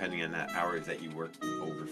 depending on that hours that you work over.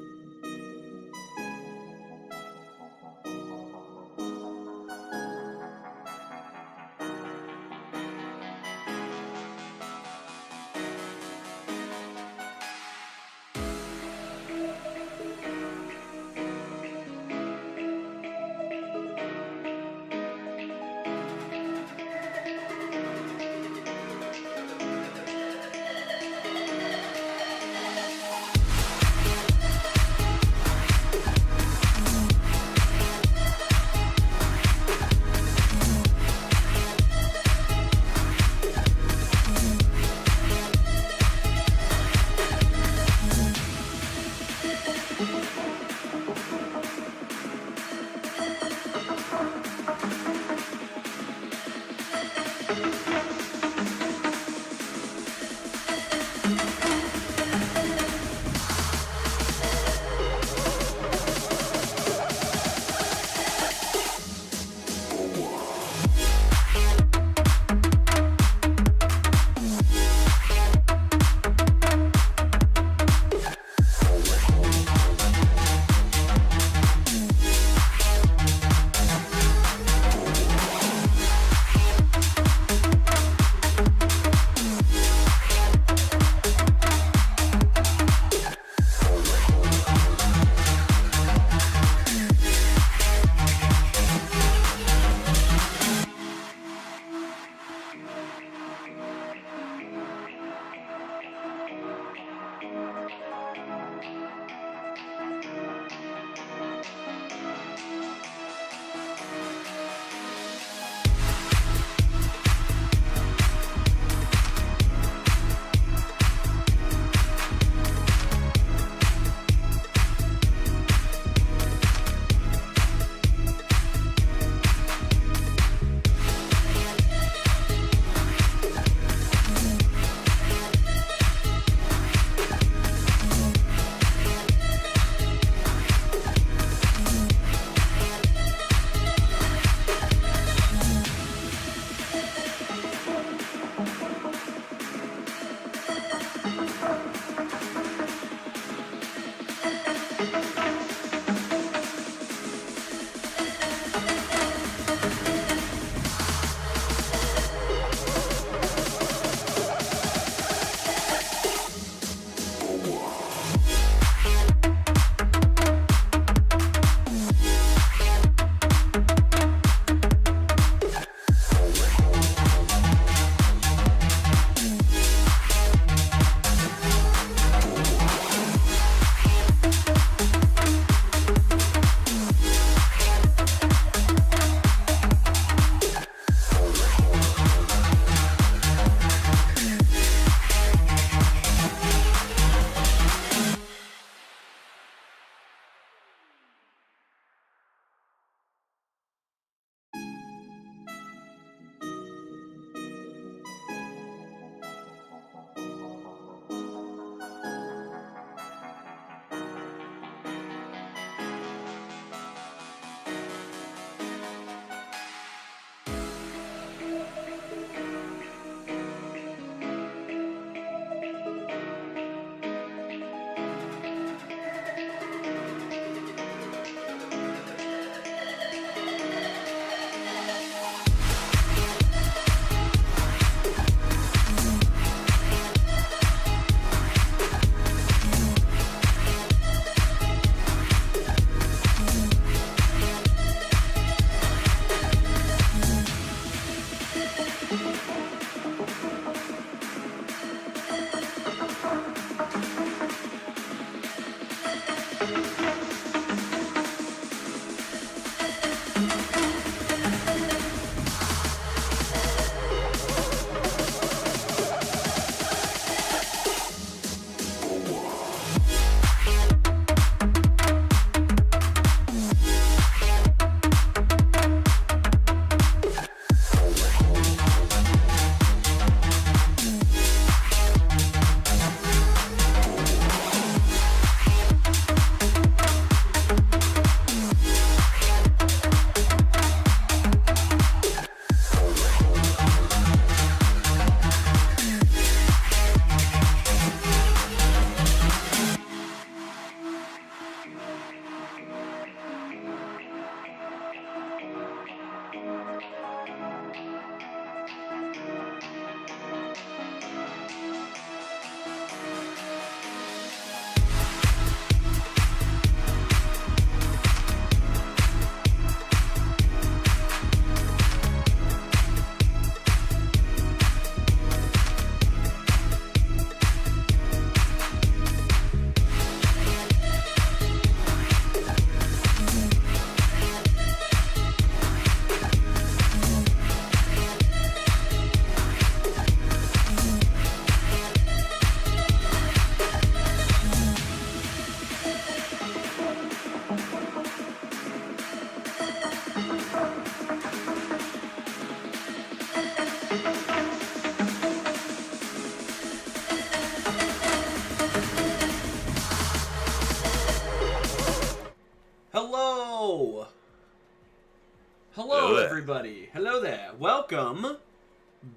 Hello, everybody. Hello there. Welcome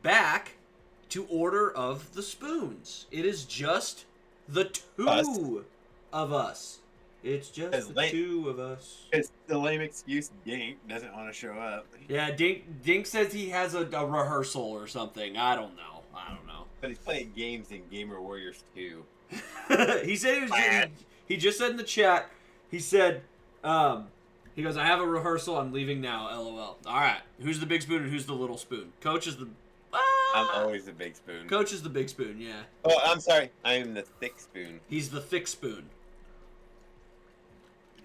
back to Order of the Spoons. It is just the two of us. It's just the two of us. It's the lame excuse Dink doesn't want to show up. Yeah, Dink says he has a rehearsal or something. I don't know. But he's playing games in Gamer Warriors 2. He said he just said in the chat, he said, he goes, I have a rehearsal, I'm leaving now, LOL. Alright, who's the big spoon and who's the little spoon? Coach is the... I'm always the big spoon. Coach is the big spoon, yeah. Oh, I'm sorry. I am the thick spoon. He's the thick spoon.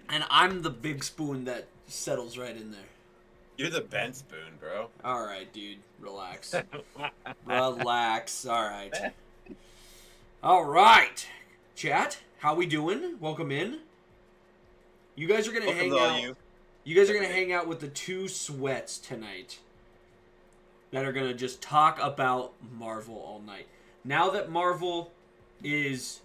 And I'm the big spoon that settles right in there. You're the bent spoon, bro. Alright, dude. Relax. Relax. Alright. Alright. Chat, how we doing? Welcome in. You guys are gonna hang out. You guys are gonna hang out with the two sweats tonight that are gonna just talk about Marvel all night. Now that Marvel is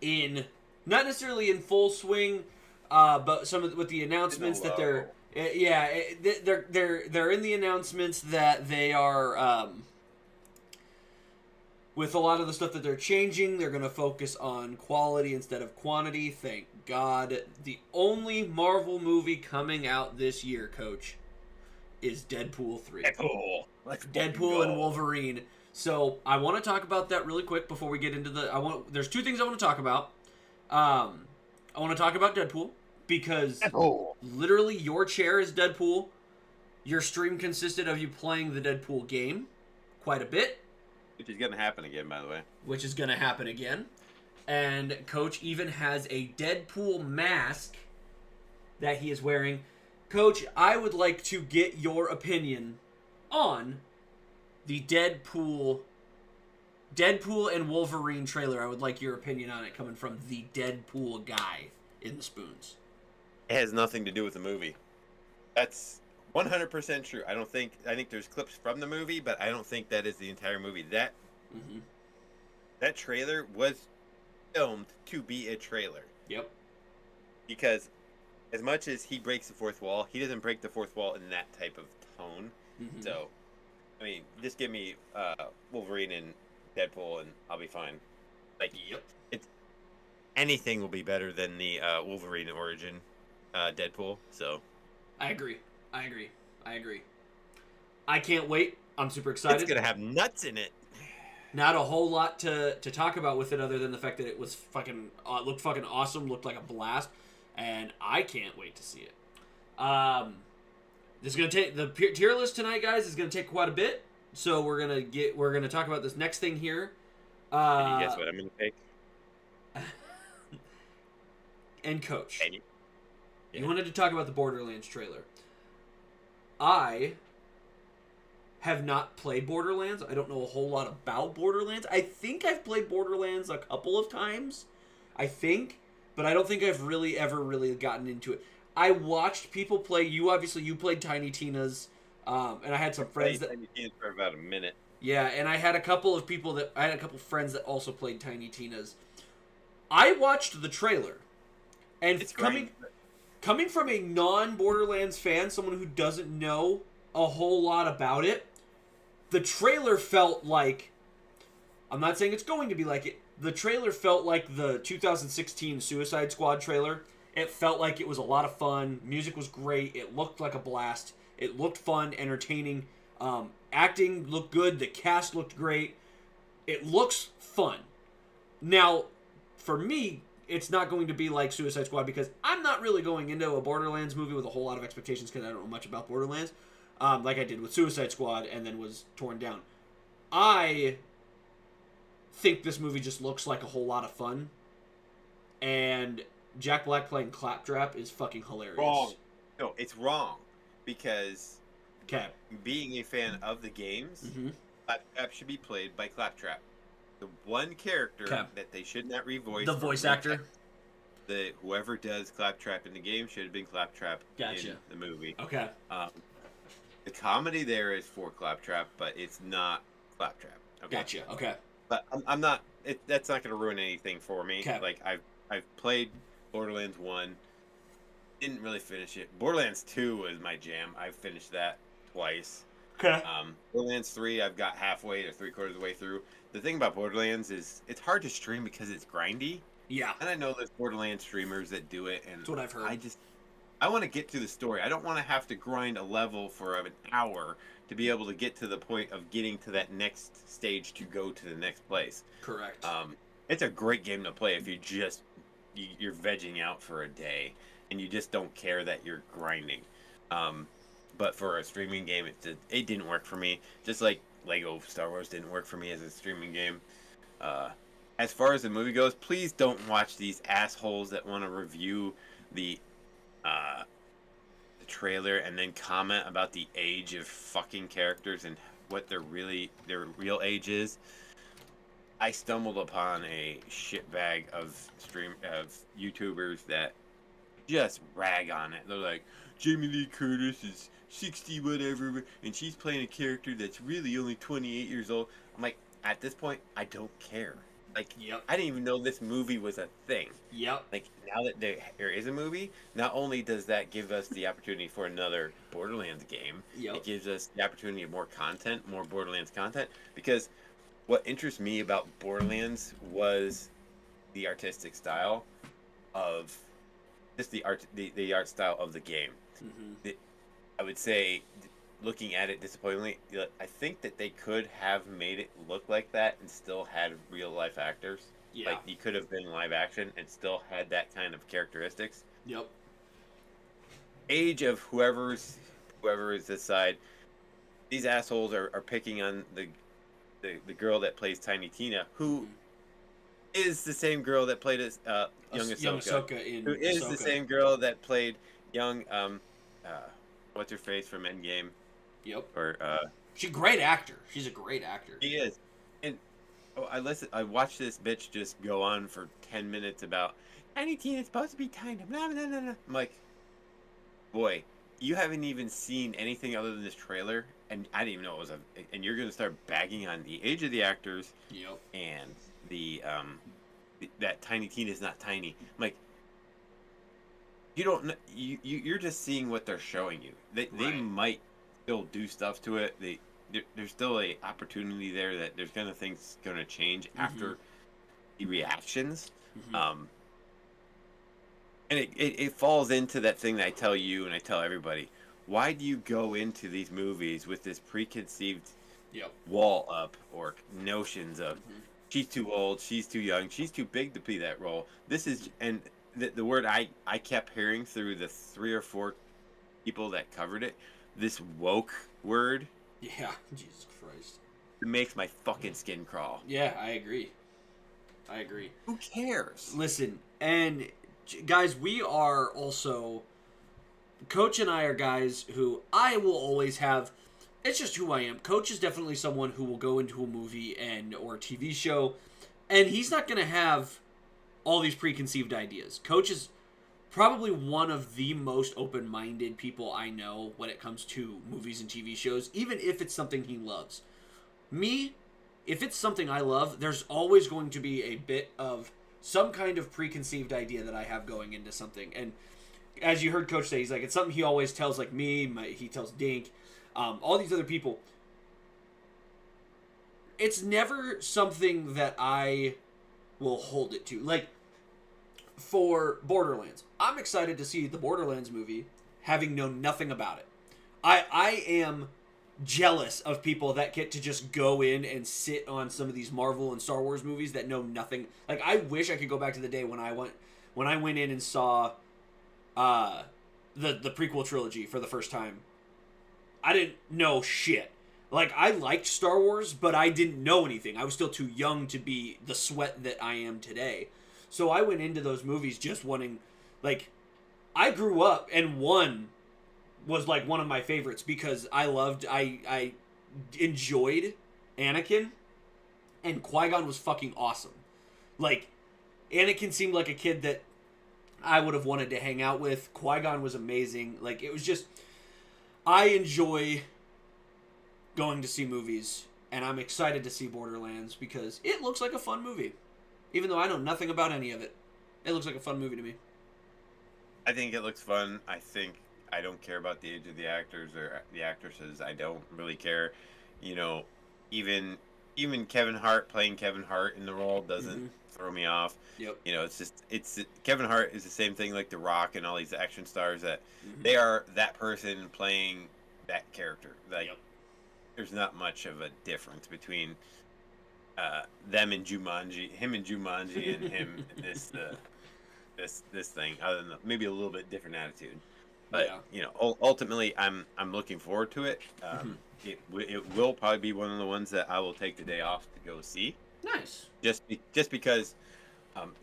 in, not necessarily in full swing, but with the announcements that they're in the announcements that they are with a lot of the stuff that they're changing, they're going to focus on quality instead of quantity. Thank God. The only Marvel movie coming out this year, Coach, is Deadpool 3. Deadpool and Wolverine. So I want to talk about that really quick before we get into there's two things I want to talk about. I want to talk about Deadpool because literally your chair is Deadpool. Your stream consisted of you playing the Deadpool game quite a bit. Which is going to happen again, by the way. Which is going to happen again. And Coach even has a Deadpool mask that he is wearing. Coach, I would like to get your opinion on the Deadpool and Wolverine trailer. I would like your opinion on it coming from the Deadpool guy in the spoons. It has nothing to do with the movie. That's 100% true. I think there's clips from the movie, but I don't think that is the entire movie. That trailer was filmed to be a trailer. Yep. Because as much as he breaks the fourth wall, he doesn't break the fourth wall in that type of tone. So, I mean, just give me Wolverine and Deadpool, and I'll be fine. Like, anything will be better than the Wolverine origin Deadpool. So, I agree. I can't wait. I'm super excited. It's gonna have nuts in it. Not a whole lot to talk about with it other than the fact that it was looked fucking awesome, looked like a blast, and I can't wait to see it. This is gonna take the tier list tonight, guys. Is gonna take quite a bit, so we're gonna talk about this next thing here. Can you guess what I'm gonna take? And Coach, you wanted to talk about the Borderlands trailer. I have not played Borderlands. I don't know a whole lot about Borderlands. I think I've played Borderlands a couple of times. But I don't think I've ever really gotten into it. I watched people play. You played Tiny Tina's, and I had some friends that Tiny Tina's for about a minute. Yeah, and I had a couple of friends that also played Tiny Tina's. I watched the trailer, and it's coming from a non-Borderlands fan, someone who doesn't know a whole lot about it, the trailer felt like, I'm not saying it's going to be like it, the trailer felt like the 2016 Suicide Squad trailer. It felt like it was a lot of fun. Music was great. It looked like a blast. It looked fun, entertaining. Acting looked good. The cast looked great. It looks fun. Now, for me, it's not going to be like Suicide Squad because I'm not really going into a Borderlands movie with a whole lot of expectations because I don't know much about Borderlands, like I did with Suicide Squad and then was torn down. I think this movie just looks like a whole lot of fun, and Jack Black playing Claptrap is fucking hilarious. Wrong. No, it's wrong because being a fan of the games, Claptrap should be played by Claptrap. The one character that they should not revoice. The voice actor. Whoever does Claptrap in the game should have been Claptrap in the movie. Okay. The comedy there is for Claptrap, but it's not Claptrap. Okay? Gotcha. Okay. But I'm not. That's not going to ruin anything for me. Okay. Like I've played Borderlands 1. Didn't really finish it. Borderlands 2 was my jam. I finished that twice. Okay. Borderlands 3, I've got halfway to three-quarters of the way through. The thing about Borderlands is it's hard to stream because it's grindy. Yeah. And I know there's Borderlands streamers that do it, and That's what I've heard. I want to get to the story. I don't want to have to grind a level for an hour to be able to get to the point of getting to that next stage to go to the next place. Correct. It's a great game to play if you're vegging out for a day and you just don't care that you're grinding. But for a streaming game, it didn't work for me. Just like Lego Star Wars didn't work for me as a streaming game. As far as the movie goes, please don't watch these assholes that want to review the trailer and then comment about the age of fucking characters and what their real age is. I stumbled upon a shitbag of YouTubers that just rag on it. They're like, Jamie Lee Curtis is 60 whatever, and she's playing a character that's really only 28 years old. I'm like, at this point, I don't care. Like, Yep. I didn't even know this movie was a thing. Yep. Like, now that there is a movie, not only does that give us the opportunity for another Borderlands game, Yep. it gives us the opportunity of more content, more Borderlands content, because what interests me about Borderlands was the artistic style of just the art style of the game. Mm-hmm. I would say, looking at it disappointingly, I think that they could have made it look like that and still had real life actors. Yeah. Like, you could have been live action and still had that kind of characteristics. Yep. Age of whoever is this side, these assholes are picking on the girl that plays Tiny Tina, who is the same girl that played as young Ahsoka, in who is Ahsoka. the same girl that played young what's her face from Endgame. Yep. Or She's a great actor. She's a great actor. She is. And I watched this bitch just go on for 10 minutes about Tiny Tina's supposed to be tiny. Blah, blah, blah, blah. I'm like, boy, you haven't even seen anything other than this trailer, and I didn't even know it was and you're gonna start bagging on the age of the actors. Yep. And that Tiny Tina's not tiny. I'm like, you don't know, you're just seeing what they're showing you. They might still do stuff to it. There's still a opportunity there that there's things gonna change after the reactions. Mm-hmm. And it falls into that thing that I tell you and I tell everybody. Why do you go into these movies with this preconceived wall up or notions of she's too old, she's too young, she's too big to play that role? This is, and the word I kept hearing through the 3 or 4 people that covered it, this woke word. Yeah, Jesus Christ. It makes my fucking skin crawl. Yeah, I agree. Who cares? Listen, and guys, we are also... Coach and I are guys who I will always have... It's just who I am. Coach is definitely someone who will go into a movie or a TV show, and he's not going to have all these preconceived ideas. Coach is probably one of the most open-minded people I know when it comes to movies and TV shows, even if it's something he loves. Me, if it's something I love, there's always going to be a bit of some kind of preconceived idea that I have going into something. And as you heard Coach say, he's like, it's something he always tells, like me, he tells Dink, all these other people. It's never something that I will hold it to. Like, for Borderlands, I'm excited to see the Borderlands movie, having known nothing about it. I am jealous of people that get to just go in and sit on some of these Marvel and Star Wars movies that know nothing. Like, I wish I could go back to the day when I went in and saw the prequel trilogy for the first time. I didn't know shit. Like, I liked Star Wars, but I didn't know anything. I was still too young to be the sweat that I am today. So I went into those movies just wanting, like, I grew up and one was like one of my favorites because I enjoyed Anakin, and Qui-Gon was fucking awesome. Like, Anakin seemed like a kid that I would have wanted to hang out with. Qui-Gon was amazing. Like, it was just, I enjoy going to see movies, and I'm excited to see Borderlands because it looks like a fun movie. Even though I know nothing about any of it, it looks like a fun movie to me. I think it looks fun. I don't care about the age of the actors or the actresses. I don't really care. You know, even even Kevin Hart playing Kevin Hart in the role doesn't Mm-hmm. throw me off. Yep. You know, it's Kevin Hart is the same thing like The Rock and all these action stars that Mm-hmm. they are that person playing that character. Like Yep. there's not much of a difference between them and Jumanji, him and Jumanji, and him in this thing. Other than maybe a little bit different attitude, but Yeah. you know, ultimately, I'm looking forward to it. Mm-hmm. It will probably be one of the ones that I will take the day off to go see, Nice. just because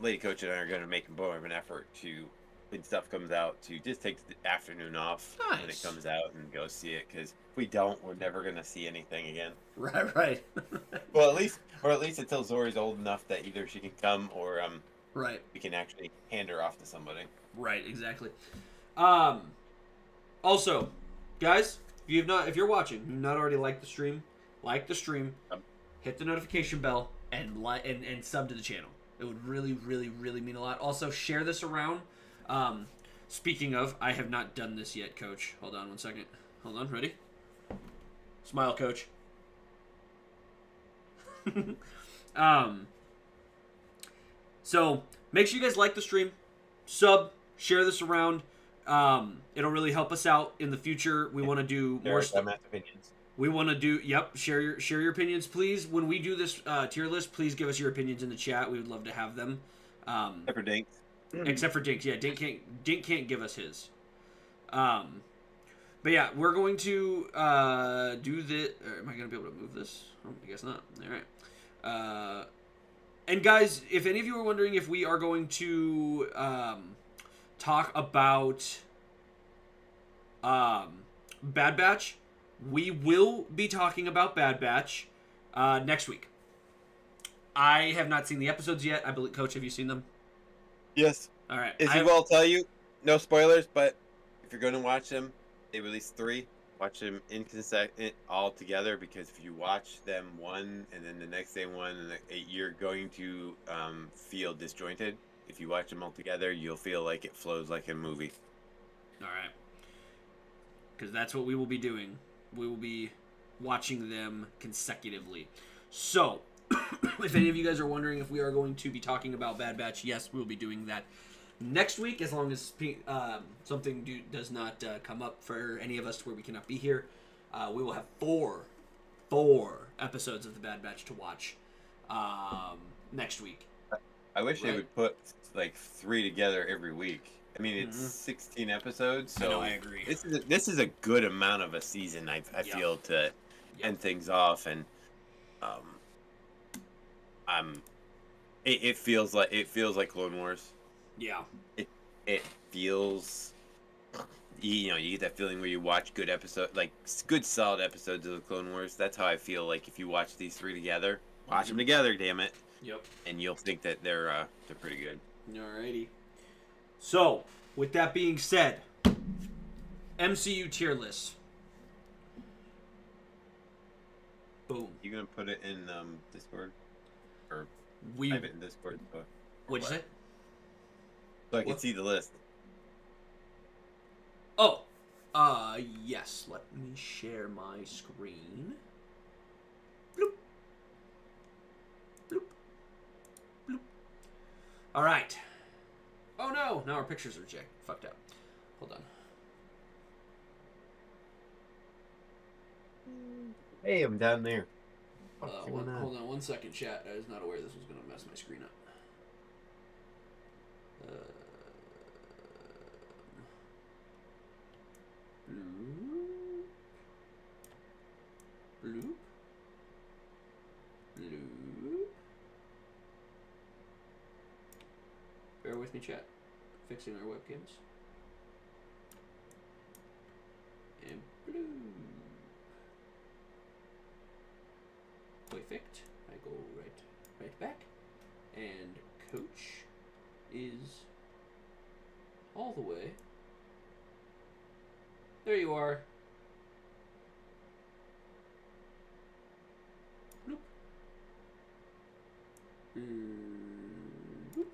Lady Coach and I are going to make more of an effort to when stuff comes out to just take the afternoon off when it Nice. comes out and go see it because if we don't, we're never going to see anything again. Right. Right. Well, at least until Zori's old enough that either she can come or Right. we can actually hand her off to somebody. Right. Exactly. Also, guys, if you're watching, you've not already liked the stream, like the stream, hit the notification bell, and and sub to the channel. It would really, really, really mean a lot. Also, share this around. Speaking of, I have not done this yet, Coach. Hold on one second. Hold on, ready? Smile, Coach. So make sure you guys like the stream, sub, share this around. It'll really help us out in the future. We want to do more stuff. Opinions. We want to do share your opinions, please. When we do this tier list, please give us your opinions in the chat. We would love to have them. Except for Dinks. Except for Dinks, yeah, Dink can't give us his. But yeah, we're going to do this. Am I going to be able to move this? Oh, I guess not. All right. And guys, if any of you are wondering if we are going to talk about Bad Batch, we will be talking about Bad Batch next week. I have not seen the episodes yet. I believe, Coach, have you seen them? Yes. All right. As I'll tell you, no spoilers, but if you're going to watch them, they released 3. Watch them all together because if you watch them one and then the next day one, you're going to feel disjointed. If you watch them all together, you'll feel like it flows like a movie. All right. Because that's what we will be doing. We will be watching them consecutively. So, if any of you guys are wondering if we are going to be talking about Bad Batch, yes, we will be doing that next week, as long as something does not come up for any of us to where we cannot be here. We will have four episodes of the Bad Batch to watch next week. I wish they would put like 3 together every week. I mean, it's 16 episodes, so I know, I agree. This is a good amount of a season. I feel to end things off, and it feels like Clone Wars. Yeah. It feels, you know, you get that feeling where you watch good solid episodes of the Clone Wars. That's how I feel like if you watch these 3 together, watch them together, damn it. Yep. And you'll think that they're pretty good. Alrighty. So, with that being said, MCU tier list. Boom. You gonna put it in Discord, or We. type it in Discord? What'd you say? So I can see the list. Oh. Yes. Let me share my screen. Bloop. Bloop. Bloop. All right. Oh no! Now our pictures are fucked up. Hold on. Hey, I'm down there. Hold on 1 second, chat. I was not aware this was going to mess my screen up. Bloop. Bloop. Bloop. Bear with me, chat. Fixing our webcams. And bloop. Perfect. I go right back. And Coach is all the way. There you are. Bloop. Bloop.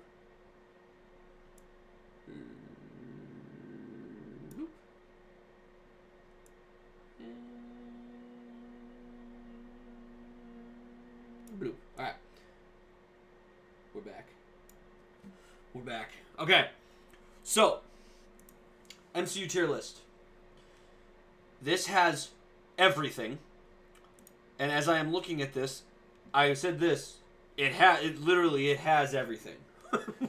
We're back. Okay. So, MCU tier list. This has everything. And as I am looking at this, I said this. It has everything.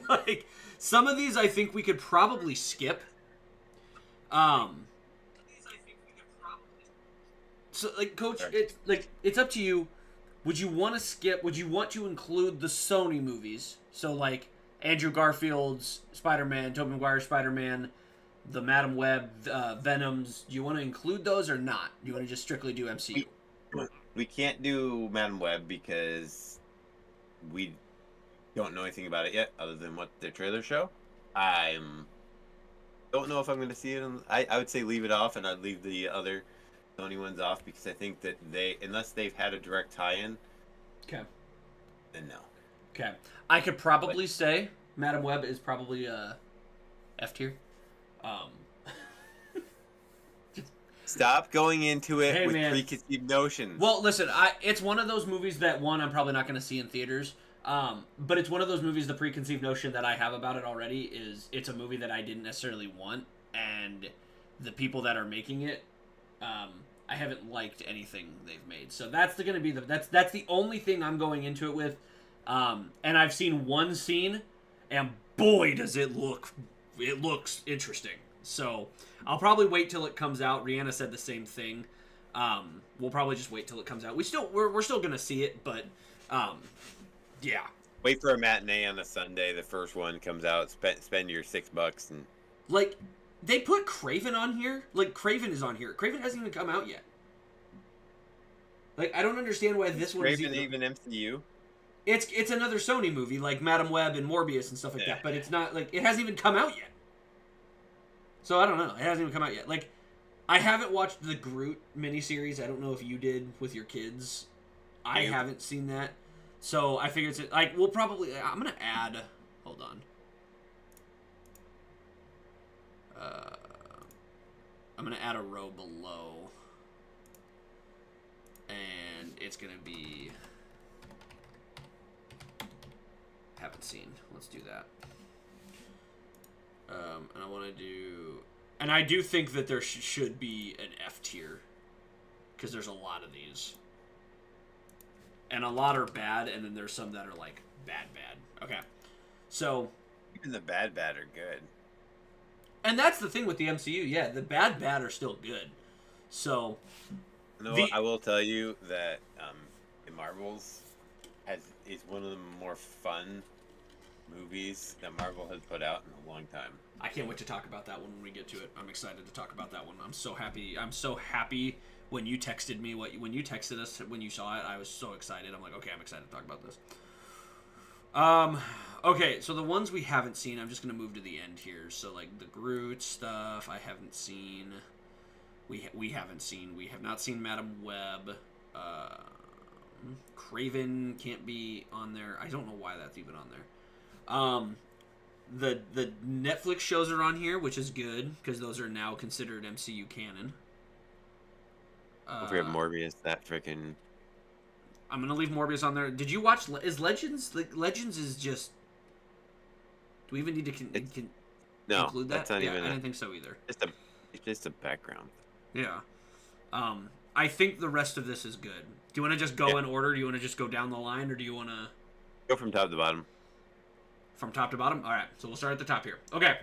Like, some of these I think we could probably skip. So, like, Coach, it's up to you. Would you want to skip? Would you want to include the Sony movies? So, like, Andrew Garfield's Spider-Man, Tobey Maguire's Spider-Man, the Madam Web, Venoms. Do you want to include those or not? Do you want to just strictly do MCU? We can't do Madam Web because we don't know anything about it yet, other than what the trailers show. I don't know if I'm going to see it. I would say leave it off, and I'd leave the other Sony ones off because I think that unless they've had a direct tie-in, okay, then no. Okay, I could probably say Madam Web is probably F tier. Stop going into it with preconceived notions. Well, listen, it's one of those movies that, one, I'm probably not going to see in theaters. But it's one of those movies, the preconceived notion that I have about it already is it's a movie that I didn't necessarily want, and the people that are making it, I haven't liked anything they've made. So that's going to be that's the only thing I'm going into it with. And I've seen one scene, and boy, does it looks interesting. So I'll probably wait till it comes out. Rihanna said the same thing. We'll probably just wait till it comes out. We're still going to see it, but yeah. Wait for a matinee on a Sunday. The first one comes out. Spend your $6 and like they put Craven on here. Like Craven is on here. Craven hasn't even come out yet. Like I don't understand why this one is even MCU. It's another Sony movie like Madam Web and Morbius and stuff like that, but it's not like it hasn't even come out yet. So I don't know. It hasn't even come out yet. Like I haven't watched the Groot miniseries. I don't know if you did with your kids. I haven't seen that. So I figured it's like we'll probably. I'm gonna add. Hold on. I'm gonna add a row below, and it's gonna be. Haven't seen. Let's do that. And I want to do, and I do think that there should be an F tier, because there's a lot of these. And a lot are bad, and then there's some that are, like, bad. Okay. So... Even the bad are good. And that's the thing with the MCU, yeah. The bad are still good. So... No, I will tell you that the Marvels is one of the more fun movies that Marvel has put out in a long time. I can't wait to talk about that one when we get to it. I'm excited to talk about that one. I'm so happy when you texted me, when you texted us when you saw it. I was so excited. I'm like, okay, I'm excited to talk about this. Okay, so the ones we haven't seen, I'm just gonna move to the end here. So like the Groot stuff, I haven't seen. We haven't seen. We have not seen Madam Web. Craven can't be on there. I don't know why that's even on there. The Netflix shows are on here, which is good because those are now considered MCU canon. Don't forget Morbius. That freaking. I'm gonna leave Morbius on there. Did you watch? Is Legends? Like Legends is just. Do we even need to include that? That's not even. I didn't think so either. It's just a background. Yeah. I think the rest of this is good. Do you want to just go in order? Do you want to just go down the line, or do you want to go from top to bottom? From top to bottom? All right. So we'll start at the top here. Okay.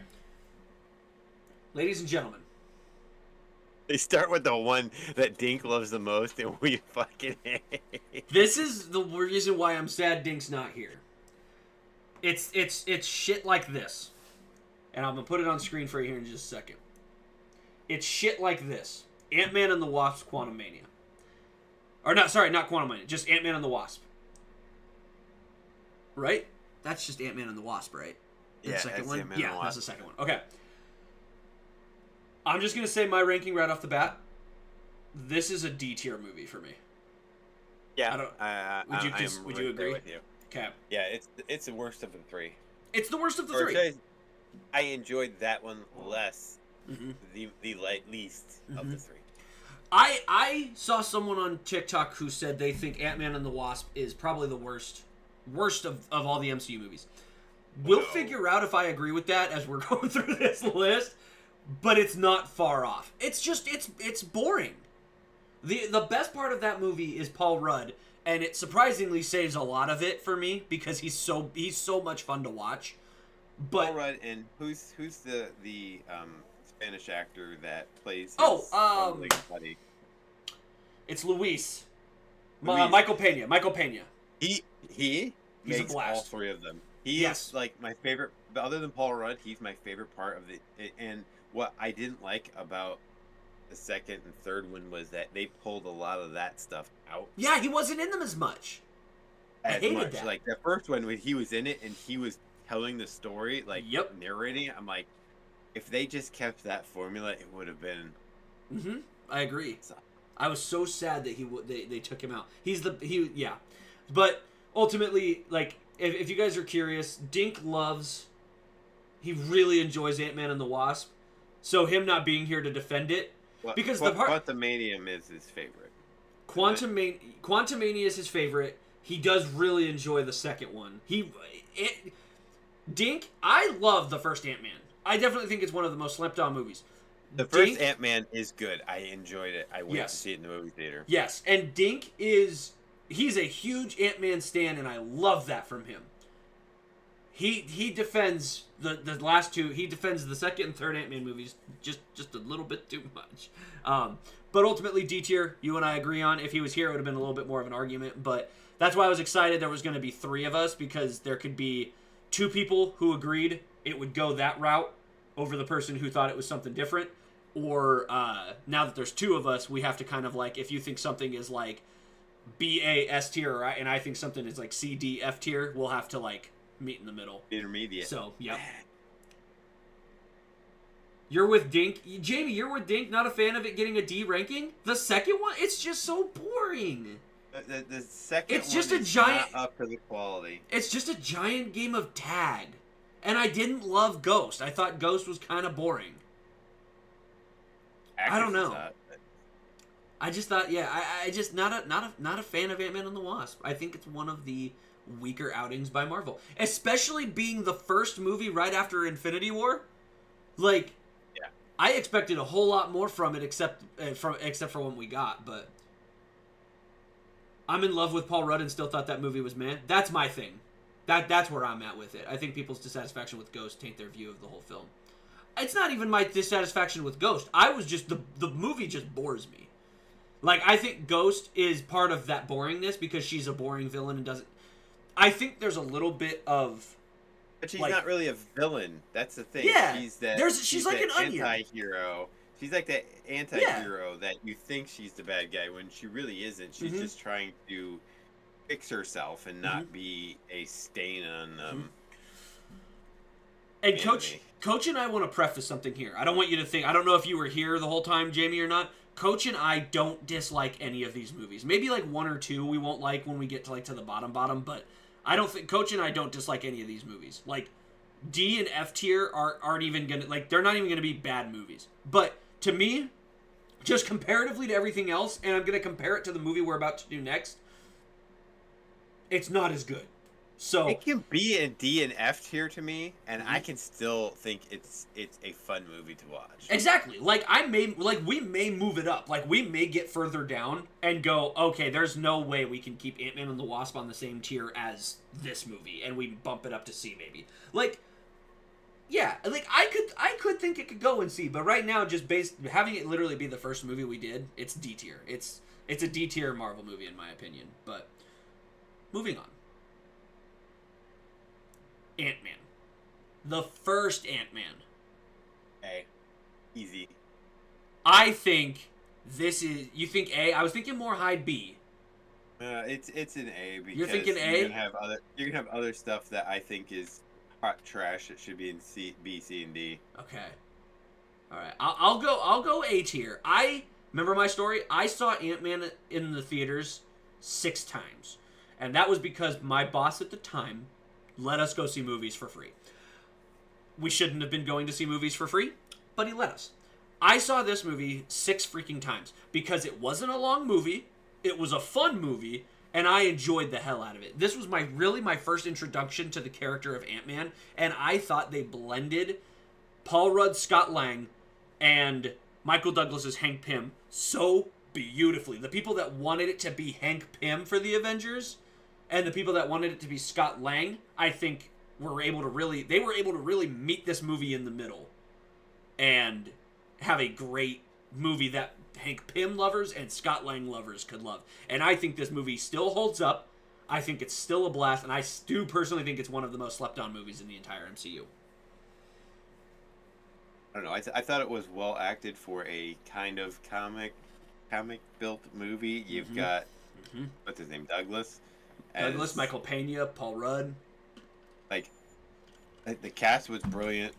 Ladies and gentlemen. They start with the one that Dink loves the most, and we fucking hate. This is the reason why I'm sad Dink's not here. It's shit like this. And I'm going to put it on screen for you here in just a second. It's shit like this. Ant-Man and the Wasp Quantumania. Or not, sorry, not Quantumania. Just Ant-Man and the Wasp. Right? That's just Ant-Man and the Wasp, right? Yeah, the second one? Ant-Man and the Wasp. That's the second one. Okay. I'm just going to say my ranking right off the bat. This is a D tier movie for me. Yeah. Would you agree? With you. Okay. Yeah, it's the worst of the three. It's the worst of the three. I enjoyed that one less. Mm-hmm. The least of the three. I saw someone on TikTok who said they think Ant-Man and the Wasp is probably the worst of all the MCU movies. We'll figure out if I agree with that as we're going through this list, but it's not far off. It's just it's boring. The best part of that movie is Paul Rudd, and it surprisingly saves a lot of it for me because he's so much fun to watch. But Paul Rudd, and who's the Spanish actor that plays his buddy? It's Luis. Michael Pena. He He's makes a blast. all three of them. He is like my favorite. Other than Paul Rudd, he's my favorite part of it. And what I didn't like about the second and third one was that they pulled a lot of that stuff out. Yeah, he wasn't in them as much. I hated that. Like the first one, when he was in it and he was telling the story, like narrating it, I'm like, if they just kept that formula, it would have been. Mm-hmm. I agree. I was so sad that they took him out. But ultimately, like, if you guys are curious, Dink he really enjoys Ant-Man and the Wasp, so him not being here to defend it, because Quantumanium is his favorite. Quantumania is his favorite. He does really enjoy the second one. Dink, I love the first Ant-Man. I definitely think it's one of the most slept on movies. The first Ant-Man is good. I enjoyed it. I went to see it in the movie theater. Yes, and Dink he's a huge Ant-Man stan, and I love that from him. He defends the last two. He defends the second and third Ant-Man movies just a little bit too much. But ultimately, D tier, you and I agree on. If he was here, it would have been a little bit more of an argument. But that's why I was excited there was going to be three of us, because there could be two people who agreed it would go that route over the person who thought it was something different. Or now that there's two of us, we have to kind of like, if you think something is like B, A, S tier, right, and I think something is like C, D, F tier, we'll have to like meet in the middle. Intermediate. So, yep. You're with Dink. Jamie, you're with Dink, not a fan of it getting a D ranking? The second one, it's just so boring. The second it's just one a giant, not up to the quality. It's just a giant game of tag. And I didn't love Ghost. I thought Ghost was kind of boring. I don't know. I just thought, I just not a fan of Ant-Man and the Wasp. I think it's one of the weaker outings by Marvel, especially being the first movie right after Infinity War. Like, I expected a whole lot more from it, except for what we got. But I'm in love with Paul Rudd and still thought that movie was meh. That's my thing. That's where I'm at with it. I think people's dissatisfaction with Ghost taint their view of the whole film. It's not even my dissatisfaction with Ghost. I was just the movie just bores me. Like, I think Ghost is part of that boringness because she's a boring villain and doesn't. I think there's a little bit of. But she's not really a villain. That's the thing. Yeah, she's like an onion. Anti-hero. She's like the anti-hero that you think she's the bad guy when she really isn't. She's just trying to fix herself and not be a stain on. And Coach and I want to preface something here. I don't want you to think. I don't know if you were here the whole time, Jamie, or not. Coach and I don't dislike any of these movies. Maybe like one or two we won't like when we get to the bottom, but I don't think Coach and I don't dislike any of these movies. Like D and F tier aren't even gonna, like, they're not even gonna be bad movies. But to me, just comparatively to everything else, and I'm gonna compare it to the movie we're about to do next, it's not as good. So it can be a D and F tier to me, and I can still think it's a fun movie to watch. Exactly. Like we may move it up. Like we may get further down and go, okay, there's no way we can keep Ant-Man and the Wasp on the same tier as this movie, and we bump it up to C maybe. Like, yeah, like I could think it could go in C, but right now, just having it literally be the first movie we did, it's D tier. It's a D tier Marvel movie in my opinion. But moving on. Ant-Man. The first Ant-Man. A. Easy. I think this is... You think A? I was thinking more high B. It's an A because you're thinking A? You're gonna have other stuff that I think is hot trash that should be in C, B, C, and D. Okay. All right. I'll go A tier. Remember my story? I saw Ant-Man in the theaters 6 times. And that was because my boss at the time let us go see movies for free. We shouldn't have been going to see movies for free, but he let us. I saw this movie 6 freaking times because it wasn't a long movie, it was a fun movie, and I enjoyed the hell out of it. This was my first introduction to the character of Ant-Man, and I thought they blended Paul Rudd's Scott Lang and Michael Douglas's Hank Pym so beautifully. The people that wanted it to be Hank Pym for the Avengers, and the people that wanted it to be Scott Lang, I think were able to really meet this movie in the middle and have a great movie that Hank Pym lovers and Scott Lang lovers could love. And I think this movie still holds up. I think it's still a blast, and I do personally think it's one of the most slept on movies in the entire MCU. I don't know. I thought it was well acted for a kind of comic built movie. You've got what's his name, Douglas, Michael Pena, Paul Rudd. Like the cast was brilliant,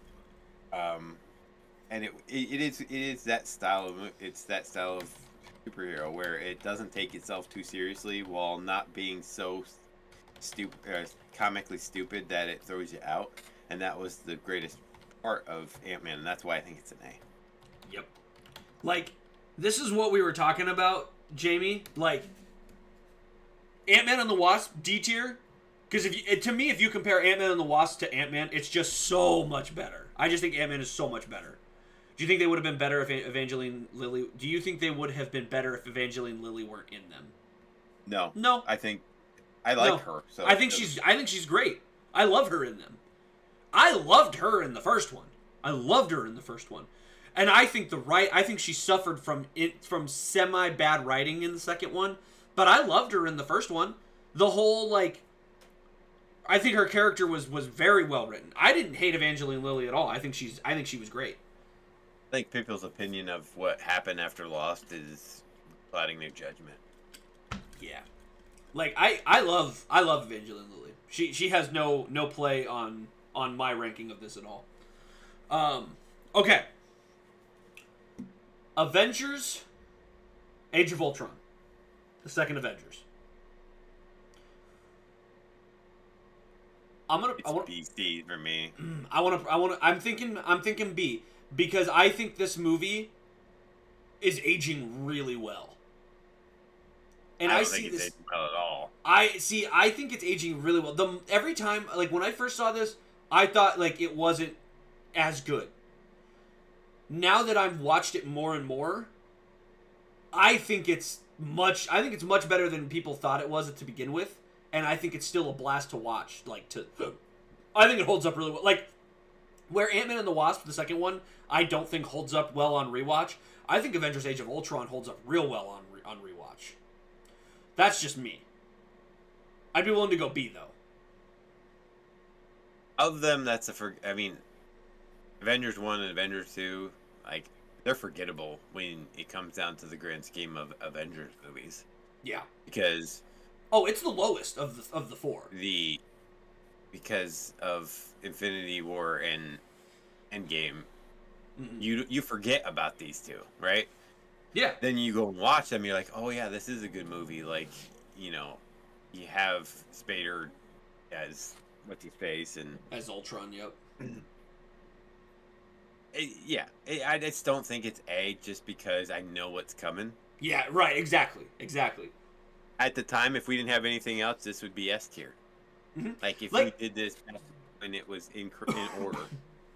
and it is that style of superhero where it doesn't take itself too seriously while not being so comically stupid that it throws you out. And that was the greatest part of Ant-Man, and that's why I think it's an A. Yep. Like, this is what we were talking about, Jamie. Like, Ant-Man and the Wasp, D tier. Because if you compare Ant-Man and the Wasp to Ant-Man, it's just so much better. I just think Ant-Man is so much better. Do you think they would have been better if Evangeline Lilly... Do you think they would have been better if Evangeline Lilly weren't in them? No. I think... I like her. So I think she's great. I love her in them. I loved her in the first one. And I think she suffered from semi-bad writing in the second one, but I loved her in the first one. The whole, like... I think her character was very well written. I didn't hate Evangeline Lilly at all. I think she was great. I think people's opinion of what happened after Lost is clouding their judgment. Yeah. Like, I love Evangeline Lilly. She has no play on my ranking of this at all. Okay. Avengers Age of Ultron. The second Avengers. It's B for me. I'm thinking B, because I think this movie is aging really well. And I don't think it's aging well at all. I think it's aging really well. Every time, like, when I first saw this, I thought, like, it wasn't as good. Now that I've watched it more and more, I think it's much better than people thought it was to begin with. And I think it's still a blast to watch. I think it holds up really well. Like, where Ant-Man and the Wasp, the second one, I don't think holds up well on rewatch. I think Avengers Age of Ultron holds up real well on rewatch. That's just me. I'd be willing to go B, though. Of them, Avengers 1 and Avengers 2, like, they're forgettable when it comes down to the grand scheme of Avengers movies. Yeah. Because... Oh, it's the lowest of the four. Because of Infinity War and Endgame, you forget about these two, right? Yeah. Then you go and watch them, you're like, oh yeah, this is a good movie. Like, you have Spader as what's his face and as Ultron. Yep. I just don't think it's A, just because I know what's coming. Yeah. Right. Exactly. At the time, if we didn't have anything else, this would be S tier. Mm-hmm. Like, if we did this when it was in order.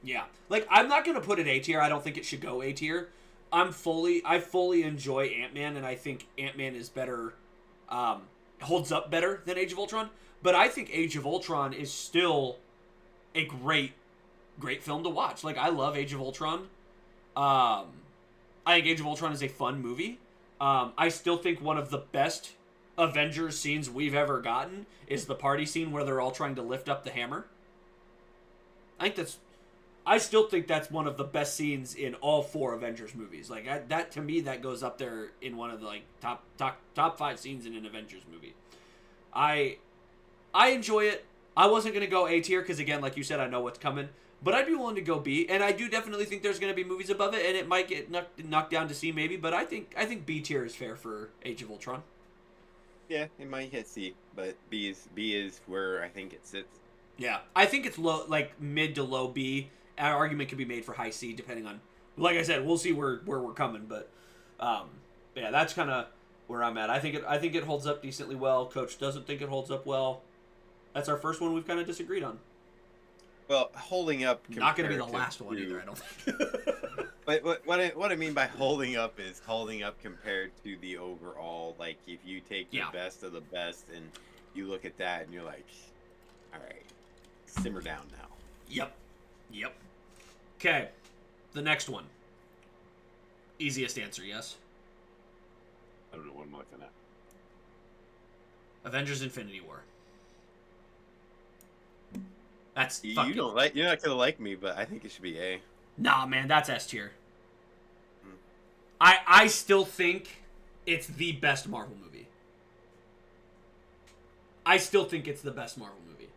Yeah. Like, I'm not going to put it A tier. I don't think it should go A tier. I fully enjoy Ant-Man, and I think Ant-Man is better, holds up better than Age of Ultron. But I think Age of Ultron is still a great film to watch. Like, I love Age of Ultron. I think Age of Ultron is a fun movie. I still think one of the best Avengers scenes we've ever gotten is the party scene where they're all trying to lift up the hammer. I still think that's one of the best scenes in all four Avengers movies. Like, that to me, that goes up there in one of the, like, top 5 scenes in an Avengers movie. I enjoy it. I wasn't gonna go A tier because, again, like you said, I know what's coming. But I'd be willing to go B, and I do definitely think there's going to be movies above it, and it might get knocked down to C maybe, but I think B tier is fair for Age of Ultron. Yeah, it might hit C, but B is where I think it sits. Yeah, I think it's low, like mid to low B. An argument could be made for high C depending on, like I said, we'll see where we're coming, but yeah, that's kind of where I'm at. I think it holds up decently well. Coach doesn't think it holds up well. That's our first one we've kind of disagreed on. Well, holding up. Not going to be the last one either, I don't think. But what I mean by holding up is holding up compared to the overall. Like, if you take the best of the best and you look at that and you're like, all right, simmer down now. Yep. Okay, the next one. Easiest answer, yes? I don't know what I'm looking at. Avengers Infinity War. That's You're not gonna like me, but I think it should be A. Nah, man, that's S tier. I still think it's the best Marvel movie. I still think it's the best Marvel movie.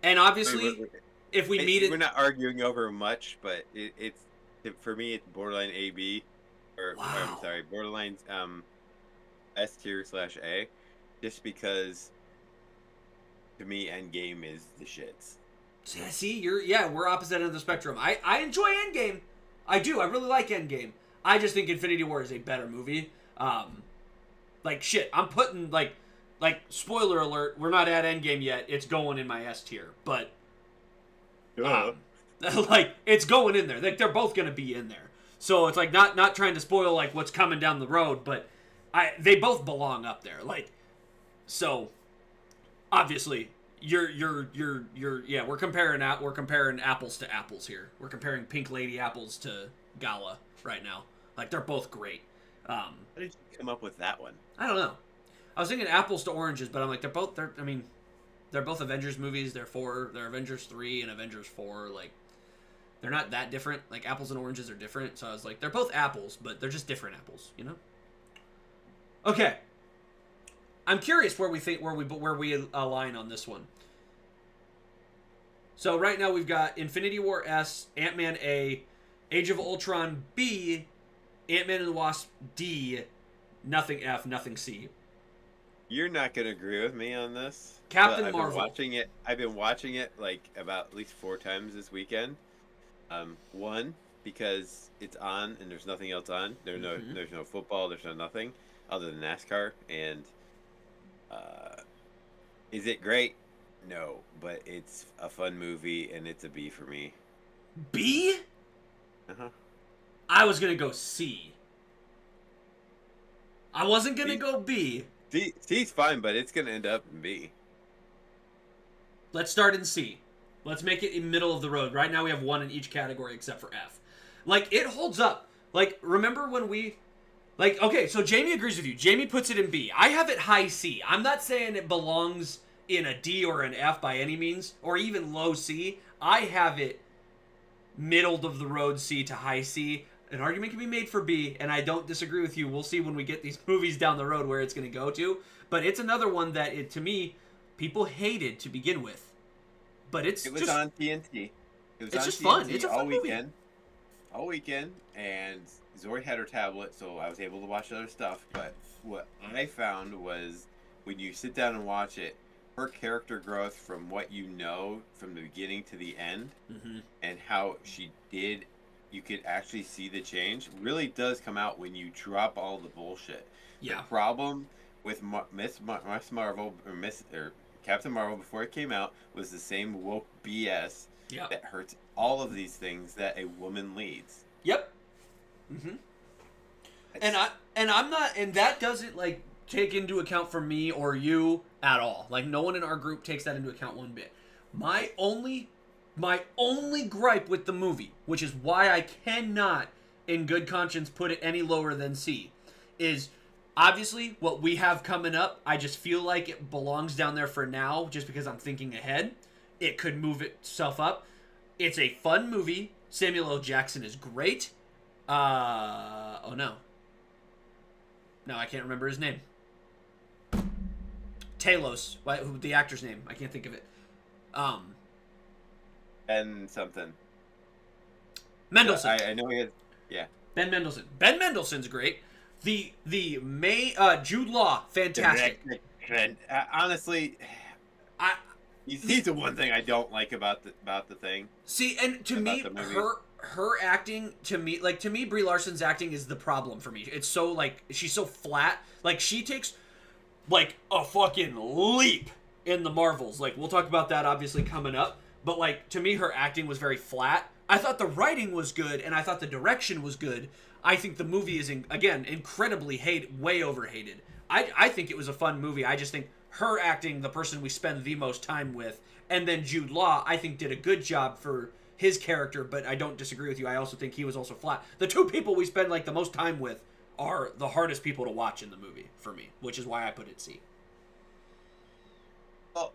And obviously, if we meet it... We're not arguing over much, but it's for me, it's borderline AB. I'm sorry, borderline S tier / A. Just because, to me, Endgame is the shits. See, we're opposite end of the spectrum. I enjoy Endgame. I do. I really like Endgame. I just think Infinity War is a better movie. Like, shit, I'm putting, like, spoiler alert, we're not at Endgame yet. It's going in my S tier. But, like, it's going in there. Like, they're both going to be in there. So it's, like, not trying to spoil, like, what's coming down the road, but they both belong up there. Like, so, obviously... we're comparing apples to apples here. We're comparing Pink Lady apples to Gala right now. Like, they're both great. How did you come up with that one? I don't know. I was thinking apples to oranges, but I'm like, they're both Avengers movies. They're Avengers 3 and Avengers 4. Like, they're not that different. Like, apples and oranges are different. So I was like, they're both apples, but they're just different apples, you know? Okay. I'm curious where we align on this one. So right now we've got Infinity War S, Ant-Man A, Age of Ultron B, Ant-Man and the Wasp D, nothing F, nothing C. You're not gonna agree with me on this. Captain Marvel. I've been watching it like about at least 4 times this weekend. One, because it's on and there's nothing else on. There's no football. There's no nothing other than NASCAR. And is it great? No, but it's a fun movie and it's a B for me. B? Uh-huh. I was gonna go C. I wasn't gonna go B. C's fine, but it's gonna end up in B. Let's start in C. Let's make it in middle of the road. Right now we have 1 in each category except for F. Like, it holds up. Like, remember when we... Like, okay, so Jamie agrees with you. Jamie puts it in B. I have it high C. I'm not saying it belongs in a D or an F by any means, or even low C. I have it middle of the road C to high C. An argument can be made for B, and I don't disagree with you. We'll see when we get these movies down the road where it's going to go to. But it's another one that, to me, people hated to begin with. But it was on TNT. It's just fun. It's a fun movie. All weekend, and Zori had her tablet, so I was able to watch other stuff. But what I found was when you sit down and watch it, her character growth from what you know from the beginning to the end, and how she did, you could actually see the change, really does come out when you drop all the bullshit. Yeah. The problem with Miss Marvel or Captain Marvel before it came out was the same woke BS that hurts all of these things that a woman leads. Yep. And I'm not, and that doesn't like take into account for me or you at all. Like, no one in our group takes that into account one bit. My only gripe with the movie, which is why I cannot in good conscience put it any lower than C, is obviously what we have coming up. I just feel like it belongs down there for now just because I'm thinking ahead. It could move itself up. It's a fun movie. Samuel L. Jackson is great. Oh no. No, I can't remember his name. Talos. The actor's name. I can't think of it. Ben something. Mendelsohn. I know he is. Yeah. Ben Mendelsohn. Ben Mendelsohn's great. The Jude Law, fantastic. Honestly, He's the one thing I don't like about the thing. See, and to me, her acting, to me, Brie Larson's acting is the problem for me. It's so, like, she's so flat. Like, she takes, like, a fucking leap in the Marvels. Like, we'll talk about that, obviously, coming up. But, like, to me, her acting was very flat. I thought the writing was good, and I thought the direction was good. I think the movie is, again, incredibly way overhated. I think it was a fun movie. I just think her acting, the person we spend the most time with, and then Jude Law, I think did a good job for his character, but I don't disagree with you. I also think he was also flat. The two people we spend, like, the most time with are the hardest people to watch in the movie for me, which is why I put it C. Well,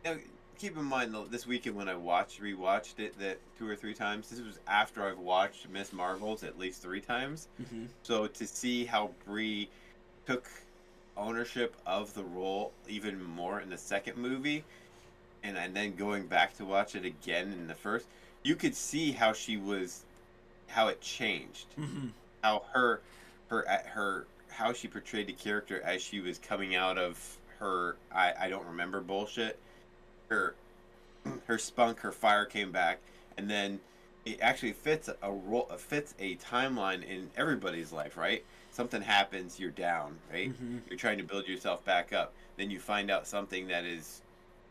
you know, keep in mind though, this weekend when I rewatched it that 2 or 3 times. This was after I've watched Miss Marvel's at least 3 times. Mm-hmm. So to see how Brie took ownership of the role even more in the second movie, and then going back to watch it again in the first, you could see how how it changed. Mm-hmm. How how she portrayed the character as she was coming out of her I don't remember bullshit. Her spunk, her fire came back, and then it actually fits a timeline in everybody's life, right? Something happens, you're down, right? Mm-hmm. You're trying to build yourself back up. Then you find out something that is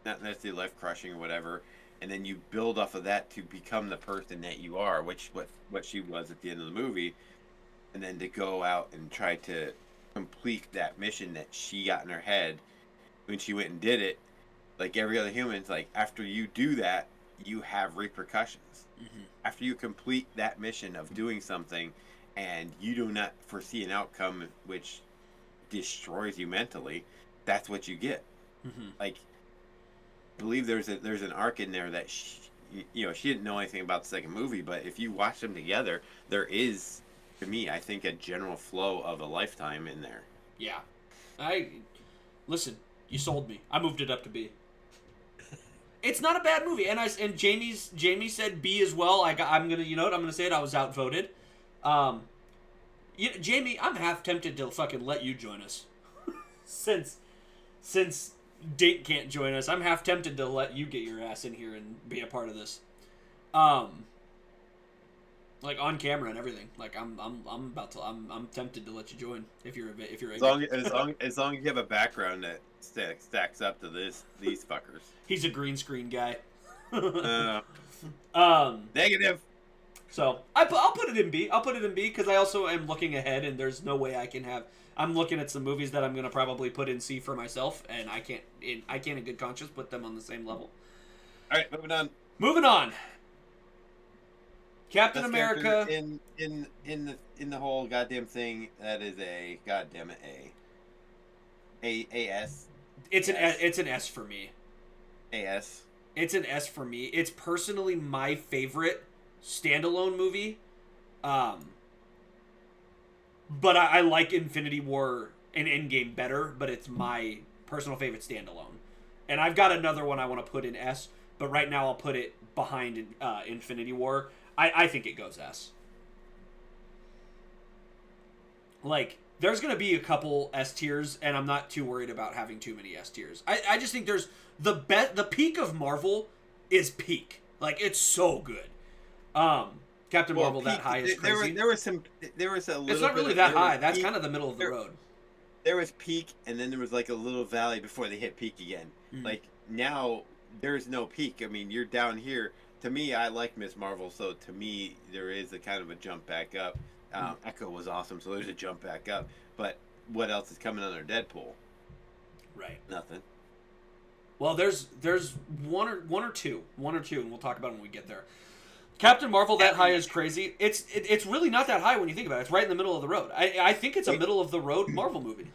not necessarily life crushing or whatever, and then you build off of that to become the person that you are, which what she was at the end of the movie, and then to go out and try to complete that mission that she got in her head when she went and did it. Like every other human, it's like after you do that, you have repercussions. Mm-hmm. After you complete that mission of doing something, and you do not foresee an outcome which destroys you mentally, that's what you get. Mm-hmm. Like, I believe there's an arc in there that she didn't know anything about the second movie, but if you watch them together, there is, to me, I think, a general flow of a lifetime in there. Yeah, listen. You sold me. I moved it up to B. It's not a bad movie, and Jamie said B as well. I'm gonna say it. I was outvoted. Jamie, I'm half tempted to fucking let you join us, since Dink can't join us. I'm half tempted to let you get your ass in here and be a part of this, like on camera and everything. Like I'm tempted to let you join if you're as long as you have a background that stacks up to these fuckers. He's a green screen guy. Negative. So I'll put it in B. I'll put it in B because I also am looking ahead, and there's no way I can have. I'm looking at some movies that I'm gonna probably put in C for myself, and I can't in good conscience put them on the same level. All right, moving on. Captain America in the whole goddamn thing. That is a goddamn S. It's an S for me. AS. It's an S for me. It's personally my favorite standalone movie. But I like Infinity War and Endgame better, but it's my personal favorite standalone. And I've got another one I want to put in S, but right now I'll put it behind Infinity War. I think it goes S. Like, there's going to be a couple S tiers, and I'm not too worried about having too many S tiers. I just think there's the peak of Marvel is peak. Like, it's so good. Captain Marvel, that high is crazy. There was a little. It's not really that high. That's kind of the middle of the road. There was peak, and then there was like a little valley before they hit peak again. Mm-hmm. Like, now there's no peak. I mean, you're down here. To me, I like Miss Marvel, so to me, there is a kind of a jump back up. Echo was awesome, so there's a jump back up. But what else is coming under Deadpool? Right. Nothing. Well, there's one or two, and we'll talk about it when we get there. Captain Marvel, that high is crazy. It's really not that high when you think about it. It's right in the middle of the road. I think it's a middle of the road Marvel movie.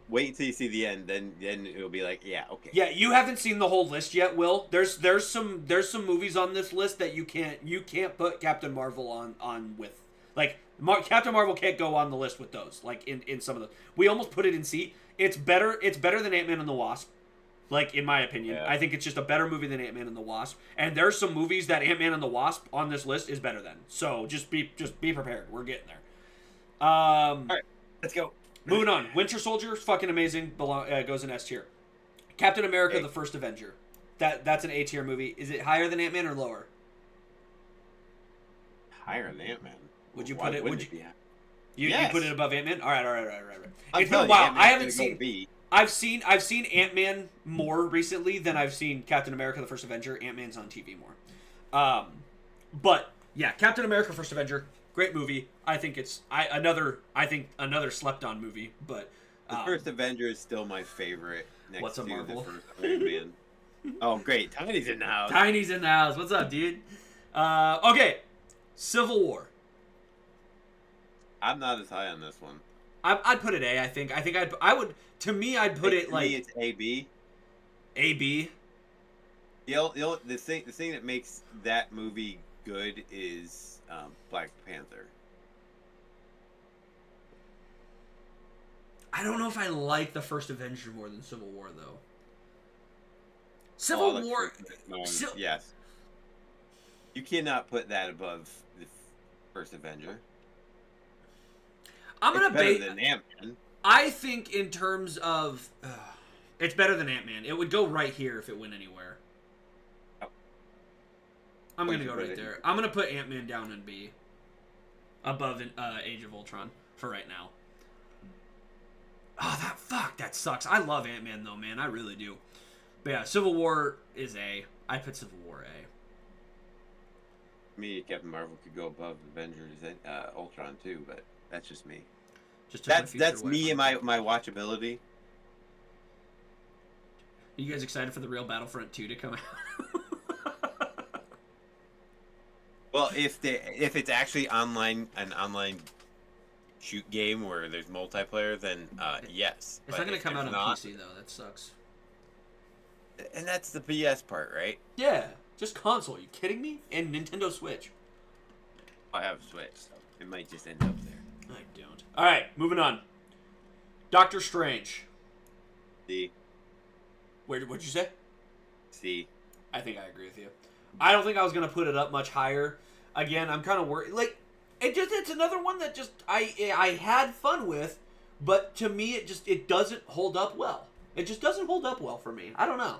Wait until you see the end, then it'll be like, yeah, okay. Yeah, you haven't seen the whole list yet, Will. There's some movies on this list that you can't put Captain Marvel on with. Like, Captain Marvel can't go on the list with those. Like in some of the, we almost put it in C. It's better than Ant-Man and the Wasp. Like, in my opinion, yeah. I think it's just a better movie than Ant-Man and the Wasp. And there's some movies that Ant-Man and the Wasp on this list is better than. So just be prepared. We're getting there. All right, let's go. Moving on. Winter Soldier, fucking amazing. Goes in S tier. Captain America, the First Avenger. That's an A tier movie. Is it higher than Ant-Man or lower? Higher than Ant-Man. Would you Why put it? wouldn't Would you? it be? You Yes. put it above Ant-Man? All right. I'm It's been a telling you, while. I Ant-Man's haven't gonna go seen. B. I've seen Ant-Man more recently than I've seen Captain America: The First Avenger. Ant-Man's on TV more. But yeah, Captain America: First Avenger, great movie. I think it's another slept on movie. But The first Avenger is still my favorite. Next What's a to Marvel? The first Iron Man. Oh, great! Tiny's in the house. Tiny's in the house. What's up, dude? Okay, Civil War. I'm not as high on this one. I'd put it A. I think I would. To me, I'd put it To like me, it's AB. AB. The thing that makes that movie good is Black Panther. I don't know if I like the first Avenger more than Civil War though. Civil War. Yes. You cannot put that above the first Avenger. I'm gonna better than Ant-Man. I think in terms of, it's better than Ant-Man. It would go right here if it went anywhere. Oh. I'm gonna go right there. I'm gonna put Ant-Man down in B, above Age of Ultron for right now. Oh, that sucks. I love Ant-Man though, man. I really do. But yeah, Civil War is A. I put Civil War A. Me, Captain Marvel could go above Avengers and Ultron too, but that's just me. That's me and my watchability. Are you guys excited for the real Battlefront 2 to come out? Well, if it's actually an online shoot game where there's multiplayer, then yes. It's not going to come out on PC though. That sucks. And that's the BS part, right? Yeah, just console. Are you kidding me? And Nintendo Switch. I have a Switch, so it might just end up there. I don't. All right, moving on. Doctor Strange. C. What'd you say? C. I think I agree with you. I don't think I was gonna put it up much higher. Again, I'm kind of worried. Like, it's another one that just I had fun with, but to me it doesn't hold up well. It just doesn't hold up well for me. I don't know.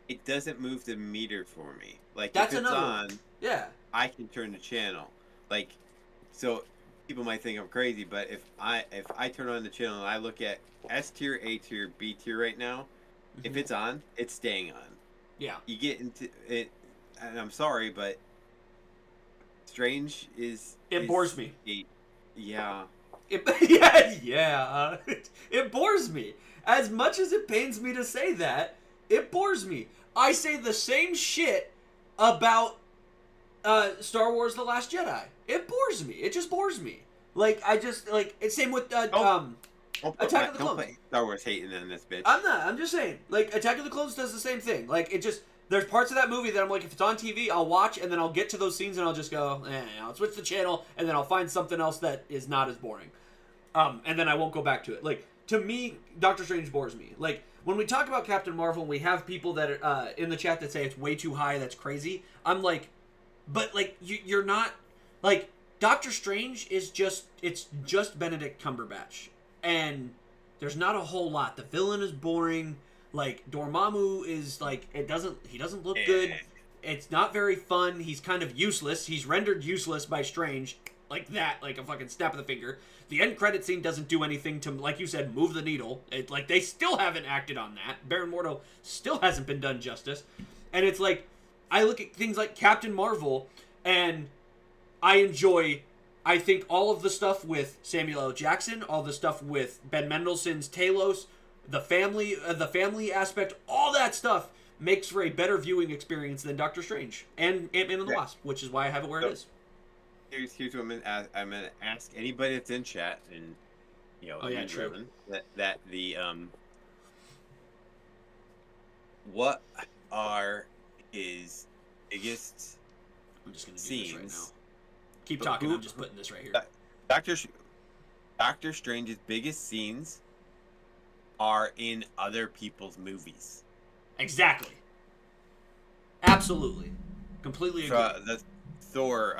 It doesn't move the meter for me. Like, That's if it's another on, yeah, I can turn the channel. Like, so people might think I'm crazy, but if I turn on the channel and I look at S tier, A tier, B tier right now, if it's on, it's staying on. Yeah. You get into it, and I'm sorry, but Strange is. It bores me. Yeah. It bores me. As much as it pains me to say that, it bores me. I say the same shit about Star Wars: The Last Jedi. It bores me. It just bores me. Like, I just, like, it's same with Attack of the Clones. Don't put Star Wars hating on this bitch. I'm not. I'm just saying. Like, Attack of the Clones does the same thing. Like, it just, there's parts of that movie that I'm like, if it's on TV, I'll watch, and then I'll get to those scenes, and I'll just go, I'll switch the channel, and then I'll find something else that is not as boring. And then I won't go back to it. Like, to me, Doctor Strange bores me. Like, when we talk about Captain Marvel, and we have people that are in the chat that say it's way too high, that's crazy, I'm like, but, like, you're not, like, Doctor Strange is just, it's just Benedict Cumberbatch. And there's not a whole lot. The villain is boring. Like, Dormammu is, like, he doesn't look good. It's not very fun. He's kind of useless. He's rendered useless by Strange. Like that, like a fucking snap of the finger. The end credit scene doesn't do anything to, like you said, move the needle. Like, they still haven't acted on that. Baron Mordo still hasn't been done justice. And it's like, I look at things like Captain Marvel, and I enjoy, I think, all of the stuff with Samuel L. Jackson, all the stuff with Ben Mendelsohn's Talos, the family aspect, all that stuff makes for a better viewing experience than Doctor Strange and Ant-Man and the Wasp, which is why I have it where it is. Here's what I'm gonna ask anybody that's in chat, and true. that the what are his biggest I'm just gonna do scenes? this right now. Keep talking. I'm just putting this right here. Doctor Strange's biggest scenes are in other people's movies. Exactly. Absolutely. Completely agree. The Thor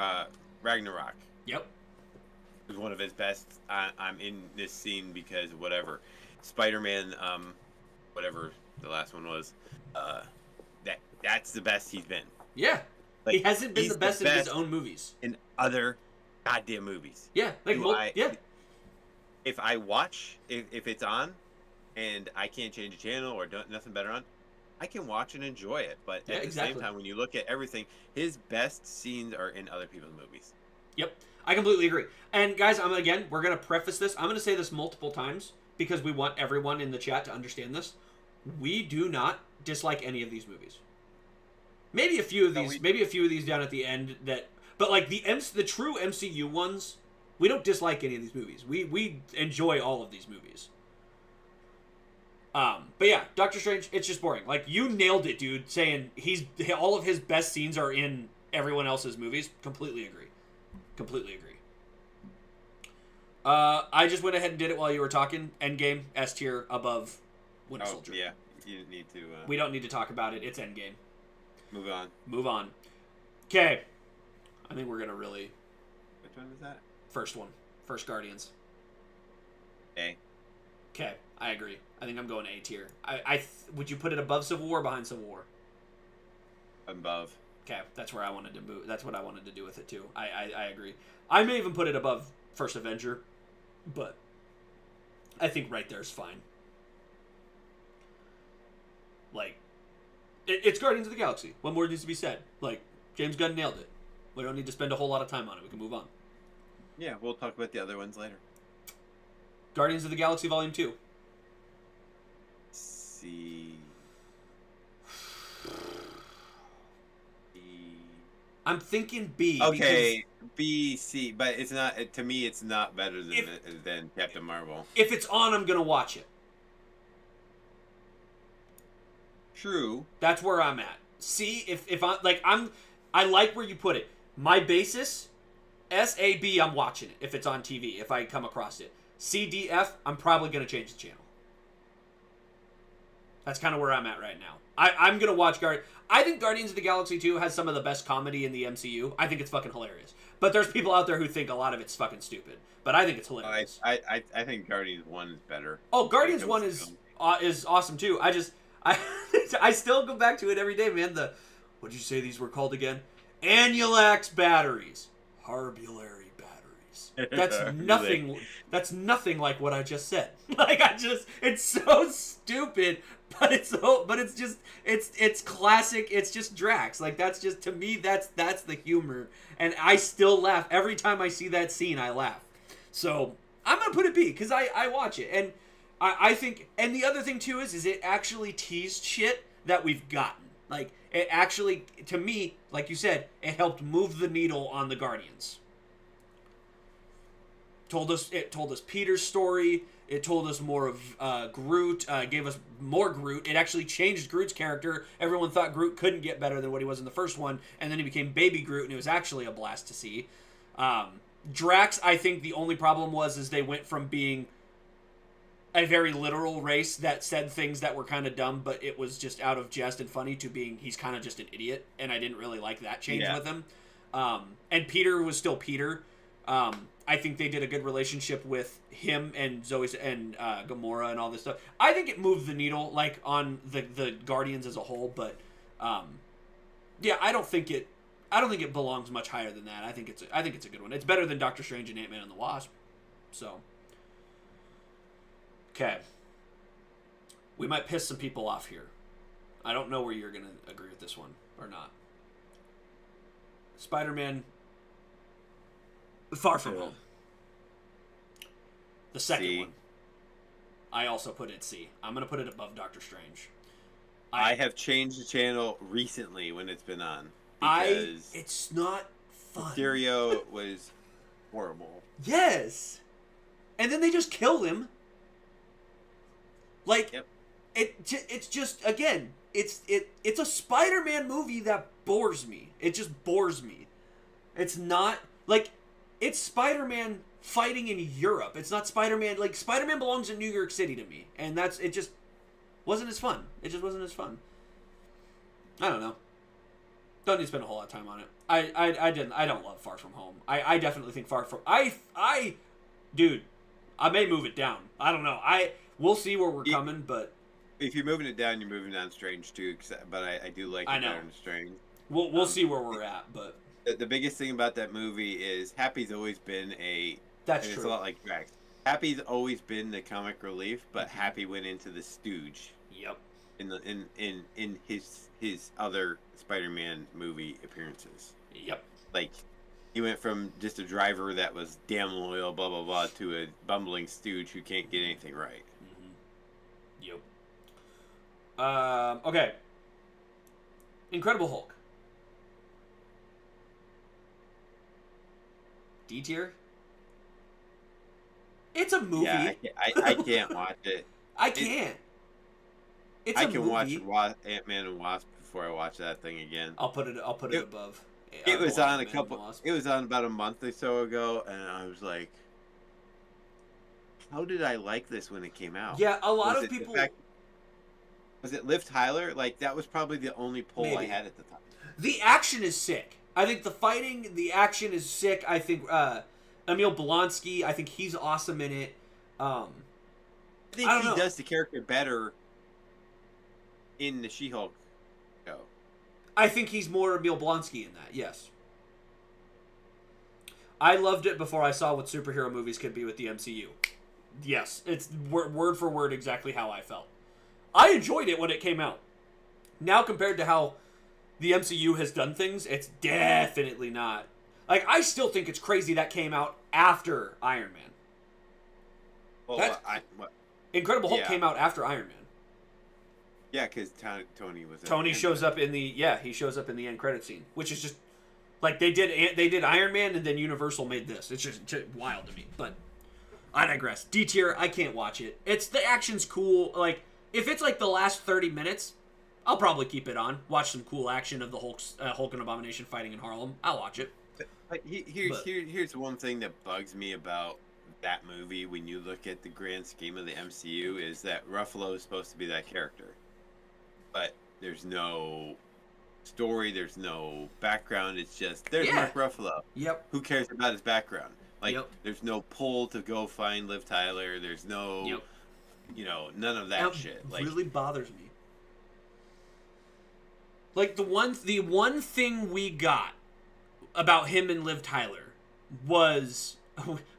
Ragnarok. Yep. Was one of his best. I'm in this scene because whatever. Spider-Man, whatever the last one was, that's the best he's been. Yeah. Like, he hasn't been the best in his own movies. In other goddamn movies. Yeah. If I watch, if it's on, and I can't change the channel or nothing better on, I can watch and enjoy it. But at the same time, when you look at everything, his best scenes are in other people's movies. Yep. I completely agree. And guys, we're going to preface this. I'm going to say this multiple times because we want everyone in the chat to understand this. We do not dislike any of these movies. Maybe a few of these down at the end but like the true MCU ones, we don't dislike any of these movies. We enjoy all of these movies. But yeah, Doctor Strange, it's just boring. Like, you nailed it, dude, saying all of his best scenes are in everyone else's movies. Completely agree. I just went ahead and did it while you were talking. Endgame, S tier, above Winter Soldier. Yeah, you didn't need to. We don't need to talk about it. It's Endgame. Move on. Okay. I think we're going to really... Which one is that? First one. First Guardians. A. Okay, I agree. I think I'm going A tier. Would you put it above Civil War or behind Civil War? Above. Okay, that's where I wanted to move. That's what I wanted to do with it too. I agree. I may even put it above First Avenger, but I think right there is fine. Like, it's Guardians of the Galaxy. What more needs to be said? Like, James Gunn nailed it. We don't need to spend a whole lot of time on it. We can move on. Yeah, we'll talk about the other ones later. Guardians of the Galaxy Volume 2. C. I'm thinking B. Okay, B, C, but it's not. To me, it's not better than Captain Marvel. If it's on, I'm gonna watch it. True. That's where I'm at. C, if I like where you put it. My basis, SAB, I'm watching it if it's on TV. If I come across it, CDF, I'm probably gonna change the channel. That's kind of where I'm at right now. I'm gonna watch I think Guardians of the Galaxy 2 has some of the best comedy in the MCU. I think it's fucking hilarious. But there's people out there who think a lot of it's fucking stupid. But I think it's hilarious. I think Guardians 1 is better. Oh, Guardians 1 is awesome too. I still go back to it every day, man. What'd you say these were called again? Annulax batteries. Harbulary batteries. That's nothing. That's nothing like what I just said. It's so stupid, but it's classic. It's just Drax. Like, that's just, to me, that's the humor, and I still laugh every time I see that scene. I laugh. So I'm gonna put it B because I watch it, and I think, and the other thing too is it actually teased shit that we've gotten. Like, it actually, to me, like you said, it helped move the needle on the Guardians. It told us Peter's story. It told us more of Groot. Gave us more Groot. It actually changed Groot's character. Everyone thought Groot couldn't get better than what he was in the first one, and then he became Baby Groot, and it was actually a blast to see. Drax, I think the only problem is they went from being a very literal race that said things that were kind of dumb, but it was just out of jest and funny, to being he's kind of just an idiot, and I didn't really like that change with him. And Peter was still Peter. I think they did a good relationship with him and Zoe and Gamora and all this stuff. I think it moved the needle, like, on the Guardians as a whole, but yeah, I don't think it belongs much higher than that. I think it's a good one. It's better than Doctor Strange and Ant-Man and the Wasp. So, okay, we might piss some people off here. I don't know where you're gonna agree with this one or not. Spider-Man Far From Home. The second one. I also put it C. I'm going to put it above Doctor Strange. I have changed the channel recently when it's been on. It's not fun. Mysterio was horrible. Yes. And then they just kill him. Like, yep. It's just, again, it's a Spider-Man movie that bores me. It just bores me. It's not, like, it's Spider-Man fighting in Europe. It's not Spider-Man. Like, Spider-Man belongs in New York City to me. And it just wasn't as fun. It just wasn't as fun. I don't know. Don't need to spend a whole lot of time on it. I don't love Far From Home. I definitely think dude, I may move it down. I don't know. We'll see where we're coming, but if you're moving it down, you're moving down Strange too. But I do like it better than Strange. We'll see where we're at, but the biggest thing about that movie is Happy's always been That's true. It's a lot like Drax. Happy's always been the comic relief, but Happy went into the stooge. Yep. In his other Spider-Man movie appearances. Yep. Like, he went from just a driver that was damn loyal, blah blah blah, to a bumbling stooge who can't get anything right. Yep. Okay. Incredible Hulk. D tier. It's a movie. Yeah, I can't watch it. I can't. I can watch Ant-Man and Wasp before I watch that thing again. I'll put it above. It was on It was on about a month or so ago, and I was like, "How did I like this when it came out?" Yeah, a lot of people. Was it Liv Tyler? Like, that was probably the only pull I had at the time. The action is sick. I think the action is sick. I think Emil Blonsky, I think he's awesome in it. I think he does the character better in the She-Hulk show. I think he's more Emil Blonsky in that, yes. I loved it before I saw what superhero movies could be with the MCU. Yes, it's word for word exactly how I felt. I enjoyed it when it came out. Now compared to how the MCU has done things, it's definitely not. Like, I still think it's crazy that came out after Iron Man. Well, Incredible Hulk came out after Iron Man. Yeah, because Tony was. Tony shows up in the he shows up in the end credit scene, which is just like they did Iron Man and then Universal made this. It's just wild to me. But I digress. D tier, I can't watch it. The action's cool. Like, if it's like the last 30 minutes, I'll probably keep it on. Watch some cool action of the Hulk and Abomination fighting in Harlem. I'll watch it. But here's one thing that bugs me about that movie when you look at the grand scheme of the MCU is that Ruffalo is supposed to be that character. But there's no story, there's no background, it's just, there's Mark Ruffalo. Yep. Who cares about his background? Like, there's no pull to go find Liv Tyler, there's no, none of that shit. Like, really bothers me. Like, the one thing we got about him and Liv Tyler was,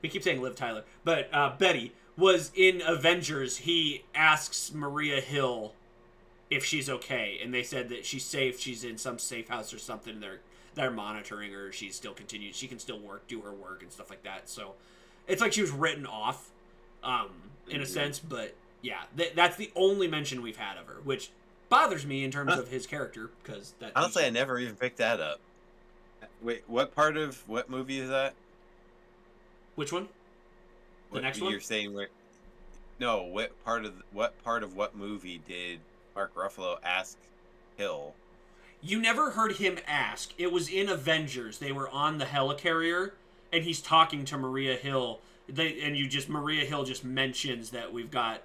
we keep saying Liv Tyler, but Betty, was in Avengers, he asks Maria Hill if she's okay, and they said that she's safe, she's in some safe house or something, they're monitoring her, she can still do her work and stuff like that, so it's like she was written off, in a sense, but yeah, that's the only mention we've had of her, which bothers me in terms of his character, because that... Honestly, I never even picked that up. Wait, what movie is that? Which one? The next one? You're saying no, what part of what movie did Mark Ruffalo ask Hill? You never heard him ask. It was in Avengers. They were on the helicarrier, and he's talking to Maria Hill. Maria Hill just mentions that we've got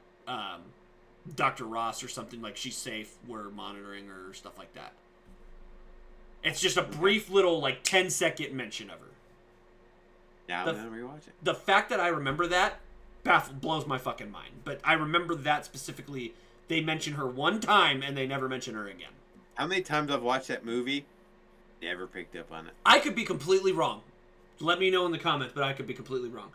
Dr. Ross or something, like she's safe, we're monitoring her, or stuff like that. It's just a brief little, 10-second mention of her. Now I'm gonna rewatch it. The fact that I remember that blows my fucking mind. But I remember that specifically. They mention her one time, and they never mention her again. How many times I've watched that movie? Never picked up on it. I could be completely wrong. Let me know in the comments, but I could be completely wrong.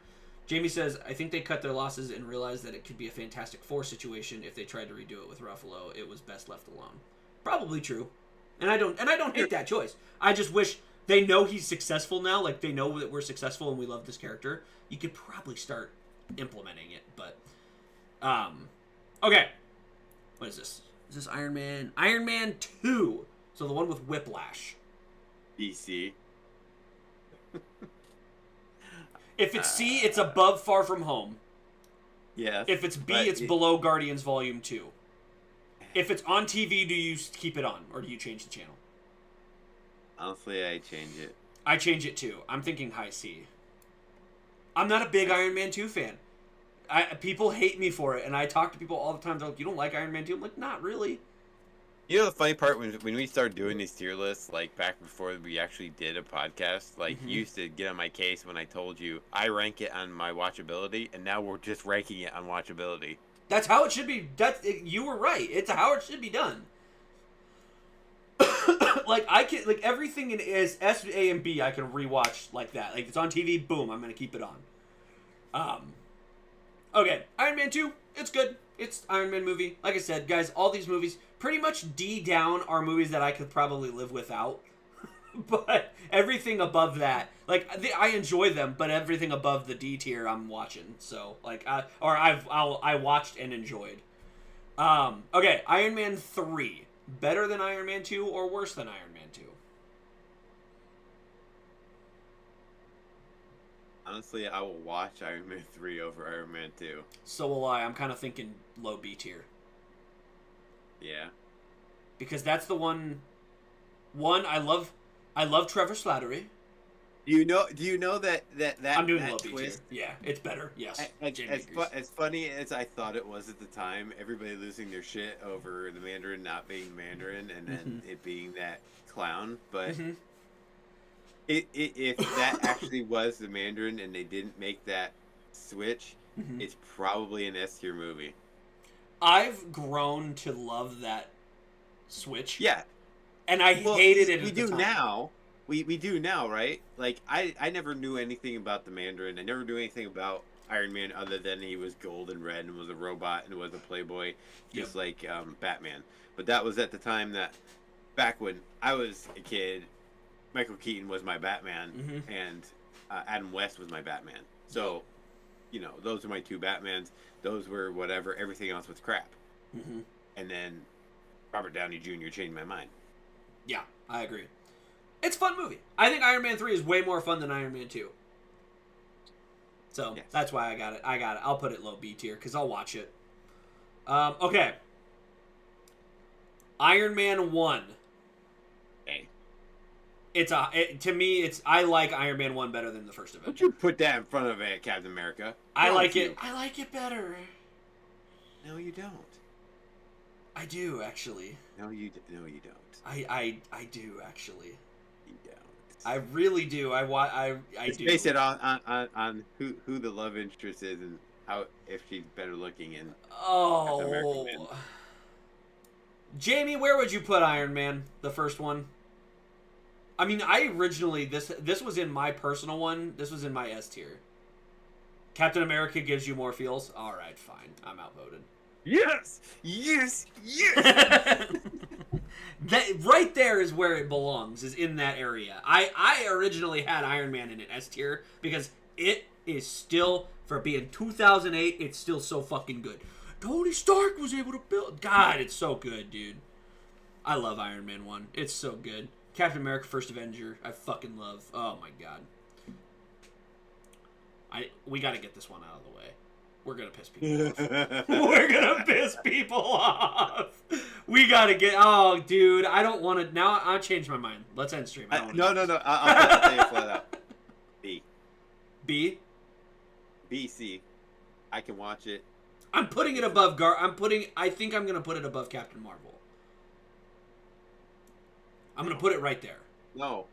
Jamie says, I think they cut their losses and realized that it could be a Fantastic Four situation if they tried to redo it with Ruffalo. It was best left alone. Probably true. And I don't hate that choice. I just wish they know he's successful now. Like, they know that we're successful and we love this character. You could probably start implementing it, but... Okay. What is this? Is this Iron Man? Iron Man 2. So the one with Whiplash. DC. If it's C, it's above Far From Home. Yes. If it's B, it's below Guardians Volume 2. If it's on TV, do you keep it on, or do you change the channel? Honestly, I change it. I change it too. I'm thinking high C. I'm not a big Iron Man 2 fan. People hate me for it, and I talk to people all the time. They're like, you don't like Iron Man 2? I'm like, not really. You know the funny part, when we started doing these tier lists, like back before we actually did a podcast, like you used to get on my case when I told you I rank it on my watchability, and now we're just ranking it on watchability. That's how it should be. You were right. It's how it should be done. Like I can everything in is S, A, and B I can rewatch like that. Like it's on TV, boom, I'm gonna keep it on. Okay, Iron Man 2, it's good. It's Iron Man movie. Like I said, guys, all these movies pretty much D down are movies that I could probably live without. But everything above that, like I enjoy them, but everything above the D tier I'm watching. So like I watched and enjoyed. Okay, Iron Man 3. Better than Iron Man 2 or worse than Iron Man 2? Honestly, I will watch Iron Man 3 over Iron Man 2. So will I. I'm kind of thinking low B tier. Yeah. Because that's the one I love Trevor Slattery. Do you know that I'm doing that low B twist? tier. Yeah, it's better. Yes. As funny as I thought it was at the time, everybody losing their shit over the Mandarin not being Mandarin and then it being that clown. But if that actually was the Mandarin and they didn't make that switch, it's probably an S tier movie. I've grown to love that switch. Yeah. And I hated it at we the do time. now. We do now, right? Like, I never knew anything about the Mandarin. I never knew anything about Iron Man other than he was gold and red and was a robot and was a playboy, just like Batman. But that was at the time that, back when I was a kid, Michael Keaton was my Batman and Adam West was my Batman. So, those are my two Batmans. Those were whatever. Everything else was crap. And then Robert Downey Jr. changed my mind. Yeah, I agree. It's a fun movie. I think Iron Man 3 is way more fun than Iron Man 2. So, that's why I got it. I'll put it low B tier, because I'll watch it. Okay. Iron Man 1. Hey. To me, I like Iron Man 1 better than the first Avenger. Don't you put that in front of Captain America. I like it better. No, you don't. I do, actually. No, you don't. I do, actually. You don't. I really do. I do. Base it on who the love interest is and how if she's better looking and Jamie, where would you put Iron Man, the first one? I mean, I originally this was in my personal one. This was in my S tier. Captain America gives you more feels. All right, fine. I'm outvoted. Yes. That right there is where it belongs, is in that area. I originally had Iron Man in an S tier because it is still, for being 2008, it's still so fucking good. Tony Stark was able to build. God, it's so good, dude. I love Iron Man 1. It's so good. Captain America: First Avenger, I fucking love. Oh my god. We got to get this one out of the way. We're gonna piss people off. We're gonna piss people off. We gotta get. Oh, dude, I don't want to. Now I'll change my mind. Let's end stream. No. I'll tell you flat out. B. B. B. C. I can watch it. I'm putting it above I think I'm gonna put it above Captain Marvel. I'm gonna put it right there. No.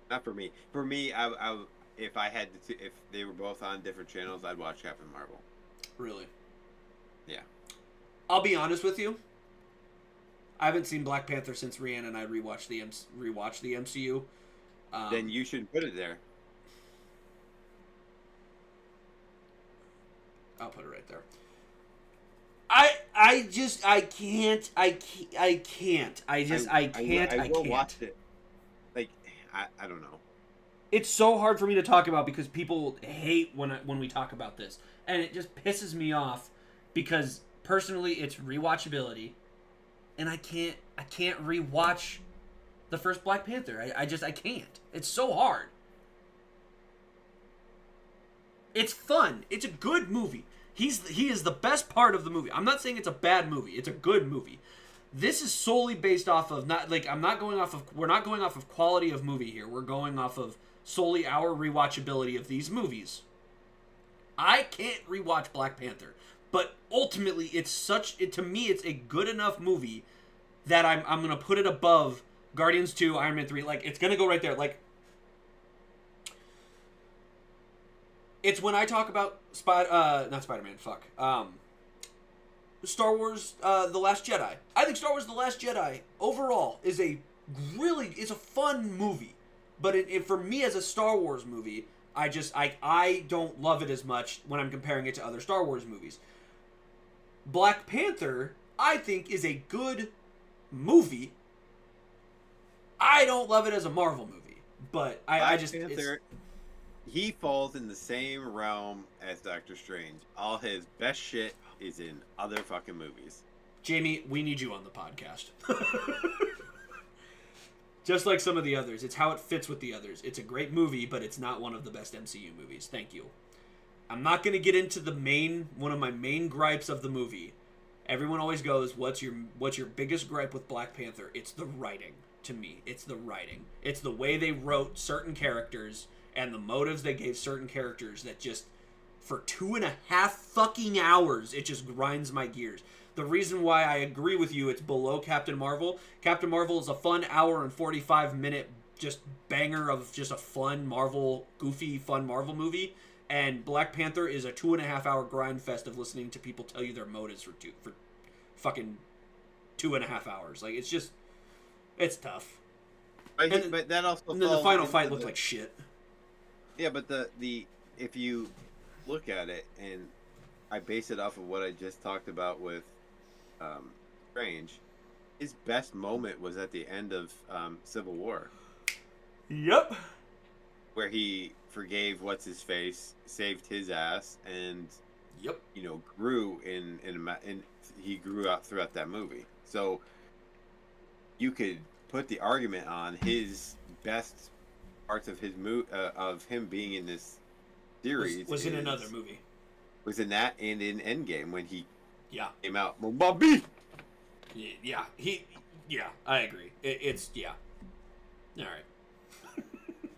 Not for me. For me, I if I had to, if they were both on different channels, I'd watch Captain Marvel. Really? Yeah. I'll be honest with you. I haven't seen Black Panther since Rhiannon and I rewatched the MCU. Then you should put it there. I'll put it right there. I can't. I will watch it. Like, I don't know. It's so hard for me to talk about because people hate when we talk about this, and it just pisses me off because personally it's rewatchability, and I can't rewatch the first Black Panther. I can't. It's so hard. It's fun. It's a good movie. He is the best part of the movie. I'm not saying it's a bad movie. It's a good movie. This is solely based off of we're not going off of quality of movie here. We're going off of solely our rewatchability of these movies. I can't rewatch Black Panther, but ultimately to me it's a good enough movie that I'm going to put it above Guardians 2, Iron Man 3. Like, it's going to go right there. Like, It's when I talk about not Spider-Man, fuck. Star Wars The Last Jedi. I think Star Wars The Last Jedi overall is it's a fun movie. But for me as a Star Wars movie, I don't love it as much when I'm comparing it to other Star Wars movies. Black Panther, I think, is a good movie. I don't love it as a Marvel movie, but I just Panther, he falls in the same realm as Doctor Strange. All his best shit is in other fucking movies. Jamie, we need you on the podcast. Just like some of the others. It's how it fits with the others. It's a great movie, but it's not one of the best MCU movies. Thank you. I'm not going to get into one of my main gripes of the movie. Everyone always goes, what's your biggest gripe with Black Panther? It's the writing, to me. It's the writing. It's the way they wrote certain characters and the motives they gave certain characters that just, for 2.5 fucking hours, it just grinds my gears. The reason why I agree with you, it's below Captain Marvel. Captain Marvel is a fun hour and 45-minute just banger of just a goofy, fun Marvel movie. And Black Panther is a 2.5 hour grind fest of listening to people tell you their motives for fucking 2.5 hours. Like, it's tough. But that also. And then the final fight looked like shit. Yeah, but the if you look at it, and I base it off of what I just talked about with Strange, his best moment was at the end of Civil War. Yep. Where he forgave what's his face, saved his ass, and yep, grew in he grew out throughout that movie. So you could put the argument on his best parts of his of him being in this series was in another movie. Was in that and in Endgame when he came out. Bobby. Yeah, I agree. It's all right.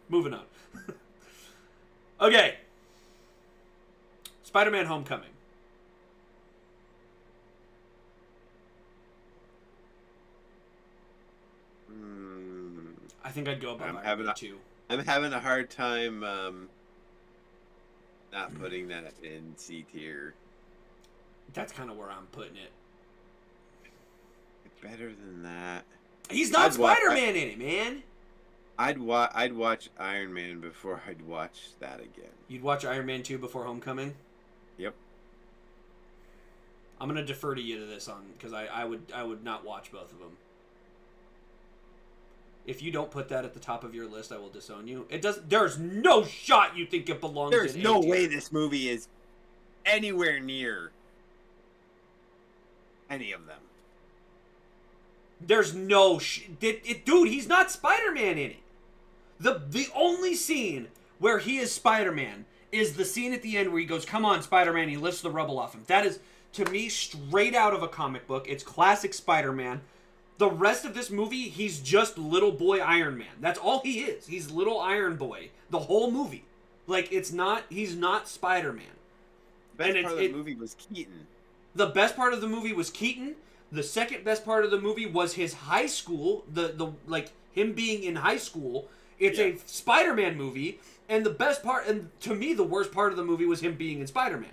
Moving on. Okay. Spider-Man: Homecoming. I think I'd go above Iron Man 2. I'm having a hard time not putting that in C tier. That's kind of where I'm putting it. It's better than that. He's not Spider-Man in it, man. I'd watch Iron Man before I'd watch that again. You'd watch Iron Man 2 before Homecoming? Yep. I'm gonna defer to you to this on because I would not watch both of them. If you don't put that at the top of your list, I will disown you. There's no shot you think it belongs. There's no way this movie is anywhere near any of them. There's no dude. He's not Spider-Man in it. The only scene where he is Spider-Man is the scene at the end where he goes, "Come on, Spider-Man!" He lifts the rubble off him. That is, to me, straight out of a comic book. It's classic Spider-Man. The rest of this movie, he's just little boy Iron Man. That's all he is. He's little Iron Boy. The whole movie. Like, he's not Spider-Man. The best part of the movie was Keaton. The best part of the movie was Keaton. The second best part of the movie was his high school. Him being in high school. It's a Spider-Man movie. And the best part, and to me, the worst part of the movie was him being in Spider-Man.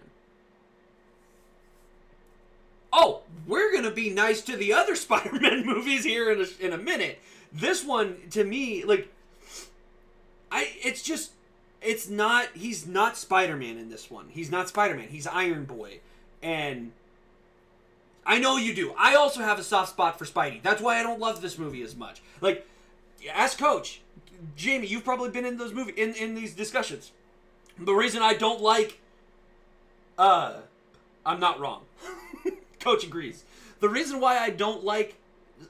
Oh, we're going to be nice to the other Spider-Man movies here in a minute. This one, to me, he's not Spider-Man in this one. He's not Spider-Man. He's Iron Boy. And I know you do. I also have a soft spot for Spidey. That's why I don't love this movie as much. Like, ask Coach. Jamie, you've probably been in those movies, in these discussions. The reason I don't like, I'm not wrong. Coach agrees. The reason why I don't like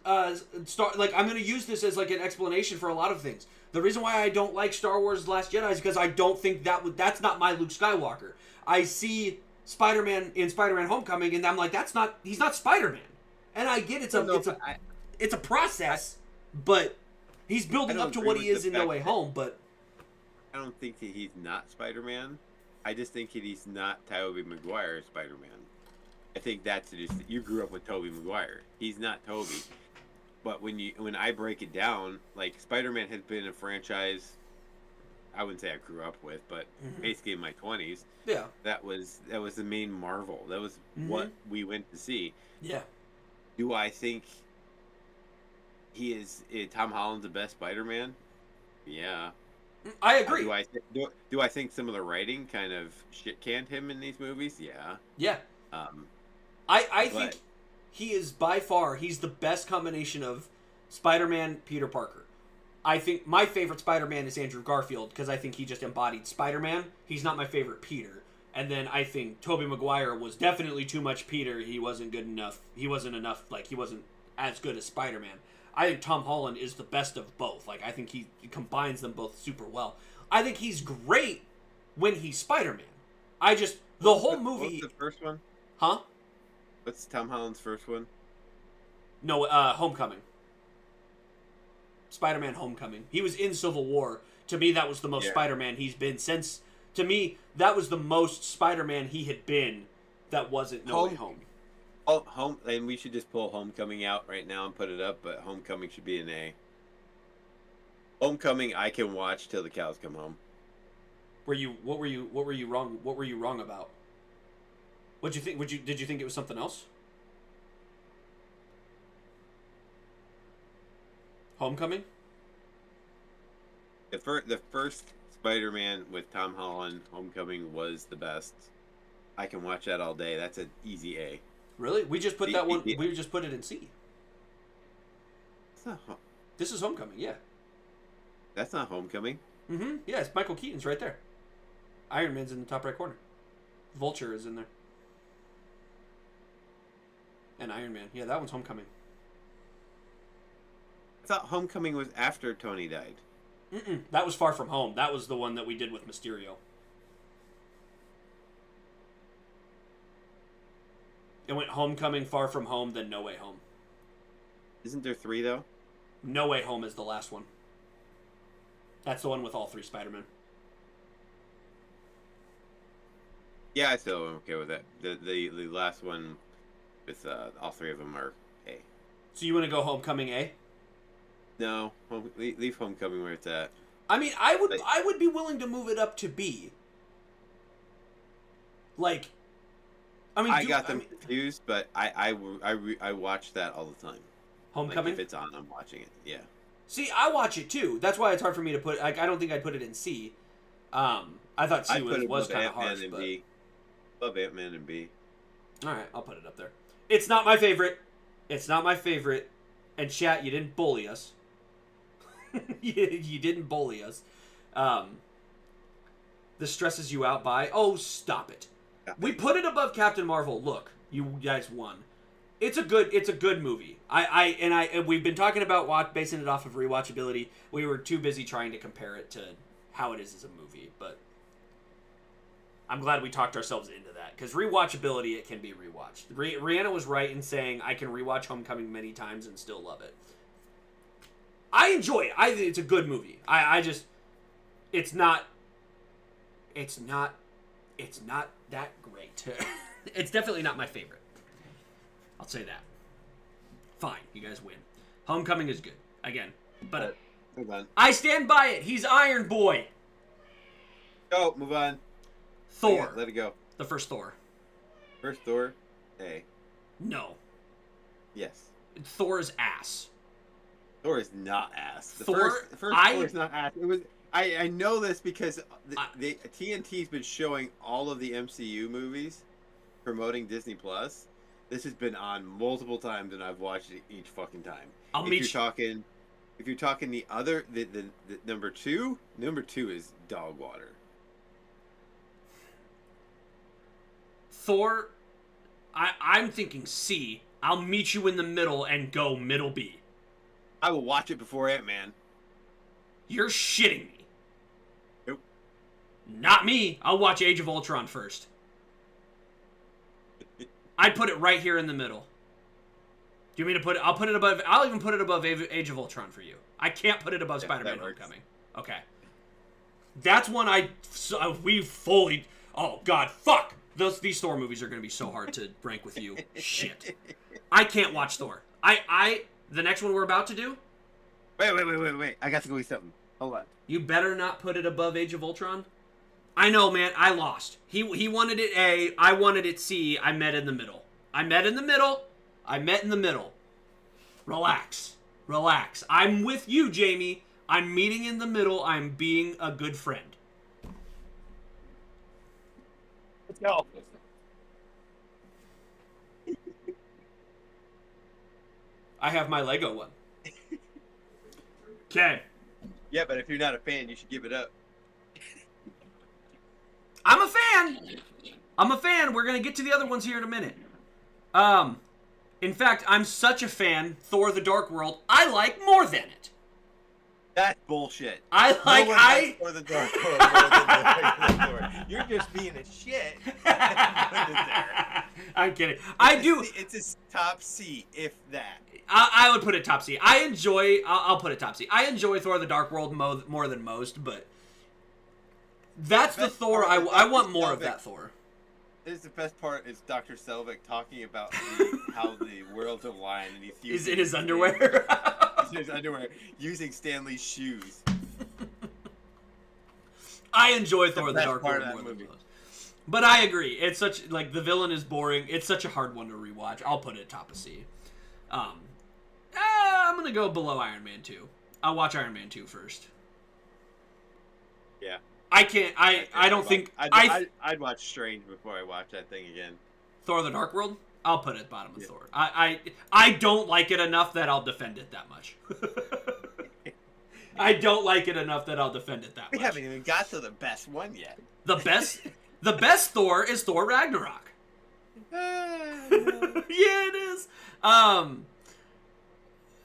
I'm going to use this as like an explanation for a lot of things. The reason why I don't like Star Wars: The Last Jedi is because I don't think that's not my Luke Skywalker. I see Spider-Man in Spider-Man: Homecoming, and I'm like, he's not Spider-Man. And I get it's a process, but he's building up to what he is in No Way Home. But I don't think that he's not Spider-Man. I just think that he's not Tobey Maguire Spider-Man. I think that's just you grew up with Tobey Maguire. He's not Tobey. But when I break it down, like Spider-Man has been a franchise, I wouldn't say I grew up with, but basically in my 20s. Yeah. That was the main Marvel. That was what we went to see. Yeah. Do I think is Tom Holland's the best Spider-Man? Yeah. I agree. Do I think some of the writing kind of shit canned him in these movies? Yeah. Yeah. I think he is by far he's the best combination of Spider-Man, Peter Parker. I think my favorite Spider-Man is Andrew Garfield because I think he just embodied Spider-Man. He's not my favorite Peter. And then I think Tobey Maguire was definitely too much Peter. He wasn't good enough. He wasn't as good as Spider-Man. I think Tom Holland is the best of both. Like, I think he combines them both super well. I think he's great when he's Spider-Man. The whole movie... What's the first one? Huh? What's Tom Holland's first one? No, Homecoming. Spider-Man Homecoming. He was in Civil War. To me, that was the most Spider-Man he's been since... To me, that was the most Spider-Man he had been that wasn't No Way Home. Oh, and we should just pull Homecoming out right now and put it up, but Homecoming should be an A. Homecoming I can watch till the cows come home. What were you wrong about? What'd you think? Did you think it was something else? Homecoming? The first Spider-Man with Tom Holland, Homecoming was the best. I can watch that all day. That's an easy A. Really? We just put that one. We just put it in C. This is Homecoming. Yeah. That's not Homecoming. Mm-hmm. Yeah, it's Michael Keaton's right there. Iron Man's in the top right corner. Vulture is in there. And Iron Man. Yeah, that one's Homecoming. I thought Homecoming was after Tony died. Mm-mm. That was Far From Home. That was the one that we did with Mysterio. It went Homecoming, Far From Home, then No Way Home. Isn't there 3, though? No Way Home is the last one. That's the one with all 3 Spider-Men. Yeah, I still am okay with that. The last one with all 3 of them are A. So you want to go Homecoming A? No, leave Homecoming where it's at. I mean, I would be willing to move it up to B. Like, I got them confused, but I watch that all the time. Homecoming? Like if it's on, I'm watching it. Yeah. See, I watch it too. That's why it's hard for me to put. Like, I don't think I'd put it in C. I thought C was kind of harsh, but above Ant-Man and B. All right, I'll put it up there. It's not my favorite. And chat, you didn't bully us. you didn't bully us. This stresses you out by. Oh, stop it. We put it above Captain Marvel. Look, you guys won. It's a good movie. We've been talking about basing it off of rewatchability. We were too busy trying to compare it to how it is as a movie, but I'm glad we talked ourselves into that because rewatchability, it can be rewatched. Rihanna was right in saying I can rewatch Homecoming many times and still love it. I enjoy it. I think it's a good movie. It's not that great. It's definitely not my favorite. I'll say that. Fine, you guys win. Homecoming is good. Again. But move on. I stand by it. He's Iron Boy. Go, move on. Thor. Let it go. The first Thor. First Thor, A. No. Yes. Thor is ass. Thor is not ass. The Thor, first Thor is not ass. It was. I know this because the TNT's been showing all of the MCU movies, promoting Disney Plus. This has been on multiple times, and I've watched it each fucking time. If you're talking the other, the number two is dog water. Thor, I'm thinking C. I'll meet you in the middle and go middle B. I will watch it before Ant-Man. You're shitting me. Nope. Not me. I'll watch Age of Ultron first. I'd put it right here in the middle. Do you want me to put it? I'll even put it above Age of Ultron for you. I can't put it above Spider-Man Homecoming. Okay. That's one we fully... Oh, God, fuck! These Thor movies are going to be so hard to rank with you. Shit. I can't watch Thor. The next one we're about to do... Wait. I got to go eat something. Hold on. You better not put it above Age of Ultron. I know, man. I lost. He wanted it A. I wanted it C. I met in the middle. Relax. I'm with you, Jamie. I'm meeting in the middle. I'm being a good friend. Let's go. I have my Lego one. Okay. Yeah, but if you're not a fan, you should give it up. I'm a fan. We're gonna get to the other ones here in a minute. In fact, I'm such a fan. Thor: The Dark World, I like more than it. That's bullshit. For the Dark World more than Thor. You're just being a shit. I'm kidding. I do. It's a top C, if that. I would put it top C. I'll put it top C. I enjoy Thor: The Dark World more than most, but that's the Thor. I want more of that Thor. This is the best part is Dr. Selvig talking about how the world's aligned and he's in his underwear. He's in his underwear using Stanley's shoes. I enjoy Thor: The Dark World more than most. But I agree. It's such the villain is boring. It's such a hard one to rewatch. I'll put it top of C. I'm gonna go below Iron Man 2. I'll watch Iron Man 2 first. Yeah. I can't. I don't think. I'd watch Strange before I watch that thing again. Thor: The Dark World. I'll put it at bottom of Thor. I don't like it enough that I'll defend it that much. I don't like it enough that I'll defend it that much. We haven't even got to the best one yet. The best Thor is Thor Ragnarok. Yeah, it is.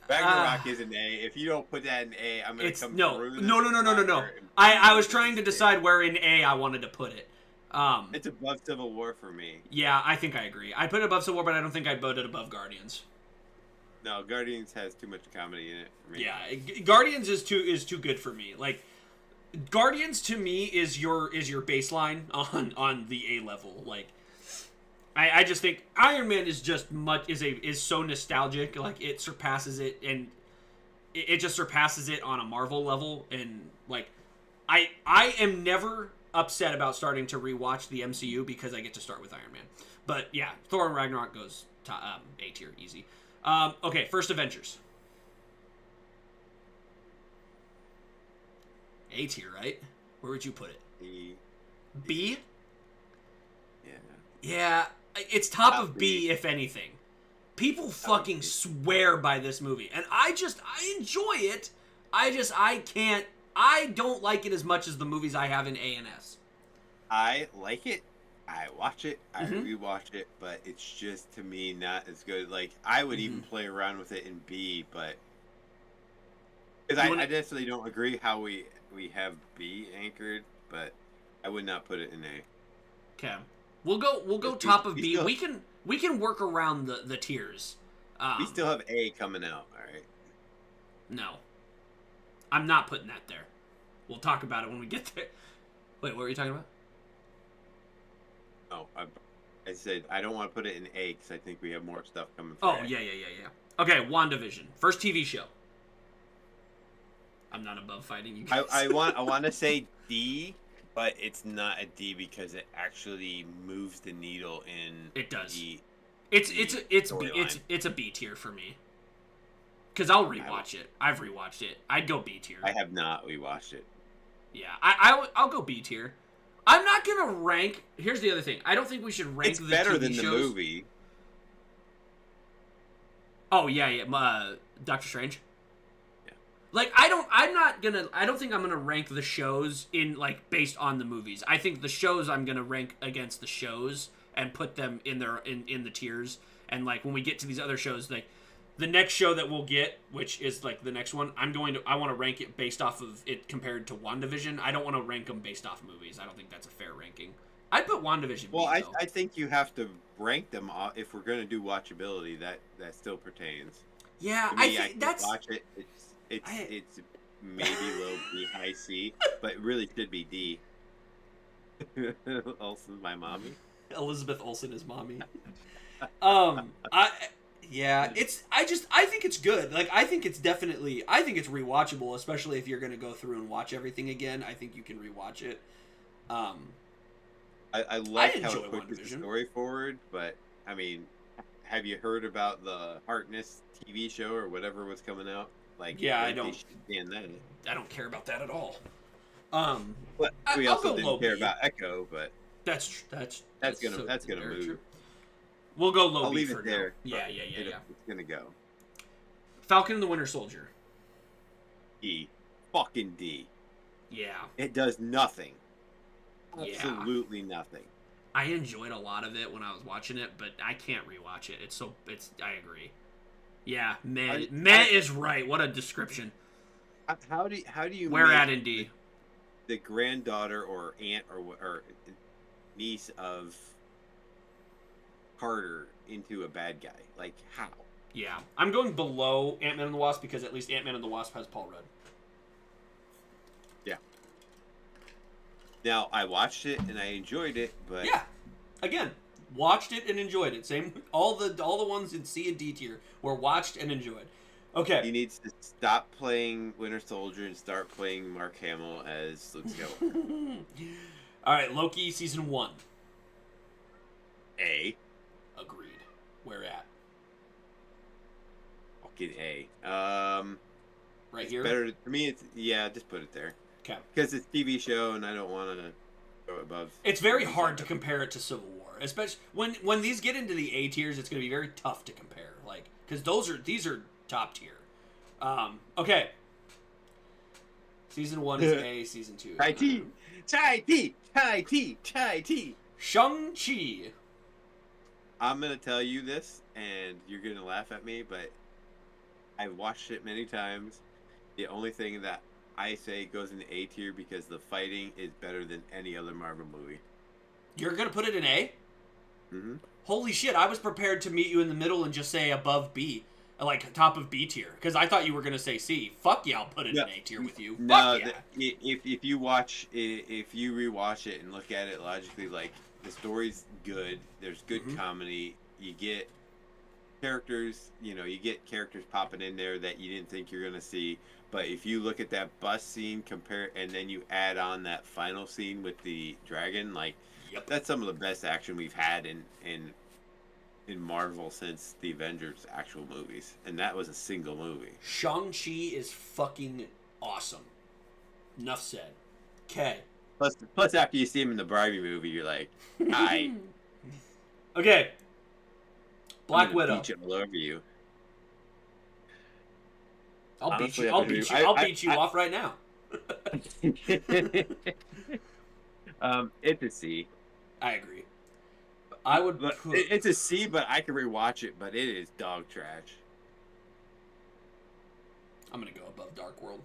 Ragnarok is an A. If you don't put that in A, I'm gonna come through. No. I was trying to decide where in A I wanted to put it. It's above Civil War for me. Yeah, I think I agree. I put it above Civil War, but I don't think I'd put it above Guardians. No, Guardians has too much comedy in it for me. Yeah, Guardians is too good for me. Like, Guardians to me is your baseline on the A level. Like, I just think Iron Man is just is so nostalgic. Like, it surpasses it, and it just surpasses it on a Marvel level. And like, I am never upset about starting to rewatch the MCU because I get to start with Iron Man. But yeah, Thor and Ragnarok goes to A tier, easy. Okay, first Avengers. A tier, right? Where would you put it? B. B? Yeah. Yeah, it's top of B, if anything. People fucking swear by this movie, and I enjoy it. I don't like it as much as the movies I have in A and S. I like it. I watch it. I rewatch it, but it's just, to me, not as good. Like, I would even play around with it in B, but because I necessarily don't agree how we have B anchored, but I would not put it in A. Okay, we'll go top of B. We can work around the tiers. We still have A coming out. All right. No, I'm not putting that there. We'll talk about it when we get there. Wait, what were you talking about? Oh, I said I don't want to put it in A because I think we have more stuff coming. Oh, yeah. Okay, WandaVision, first TV show. I'm not above fighting you guys. I want to say D, but it's not a D because it actually moves the needle in. It does. It's a B tier for me. Because I'll rewatch it. I've rewatched it. I'd go B tier. I have not rewatched it. Yeah, I'll go B tier. I'm not gonna rank. Here's the other thing. I don't think we should rank the better TV than shows. The movie. Oh yeah. Doctor Strange. Yeah. Like I don't think I'm gonna rank the shows in based on the movies. I think the shows I'm gonna rank against the shows and put them in the tiers. And when we get to these other shows, the next show that we'll get, which is the next one, I want to rank it based off of it compared to WandaVision. I don't want to rank them based off movies. I don't think that's a fair ranking. I'd put WandaVision. Well, I think you have to rank them if we're going to do watchability. That still pertains. Yeah, to me, I think that's watch it. It's maybe low B, high C, but it really should be D. Olsen's my mommy. Elizabeth Olsen is mommy. Yeah, I think it's good. Like, I think it's rewatchable, especially if you're going to go through and watch everything again. I think you can rewatch it. I like how enjoy it pushes the WandaVision. story forward, but I mean, have you heard about the Harkness TV show or whatever was coming out? Like, Yeah, I think they don't. should stand that. I don't care about that at all. But we I'll also go didn't low care B. about Echo, but That's gonna move. true. We'll go low I'll B leave for it there. now. Yeah. It's gonna go. Falcon and the Winter Soldier. D. Fucking D. Yeah. It does nothing. Yeah. Absolutely nothing. I enjoyed a lot of it when I was watching it, but I can't rewatch it. I agree. Yeah, meh is right. What a description. How do you Where make at in D? the granddaughter or aunt or niece of Carter into a bad guy? Like, how? Yeah, I'm going below Ant-Man and the Wasp because at least Ant-Man and the Wasp has Paul Rudd. Yeah. Now, I watched it and I enjoyed it, but yeah, again, watched it and enjoyed it. Same, all the ones in C and D tier were watched and enjoyed. Okay. He needs to stop playing Winter Soldier and start playing Mark Hamill as Luke Skywalker. All right, Loki season 1. A. Agreed. Where at? Fucking A. Right here. Better for me. Just put it there. Okay. Because it's a TV show and I don't want to go above. It's very hard to compare it to Civil War, especially when these get into the A tiers. It's going to be very tough to compare, like because these are top tier. Okay. Season 1 is A. Season 2. Chai tea. Shang-Chi. I'm gonna tell you this, and you're gonna laugh at me, but I've watched it many times. The only thing that I say goes in A tier because the fighting is better than any other Marvel movie. You're gonna put it in A? Mm-hmm. Holy shit! I was prepared to meet you in the middle and just say above B, like top of B tier, because I thought you were gonna say C. Fuck yeah, I'll put it in A tier with you. No, Fuck yeah. If you rewatch it and look at it logically, like the story's good. There's good comedy. You get characters. You get characters popping in there that you didn't think you're gonna see. But if you look at that bus scene, and then you add on that final scene with the dragon, like that's some of the best action we've had in Marvel since the Avengers actual movies, and that was a single movie. Shang-Chi is fucking awesome. Enough said. Okay. Plus, after you see him in the Barbie movie, you're like, "Hi." Okay. Black Widow. Beat it all over you. I'll beat you off right now. It's a C. I agree. I would. It's a C, but I can rewatch it. But it is dog trash. I'm gonna go above Dark World.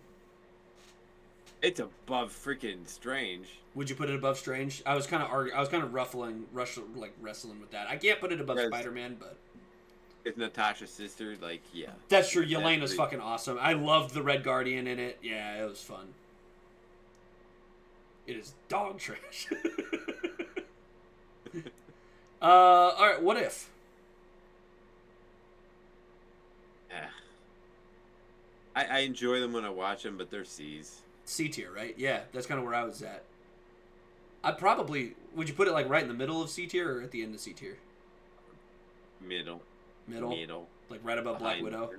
It's above freaking Strange. Would you put it above Strange? I was kind of wrestling with that. I can't put it above Spider-Man, but it's Natasha's sister. Like, yeah, that's true. Yelena's fucking awesome. I loved the Red Guardian in it. Yeah, it was fun. It is dog trash. All right. What if? I enjoy them when I watch them, but they're C's. C tier, right? Yeah, that's kind of where I was at. Would you put it like right in the middle of C tier or at the end of C tier? Middle. Like right above Black Widow?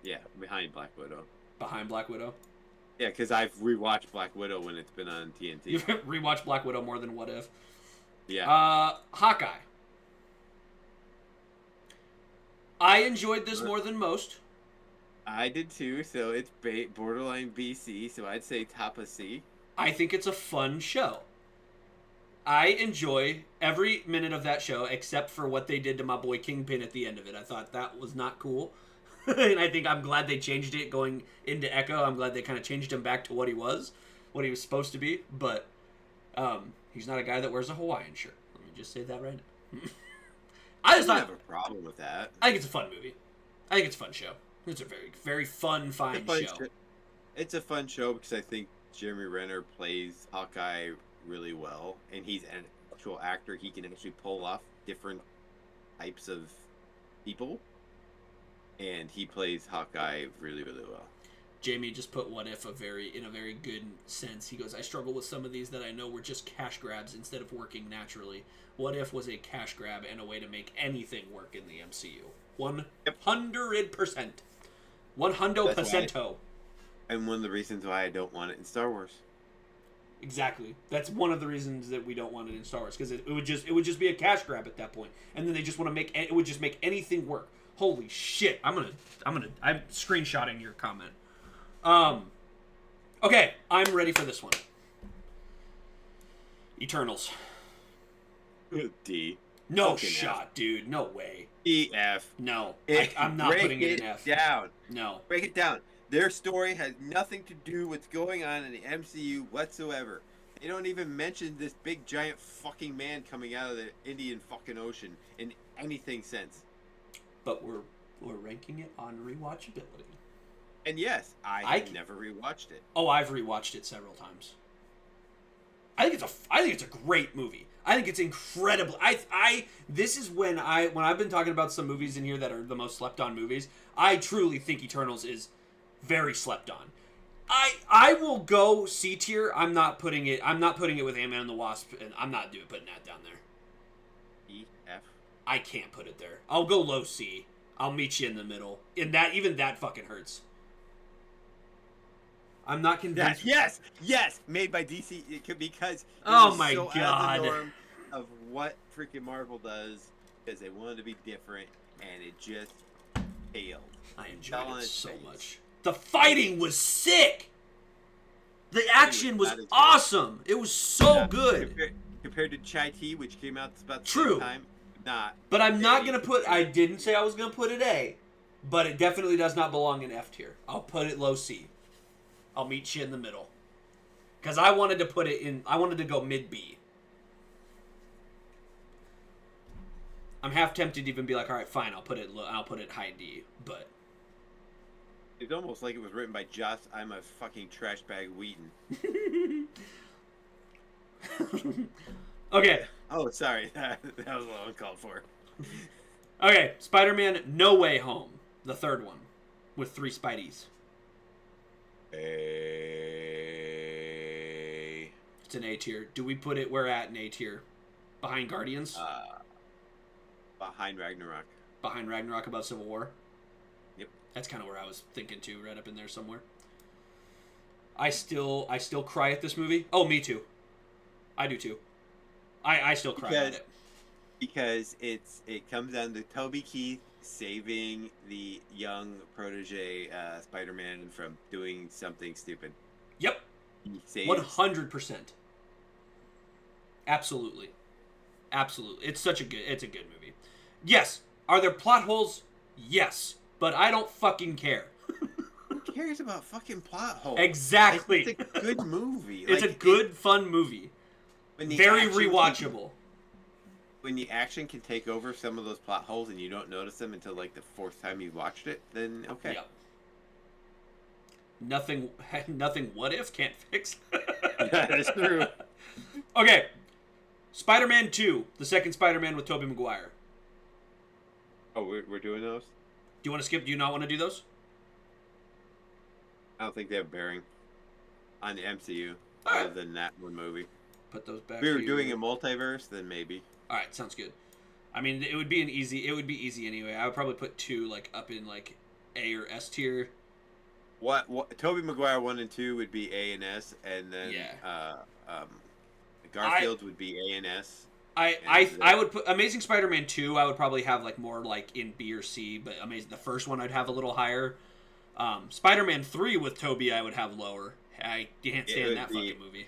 Yeah, behind Black Widow. Behind Black Widow? Yeah, because I've rewatched Black Widow when it's been on TNT. You've rewatched Black Widow more than What If? Yeah. Hawkeye. I enjoyed this more than most. I did too, so it's borderline BC, so I'd say top of C. I think it's a fun show. I enjoy every minute of that show except for what they did to my boy Kingpin at the end of it. I thought that was not cool. And I think I'm glad they changed it going into Echo. I'm glad they kind of changed him back to what he was supposed to be. But he's not a guy that wears a Hawaiian shirt. Let me just say that right now. I don't have a problem with that. I think it's a fun movie. I think it's a fun show. It's a very, very fun show. It's a fun show because I think Jeremy Renner plays Hawkeye really well, and he's an actual actor. He can actually pull off different types of people. and he plays Hawkeye really, really well. Jamie just put "What if" in a very good sense. He goes, "I struggle with some of these that I know were just cash grabs instead of working naturally. What if was a cash grab and a way to make anything work in the MCU? 100%, 100%." And one of the reasons why I don't want it in Star Wars. Exactly. That's one of the reasons that we don't want it in Star Wars, because it would just be a cash grab at that point, and then they just want to make it would just make anything work. Holy shit! I'm screenshotting your comment. Okay, I'm ready for this one. Eternals. D. No shot, F. Dude. No way. EF. No, I'm not putting it in F. Down. No. Break it down. Their story has nothing to do with what's going on in the MCU whatsoever. They don't even mention this big giant fucking man coming out of the Indian fucking Ocean in anything sense. But we're ranking it on rewatchability. And yes, I never rewatched it. Oh, I've rewatched it several times. I think it's a great movie. I think it's incredible. This is when I've been talking about some movies in here that are the most slept on movies. I truly think Eternals is very slept on. I will go C tier. I'm not putting it with Ant-Man and the Wasp, and I'm not putting that down there. E F. I can't put it there. I'll go low C. I'll meet you in the middle. And that fucking hurts. I'm not convinced. Yes, made by DC because oh my so god, out of the norm of what freaking Marvel does, because they wanted to be different, and it just failed. I enjoyed it so much. The fighting was sick. The action was awesome. It was so good. Compared to Chai Tea, which came out about the True. same time, not. But I'm not gonna put. I didn't say I was gonna put it A, but it definitely does not belong in F tier. I'll put it low C. I'll meet you in the middle. Because I wanted to put it in. I wanted to go mid B. I'm half tempted to even be like, all right, fine, I'll put it high D, but. It's almost like it was written by Joss. I'm a fucking trash bag Wheaton. Okay. Oh, sorry. That was a little uncalled for. Okay, Spider-Man No Way Home. The third one. With 3 Spideys. A. It's an A tier. Do we put it where at in A tier? Behind Guardians? Behind Ragnarok. Behind Ragnarok above Civil War? Yep. That's kind of where I was thinking too, right up in there somewhere. I still cry at this movie. Oh, me too. I do too. I still cry at it. Because it comes down to Toby Keith saving the young protege Spider-Man from doing something stupid. Yep. 100%. Absolutely. It's a good movie. Yes. Are there plot holes? Yes. But I don't fucking care. Who cares about fucking plot holes? Exactly. It's a good movie. It's a good, fun movie. Very rewatchable. When the action can take over some of those plot holes and you don't notice them until like the 4th time you watched it, then okay. Yeah. Nothing what if can't fix. That is true. Okay. Spider-Man 2, the second Spider-Man with Tobey Maguire. Oh, we're doing those? Do you want to skip? Do you not want to do those? I don't think they have bearing on the MCU right. Other than that one movie. Put those back. If we were doing a multiverse, then maybe. All right, sounds good. I mean, it would be easy anyway. I would probably put 2 like up in like A or S tier. What Tobey Maguire 1 and 2 would be A and S, and then Garfield would be A and S. I would put Amazing Spider-Man 2. I would probably have like more like in B or C, but the first one I'd have a little higher. Spider-Man 3 with Tobey I would have lower. I can't stand that fucking movie.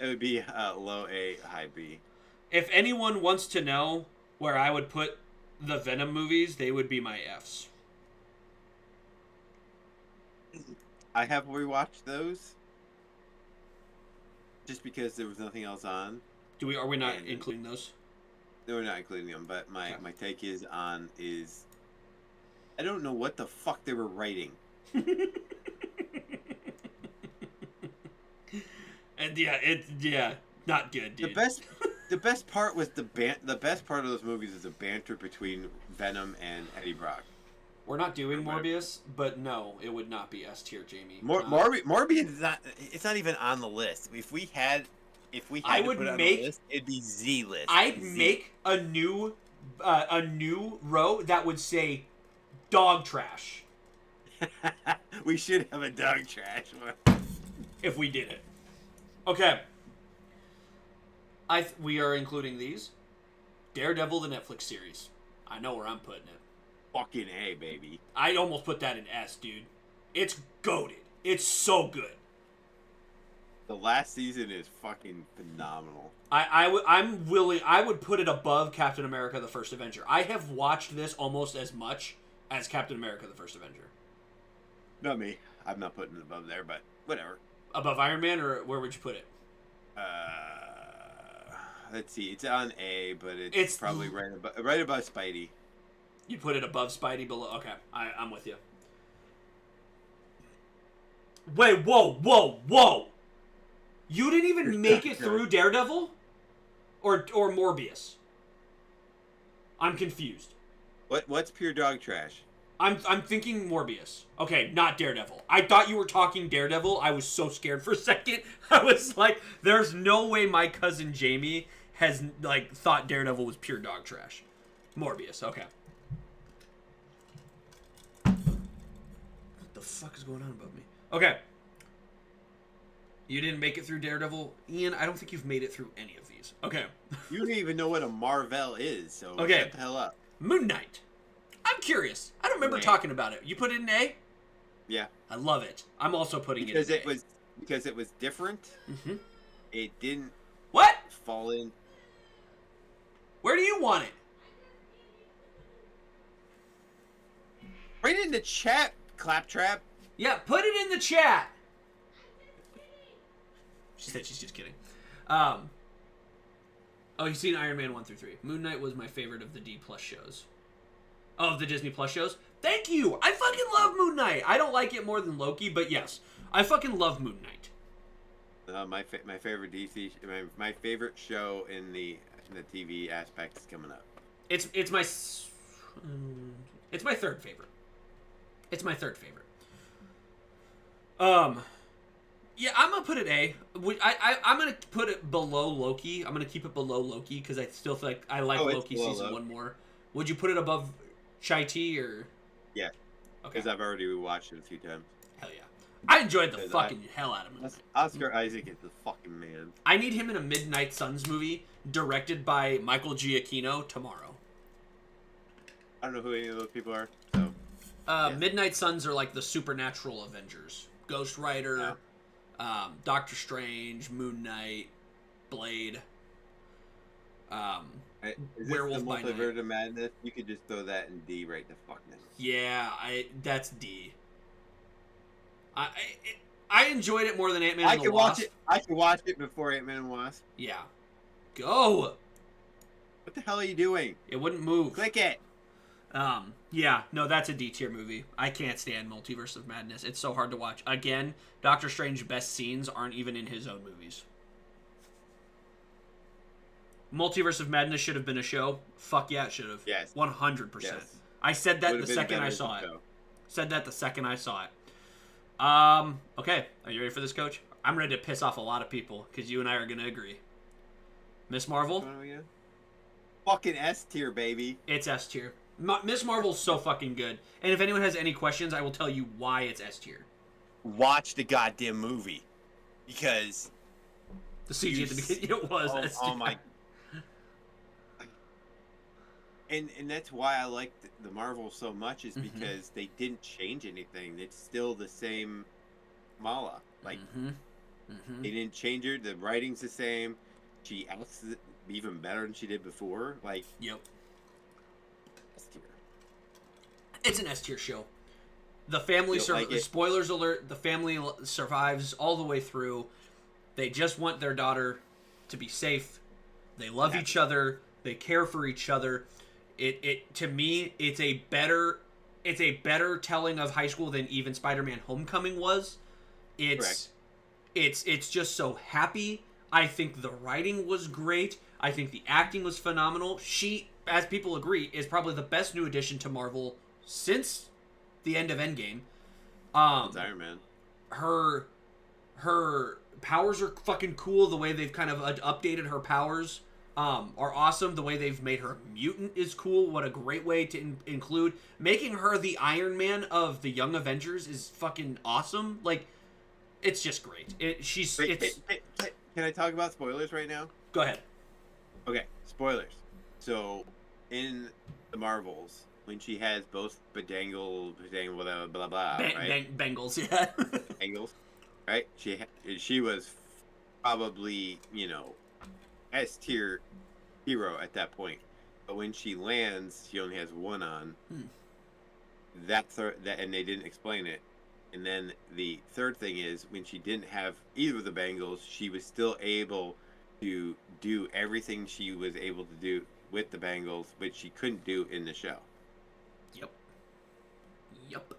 It would be low A, high B. If anyone wants to know where I would put the Venom movies, they would be my Fs. I have rewatched those just because there was nothing else on. Are we not including those? No, we're not including them, but my take is I don't know what the fuck they were writing. And not good, dude. The best part was the best part of those movies is the banter between Venom and Eddie Brock. We're not doing Morbius, but no, it would not be S tier, Jamie. Morbius is not. It's not even on the list. If we had to put it on the list, it'd be Z list. I'd make a new row that would say dog trash. We should have a dog trash one. If we did it. Okay. We are including these. Daredevil, the Netflix series. I know where I'm putting it. Fucking A, baby. I'd almost put that in S, dude. It's goated. It's so good. The last season is fucking phenomenal. I would put it above Captain America: The First Avenger. I have watched this almost as much as Captain America: The First Avenger. Not me. I'm not putting it above there, but whatever. Above Iron Man, or where would you put it? Let's see. It's on A, but it's probably right above Spidey. You put it above Spidey, below. Okay, I'm with you. Wait, whoa! You didn't even make it through Daredevil, or Morbius. I'm confused. What's pure dog trash? I'm thinking Morbius. Okay, not Daredevil. I thought you were talking Daredevil. I was so scared for a second. I was like, there's no way my cousin Jamie has thought Daredevil was pure dog trash. Morbius, okay. What the fuck is going on above me? Okay. You didn't make it through Daredevil. Ian, I don't think you've made it through any of these. Okay. You don't even know what a Marvel is, so okay. Shut the hell up. Moon Knight. I'm curious. I don't remember talking about it. You put it in A? Yeah. I love it. I'm also putting it in A. Because it was different. Mm-hmm. It didn't fall in. Where do you want it? Right in the chat, Claptrap. Yeah, put it in the chat. She said she's just kidding. Oh, you've seen Iron Man 1 through 3. Moon Knight was my favorite of the D+ shows. Oh, of the Disney Plus shows? Thank you! I fucking love Moon Knight! I don't like it more than Loki, but yes. I fucking love Moon Knight. My favorite DC... My favorite show in the TV aspect is coming up. It's my third favorite. It's my third favorite. Yeah, I'm gonna put it A. I'm gonna put it below Loki. I'm gonna keep it below Loki because I still feel like I like Loki season 1 more. Would you put it above Chai-Ti or? Yeah. Okay. Because I've already watched it a few times. Hell yeah. I enjoyed the fucking hell out of him. Oscar Isaac is the fucking man. I need him in a Midnight Suns movie directed by Michael Giacchino tomorrow. I don't know who any of those people are. So. Midnight Suns are like the supernatural Avengers. Ghost Rider, Doctor Strange, Moon Knight, Blade. Is Werewolf by Night. Multiverse of Madness? You could just throw that in D right the fuck now. Yeah, that's D. I enjoyed it more than Ant-Man and the Wasp. I could watch it before Ant-Man and Wasp. Yeah. Go! What the hell are you doing? It wouldn't move. Click it! Yeah, no, that's a D tier movie. I can't stand Multiverse of Madness. It's so hard to watch. Again, Doctor Strange's best scenes aren't even in his own movies. Multiverse of Madness should have been a show. Fuck yeah, it should have. Yes. 100%. Yes. I said that the second I saw it. Said that the second I saw it. Okay. Are you ready for this, Coach? I'm ready to piss off a lot of people because you and I are going to agree. Miss Marvel? Oh, yeah. Fucking S tier, baby. It's S tier. Miss Marvel's so fucking good. And if anyone has any questions, I will tell you why it's S tier. Watch the goddamn movie. Because... The CG at the beginning, it was S tier. Oh my... And that's why I like the Marvel so much is because they didn't change anything. It's still the same Mala. Like, they didn't change her. The writing's the same. She acts even better than she did before. Like, yep. S tier. It's an S tier show. The family spoilers alert. The family survives all the way through. They just want their daughter to be safe. They love each other. They care for each other. It to me, it's a better telling of high school than even Spider-Man: Homecoming was. It's just so happy. I think the writing was great. I think the acting was phenomenal. She, as people agree, is probably the best new addition to Marvel since the end of Endgame. It's Iron Man. Her powers are fucking cool. The way they've kind of updated her powers are awesome. The way they've made her a mutant is cool. What a great way to include. Making her the Iron Man of the Young Avengers is fucking awesome. Like, it's just great. Can I talk about spoilers right now? Go ahead. Okay, spoilers. So, in the Marvels, when she has both bedangle, blah, blah, blah, right? Bengals, yeah. Bengals, right? She was probably, S tier hero at that point. But when she lands, she only has one on. And they didn't explain it. And then the third thing is, when she didn't have either of the bangles, she was still able to do everything she was able to do with the bangles, which she couldn't do in the show. Yep.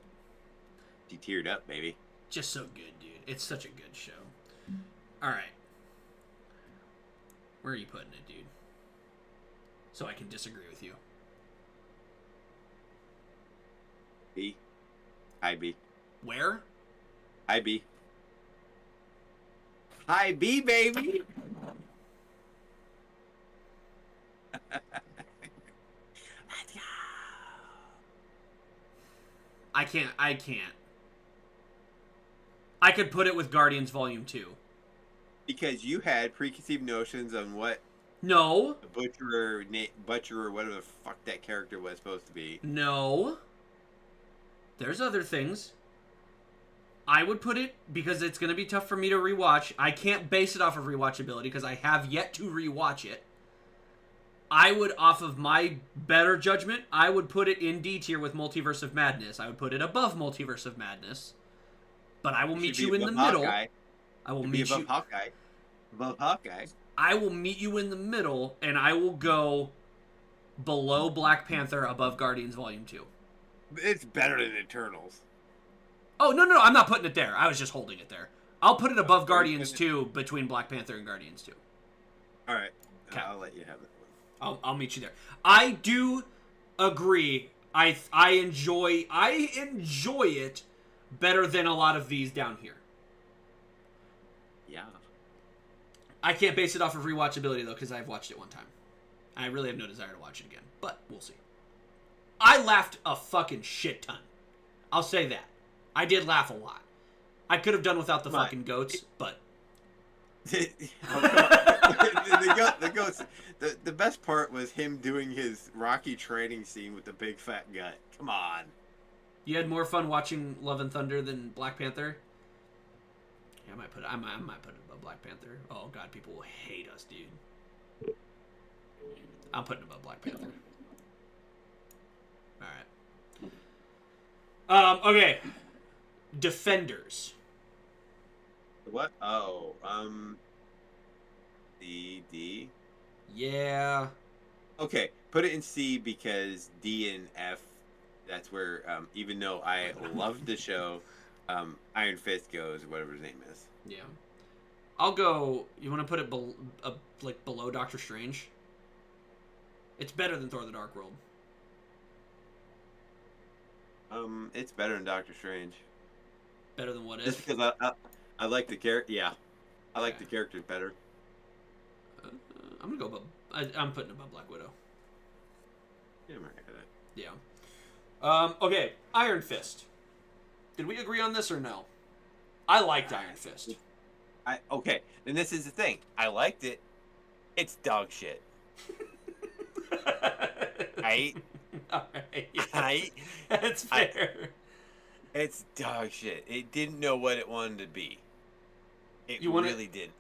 She teared up, baby. Just so good, dude. It's such a good show. All right. Where are you putting it, dude? So I can disagree with you. B. High B. Where? High B. High B, baby. Let's go. I can't. I could put it with Guardians Volume 2. Because you had preconceived notions on what No. the Butcher or whatever the fuck that character was supposed to be. No. There's other things. I would put it, because it's going to be tough for me to rewatch. I can't base it off of rewatchability because I have yet to rewatch it. I would, off of my better judgment, I would put it in D tier with Multiverse of Madness. I would put it above Multiverse of Madness. But I will meet you in the middle. I will meet you Hawkeye. Above Hawkeye. I will meet you in the middle, and I will go below Black Panther, above Guardians Volume 2. It's better than Eternals. Oh, no, I'm not putting it there. I was just holding it there. I'll put it above Guardians 2 between Black Panther and Guardians 2. All right. Okay. I'll let you have that one. I'll meet you there. I do agree. I enjoy it better than a lot of these down here. Yeah. I can't base it off of rewatchability, though, because I've watched it one time. I really have no desire to watch it again, but we'll see. I laughed a fucking shit ton. I'll say that. I did laugh a lot. I could have done without the fucking goats, but... The goats. The best part was him doing his Rocky training scene with the big fat gut. Come on. You had more fun watching Love and Thunder than Black Panther? Yeah, I might put it above Black Panther. Oh god, people will hate us, dude. I'm putting it above Black Panther. Alright. Okay. Defenders. What? Oh, D. Yeah. Okay, put it in C because D and F. That's where, even though I loved the show, Iron Fist goes, or whatever his name is. Yeah. I'll go. You want to put it below Doctor Strange? It's better than Thor: The Dark World. It's better than Doctor Strange. Better than What If? Just because I like the character. Yeah, I like the characters better. I'm gonna go above. I'm putting above Black Widow. Yeah, I'm right with that. Yeah. Okay, Iron Fist. Did we agree on this or no? I liked Iron Fist. Okay, and this is the thing. I liked it. It's dog shit. Right? Alright. Yeah. Right? That's fair. It's dog shit. It didn't know what it wanted to be. It really did.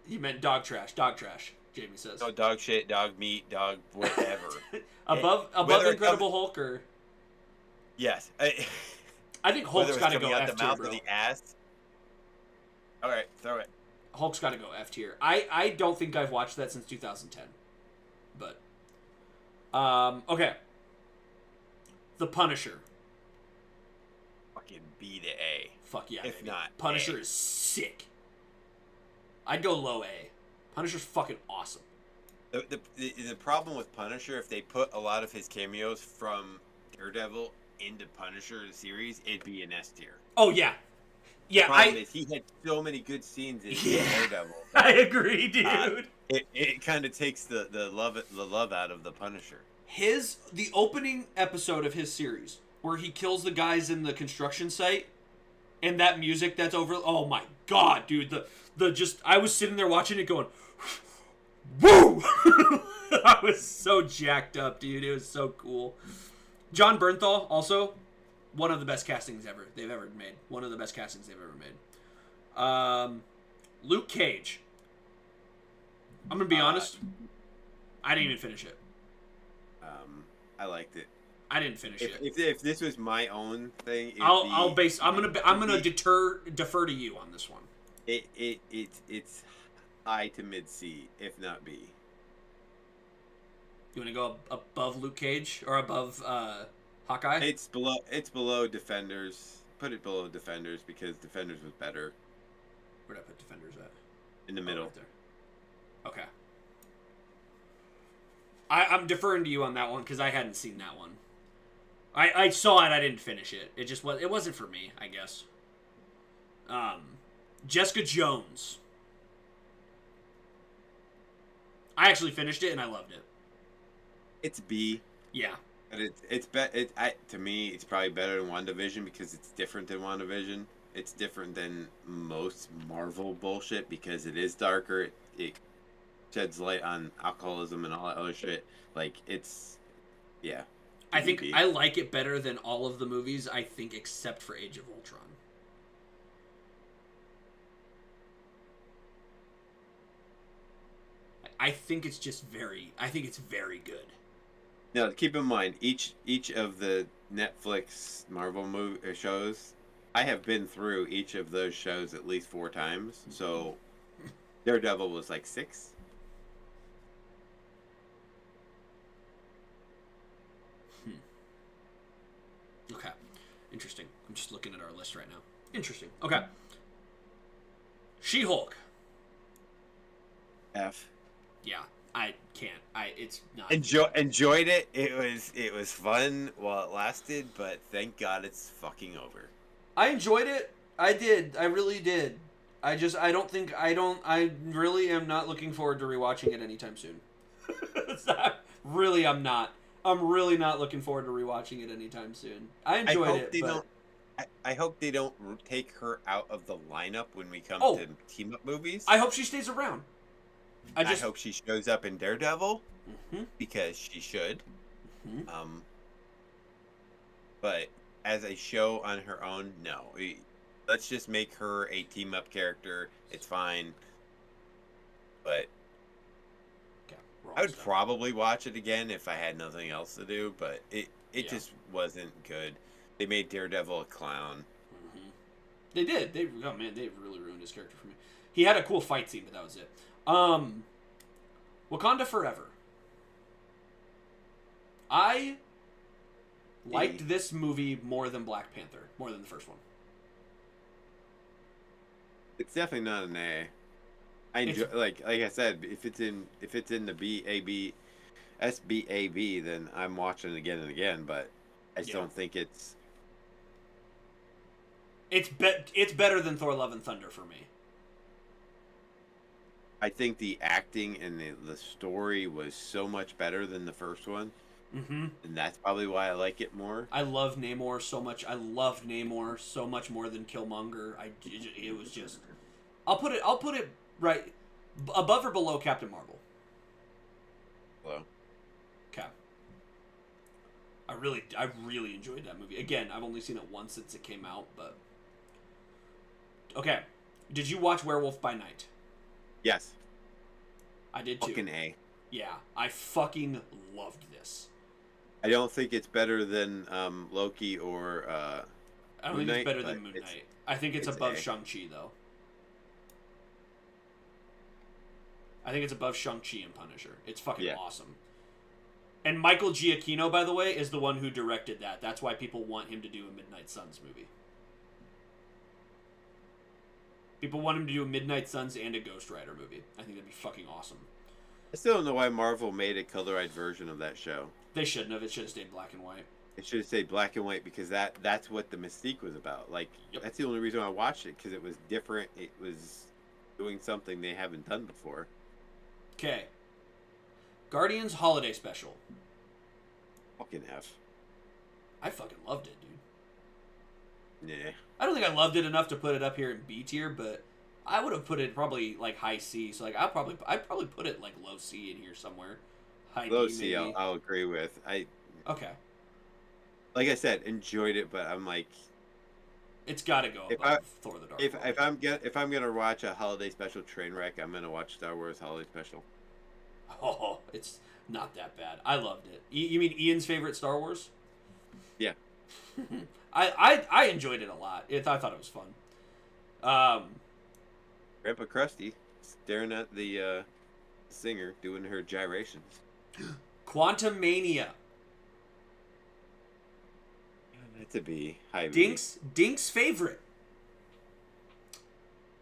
You meant dog trash. Dog trash, Jamie says. No, dog shit, dog meat, dog whatever. above Incredible Hulk or... Yes. I think Hulk's got to go F tier, the mouth bro. or the ass. All right, throw it. Hulk's got to go F tier. I don't think I've watched that since 2010. But... okay. The Punisher. Fucking B to A. Fuck yeah, if baby. not Punisher A. is sick. I'd go low A. Punisher's fucking awesome. The problem with Punisher, if they put a lot of his cameos from Daredevil into Punisher the series, it'd be an S tier. Oh yeah, The problem is he had so many good scenes in Daredevil. I agree, dude. It kind of takes the love out of the Punisher. The opening episode of his series where he kills the guys in the construction site, and that music that's over. Oh my god, dude! I was sitting there watching it, going, woo! I was so jacked up, dude. It was so cool. John Bernthal, also one of the best castings they've ever made. One of the best castings they've ever made. Luke Cage. I'm gonna be honest. I didn't even finish it. I liked it. I didn't finish it. If this was my own thing, I'm gonna defer to you on this one. It's high to mid C, if not B. You want to go above Luke Cage or above Hawkeye? It's below Defenders. Put it below Defenders because Defenders was better. Where'd I put Defenders at? In the middle. Right there. Okay. I'm deferring to you on that one because I hadn't seen that one. I saw it. I didn't finish it. It wasn't for me, I guess. Jessica Jones. I actually finished it and I loved it. It's B. Yeah. But to me, it's probably better than WandaVision because it's different than WandaVision. It's different than most Marvel bullshit because it is darker. It sheds light on alcoholism and all that other shit. Like, yeah. I think I like it better than all of the movies, I think, except for Age of Ultron. I think it's very good. Now, keep in mind, each of the Netflix Marvel movie shows, I have been through each of those shows at least 4 times. So, Daredevil was like 6. Okay. Interesting. I'm just looking at our list right now. Interesting. Okay. She-Hulk. F. Yeah, I can't. It's not. Enjoyed it. It was fun while it lasted, but thank God it's fucking over. I enjoyed it. I did. I really did. I really am not looking forward to rewatching it anytime soon. I'm not. I'm really not looking forward to rewatching it anytime soon. I enjoyed it. I hope they don't take her out of the lineup when we come to team up movies. I hope she stays around. I hope she shows up in Daredevil because she should. But as a show on her own, no. Let's just make her a team up character. It's fine. But I would probably watch it again if I had nothing else to do. But it just wasn't good. They made Daredevil a clown. They did. They really ruined his character for me. He had a cool fight scene, but that was it. Wakanda Forever. I liked this movie more than Black Panther, more than the first one. It's definitely not an A. I enjoy, like I said, if it's in the SBAB, then I'm watching it again and again. But I just don't think it's. It's better than Thor: Love and Thunder for me. I think the acting and the story was so much better than the first one. And that's probably why I like it more. I love Namor so much. I loved Namor so much more than Killmonger. It was just. I'll put it right above or below Captain Marvel. Hello. Okay. I really enjoyed that movie. Again, I've only seen it once since it came out, but. Okay. Did you watch Werewolf by Night? Yes. I did too. Fucking A. Yeah, I fucking loved this. I don't think it's better than Loki or I don't think it's better than Moon Knight. I think it's above Shang-Chi, though. I think it's above Shang-Chi and Punisher. It's fucking awesome. And Michael Giacchino, by the way, is the one who directed that. That's why people want him to do a Midnight Suns movie. People want him to do a Midnight Suns and a Ghost Rider movie. I think that'd be fucking awesome. I still don't know why Marvel made a colorized version of that show. They shouldn't have. It should have stayed black and white. I should say black and white because that's what the mystique was about. Like that's the only reason I watched it because it was different. It was doing something they haven't done before. Okay. Guardians Holiday Special. Fucking F. I fucking loved it, dude. Yeah. I don't think I loved it enough to put it up here in B tier, but I would have put it probably like high C. So like I'd probably put it like low C in here somewhere. High Low D, C, maybe. I'll agree with. Okay. Like I said, enjoyed it, but I'm like, it's got to go above Thor: The Dark World. if I'm gonna watch a holiday special train wreck, I'm gonna watch Star Wars Holiday Special. Oh, it's not that bad. I loved it. You mean Ian's favorite Star Wars? Yeah. I enjoyed it a lot. I thought it was fun. Grandpa Krusty staring at the singer doing her gyrations. Quantum Mania. That's a B. High B. Dink's favorite.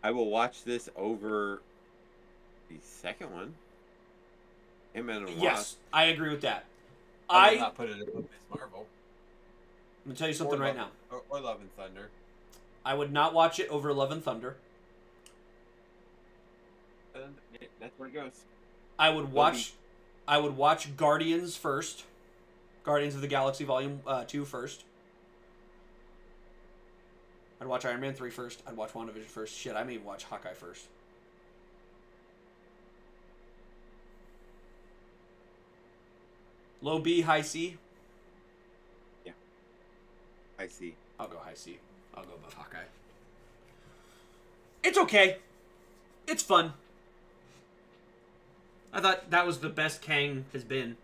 I will watch this over the second one. Ant-Man and Yes, I agree with that. I would not put it above Miss Marvel. I'm gonna tell you something right now. Or Love and Thunder. I would not watch it over Love and Thunder. That's where it goes. I would watch Guardians first. Guardians of the Galaxy Volume 2 first. I'd watch Iron Man 3 first. I'd watch WandaVision first. Shit, I may even watch Hawkeye first. Low B, high C? Yeah. High C. I'll go high C. I'll go above Hawkeye. It's okay. It's fun. I thought that was the best Kang has been,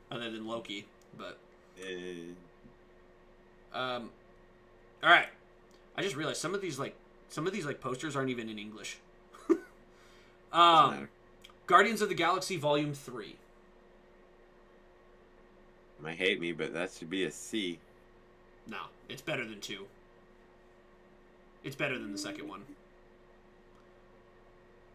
other than Loki. But all right. I just realized some of these posters aren't even in English. Guardians of the Galaxy Volume 3. You might hate me, but that should be a C. No, it's better than 2. It's better than the second one.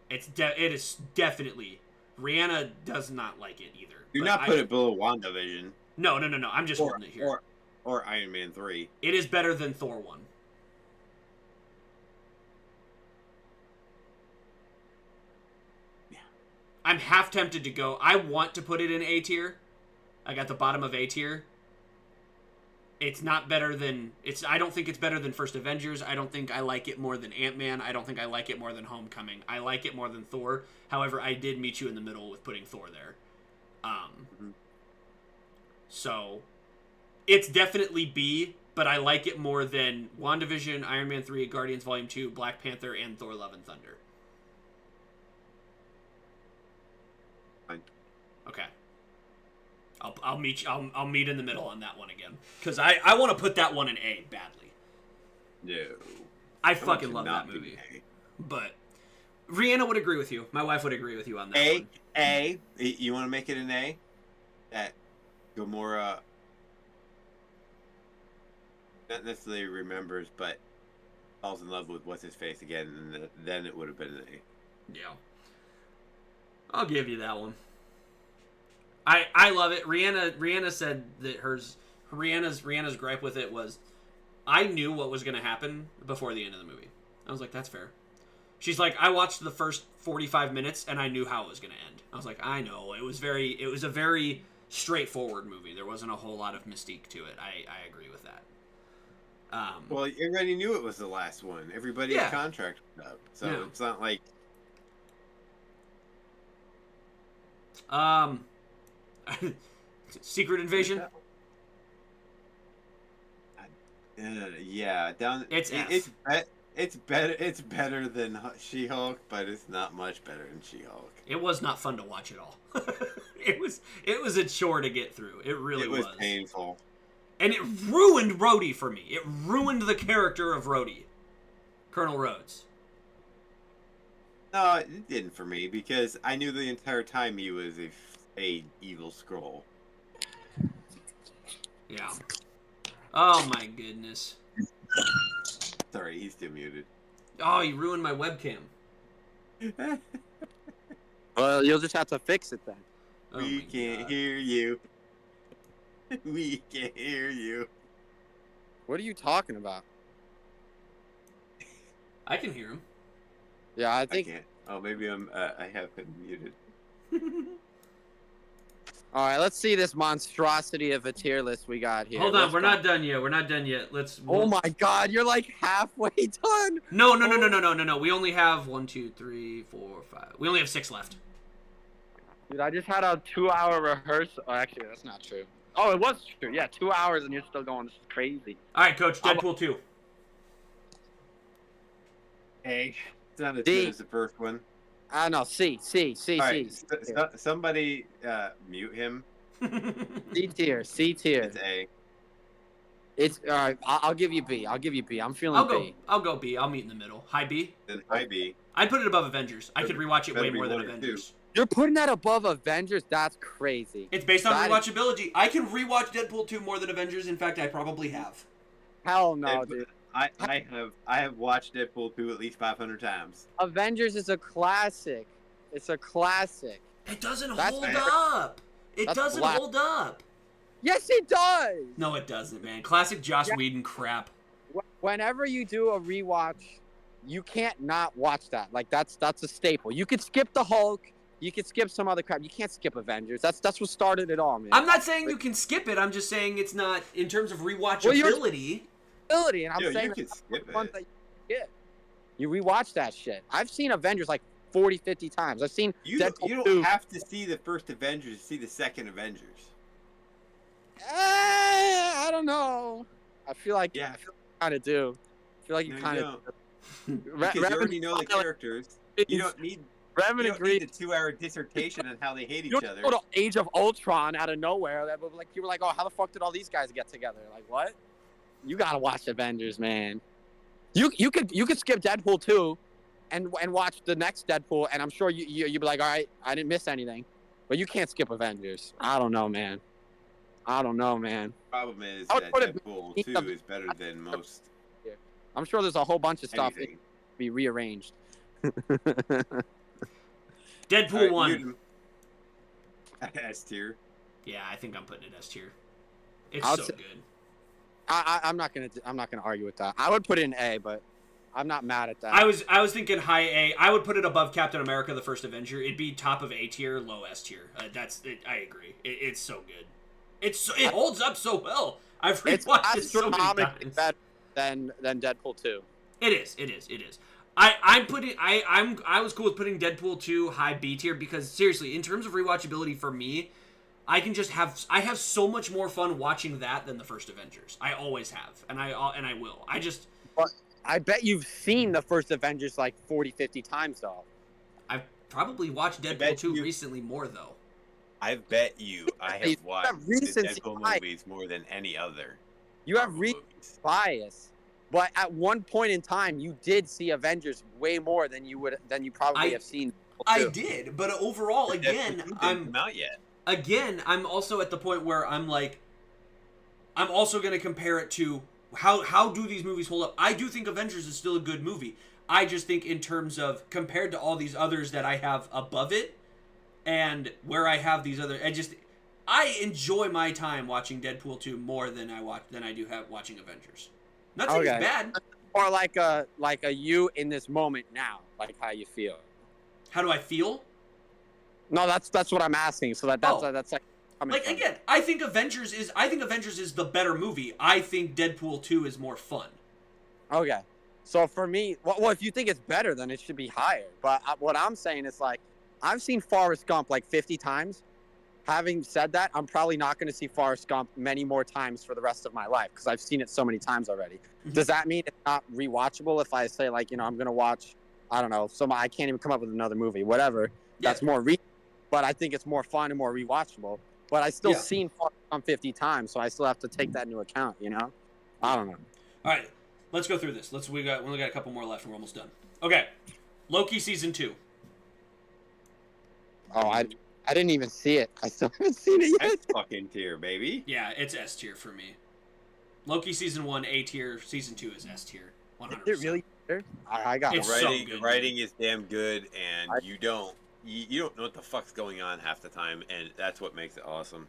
It is definitely. Rihanna does not like it either. Do not put it below WandaVision. No. I'm just holding it here. Or Iron Man 3. It is better than Thor 1. Yeah. I'm half tempted to go. I want to put it in A tier. I got the bottom of A tier. It's not better than... I don't think it's better than First Avengers. I don't think I like it more than Ant-Man. I don't think I like it more than Homecoming. I like it more than Thor. However, I did meet you in the middle with putting Thor there. So, it's definitely B, but I like it more than WandaVision, Iron Man 3, Guardians Volume 2, Black Panther, and Thor: Love and Thunder. Fine. Okay. I'll meet in the middle on that one again, because I want to put that one in A badly. No, I fucking love that movie. But Rihanna would agree with you. My wife would agree with you on that. A. You want to make it an A? That Gamora not necessarily remembers, but falls in love with what's his face again, and then it would have been an A. Yeah. I'll give you that one. I love it. Rihanna said that Rihanna's gripe with it was, I knew what was going to happen before the end of the movie. I was like, that's fair. She's like, I watched the first 45 minutes and I knew how it was going to end. I was like, I know. It was a very straightforward movie. There wasn't a whole lot of mystique to it. I agree with that. Well, everybody knew it was the last one. Everybody's contract was up, so it's not like. Secret Invasion. Yeah, down. It's better than She-Hulk, but it's not much better than She-Hulk. It was not fun to watch at all. It was a chore to get through. It really was. It was painful. And it ruined Rhodey for me. It ruined the character of Rhodey. Colonel Rhodes. No, it didn't for me, because I knew the entire time he was a evil Skrull. Yeah. Oh my goodness. Sorry, he's still muted. Oh, you ruined my webcam. Well, you'll just have to fix it then. We can't hear you. We can't hear you. What are you talking about? I can hear him. Yeah, I I think. can't. Oh, maybe I have been muted. All right, let's see this monstrosity of a tier list we got here. Hold on, Let's we're go. not done yet. We're not done yet. Oh my God, you're like halfway done. No. We only have 1, 2, 3, 4, 5. We only have 6 left. Dude, I just had a 2-hour rehearsal. Oh, actually, that's not true. Oh, it was true. Yeah, 2 hours and you're still going. This is crazy. All right, Coach. Deadpool 2. Hey, it's not as D. good as the first one. No, C. All right, somebody mute him. C tier. It's A. It's all right. I'll give you B. I'm feeling B. I'll go B. I'll meet in the middle. High B. Then high B. I'd put it above Avengers. I could rewatch it way Better be more than one or two. Avengers. You're putting that above Avengers? That's crazy. It's based on That rewatchability. I can rewatch Deadpool 2 more than Avengers. In fact, I probably have. Hell no, dude. I have watched Deadpool 2 at least 500 times. Avengers is a classic. It's a classic. It doesn't That's hold fair. up. It That's doesn't black. hold up. Yes, it does. No, it doesn't, man. Classic Joss Yeah. Whedon crap. Whenever you do a rewatch, you can't not watch that. Like that's a staple. You could skip the Hulk. You could skip some other crap. You can't skip Avengers. That's what started it all, man. I'm not saying you can skip it. I'm just saying it's not in terms of rewatchability. Ability, and I'm Yo, saying you can that's skip the one it. that you rewatch that shit. I've seen Avengers like 40, 50 times. I've seen You Deadpool don't 2. have to see the first Avengers to see the second Avengers. I don't know. I feel like Yeah. you kind of do. I feel like you No, you kind don't. of. Because you already know the characters. You don't need Revan you don't agreed. need a 2-hour dissertation on how they hate You each don't other. go to Age of Ultron out of nowhere. That was like you were like, oh, how the fuck did all these guys get together? Like what? You gotta watch Avengers, man. You could skip Deadpool 2 and watch the next Deadpool, and I'm sure you'd be like, all right, I didn't miss anything. But you can't skip Avengers. I don't know, man. Problem is I would that put it Deadpool beneath 2 the- is better than most I'm sure there's a whole bunch of stuff that anything. can be rearranged. Deadpool All 1. mute him. S tier. Yeah, I think I'm putting it S tier. It's I'll so say- good. I'm not gonna argue with that. I would put it in A, but I'm not mad at that. I was thinking high A. I would put it above Captain America: The First Avenger. It'd be top of A tier, low S tier. That's it. I agree. It's so good. It holds up so well. I've It's rewatched it so many astronomically times. better than Deadpool 2. It is. I was cool with putting Deadpool 2 high B tier because seriously, in terms of rewatchability for me, I have so much more fun watching that than the first Avengers. I always have, and I will. But I bet you've seen the first Avengers like 40, 50 times though. I've probably watched Deadpool bet 2 you- recently more though. I bet you I You have watched have the recency Deadpool bias. movies more than any other. You have Marvel movies. bias, but at one point in time, you did see Avengers way more than you probably have seen. I Deadpool 2. did, but overall, Deadpool 2 again, didn't come out yet. I'm also at the point where I'm also going to compare it to how do these movies hold up. I do think Avengers is still a good movie. I just think in terms of compared to all these others that I have above it and where I have these other, I enjoy my time watching Deadpool 2 more than I do have watching Avengers. Not saying Okay. it's bad. Or like a you in this moment now, like how you feel. How do I feel? No, that's what I'm asking. So that's like coming Like from. again, I think Avengers is the better movie. I think Deadpool 2 is more fun. Okay. So for me, well, if you think it's better, then it should be higher. But what I'm saying is like, I've seen Forrest Gump like 50 times. Having said that, I'm probably not going to see Forrest Gump many more times for the rest of my life because I've seen it so many times already. Mm-hmm. Does that mean it's not rewatchable if I say like, I'm going to watch, I don't know, I can't even come up with another movie, whatever. Yeah. That's more but I think it's more fun and more rewatchable. But I still seen Forrest Gump 50 times, so I still have to take that into account, I don't know. All right, let's go through this. We only got a couple more left, and we're almost done. Okay, Loki season 2. Oh, I didn't even see it. I still haven't seen it yet. That's fucking tier, baby. Yeah, it's S tier for me. Loki season 1 A tier, season 2 is S tier. 100%. Is it really? I got It's it. so The good, writing is damn good, and I- you don't know what the fuck's going on half the time, and that's what makes it awesome.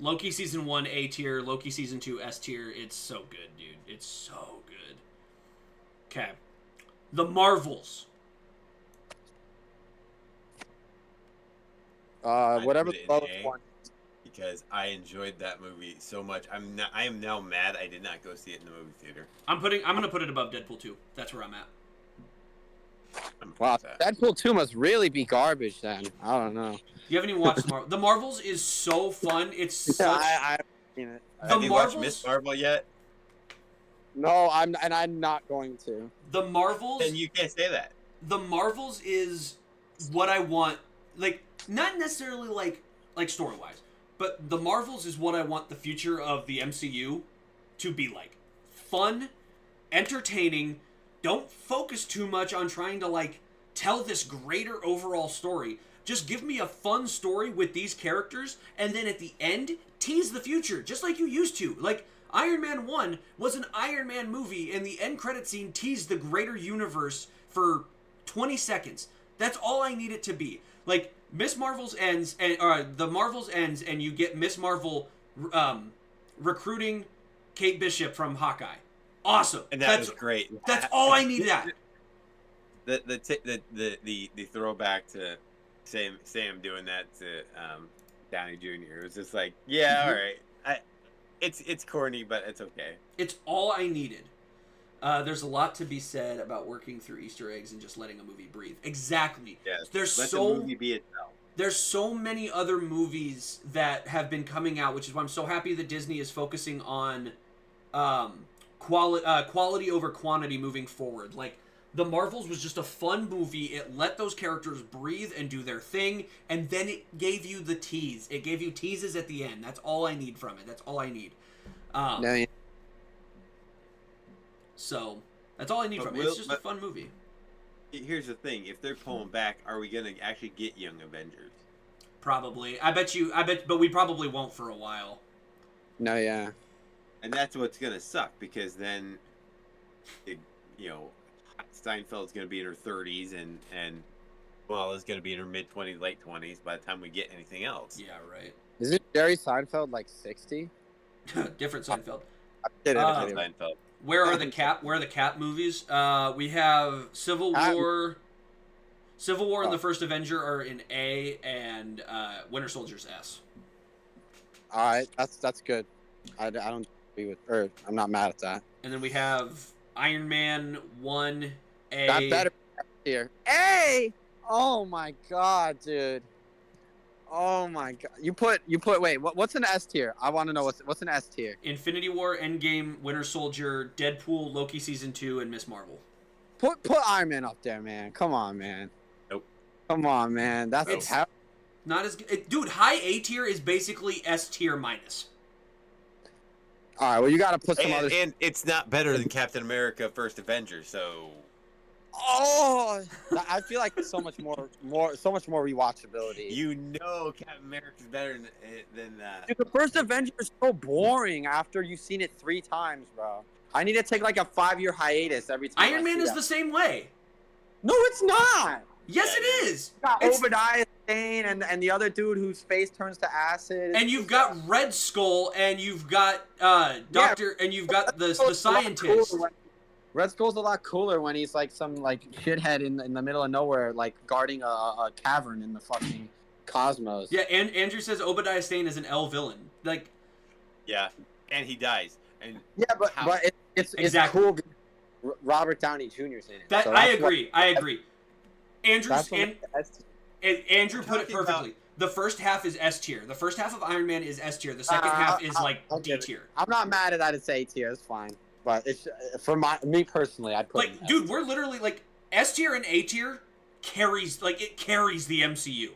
Loki season 1 A tier, Loki season 2 S tier. It's so good, dude. It's so good. Okay. The Marvels. Whatever put the it in lowest A. one. Because I enjoyed that movie so much. I am now mad I did not go see it in the movie theater. I'm gonna put it above Deadpool 2. That's where I'm at. Wow, Deadpool 2 must really be garbage then. I don't know. You haven't even watched The Marvels is so fun. It's such... I've seen it. Have you watched Miss Marvel yet? No, I'm not going to. The Marvels... Then you can't say that. The Marvels is what I want. Like, not necessarily like story-wise, but the Marvels is what I want the future of the MCU to be like. Fun, entertaining, don't focus too much on trying to, like, tell this greater overall story. Just give me a fun story with these characters, and then at the end, tease the future, just like you used to. Like, Iron Man 1 was an Iron Man movie, and the end credit scene teased the greater universe for 20 seconds. That's all I need it to be. Like, Miss Marvel's ends, and the Marvels ends, and you get Miss Marvel recruiting Kate Bishop from Hawkeye. Awesome. And that's great. That's all I needed. The throwback to Sam doing that to Downey Jr. It was just like, yeah, all right. It's corny, but it's okay. It's all I needed. There's a lot to be said about working through Easter eggs and just letting a movie breathe. Exactly. Yes. There's the movie be itself. There's so many other movies that have been coming out, which is why I'm so happy that Disney is focusing on quality over quantity moving forward. Like, The Marvels was just a fun movie. It let those characters breathe and do their thing, and then it gave you the tease. It gave you teases at the end. That's all I need from it. That's all I need. So, that's all I need from it. It's just a fun movie. Here's the thing. If they're pulling back, are we going to actually get Young Avengers? Probably. But we probably won't for a while. No, yeah. And that's what's going to suck, because then, Steinfeld's going to be in her 30s, and Kamala's going to be in her mid-20s, late 20s by the time we get anything else. Yeah, right. Isn't Jerry Seinfeld like 60? Different Seinfeld. Seinfeld. Where are the Cap movies? We have Civil War. Civil War and the First Avenger are in A, and Winter Soldier's S. All right, that's good. I don't agree with, or I'm not mad at that. And then we have Iron Man 1 A. That better here. A. Oh my god, dude. Oh my god. You put. Wait. What's an S tier? I want to know what's an S tier. Infinity War, Endgame, Winter Soldier, Deadpool, Loki season 2, and Miss Marvel. Put Iron Man up there, man. Come on, man. Nope. Come on, man. That's not as good. Dude, high A tier is basically S tier minus. All right. Well, you got to put some other. And it's not better than Captain America: First Avenger, so. Oh, I feel like so much more rewatchability. You know, Captain America's better than that. Dude, the First Avenger is so boring after you've seen it 3 times, bro. I need to take like a 5-year hiatus every time. Iron Man is the same way. No, it's not. Yes, it is. You got Obadiah Stane and the other dude whose face turns to acid. And you've got Red Skull, and you've got Doctor, and you've got the scientist. Red Skull's a lot cooler when he's like some like shithead in the middle of nowhere, like guarding a cavern in the fucking cosmos. Yeah, and Andrew says Obadiah Stane is an L villain. Like, yeah, and he dies. And yeah, but it's exactly. Cool. Robert Downey Jr.'s in it. That so I agree. Andrew put it perfectly. The first half is S tier. The first half of Iron Man is S tier. The second half is like D tier. I'm not mad at that. It's A tier. It's fine. But it's for me personally, I'd put like, dude, we're literally like S tier and A tier carries the MCU.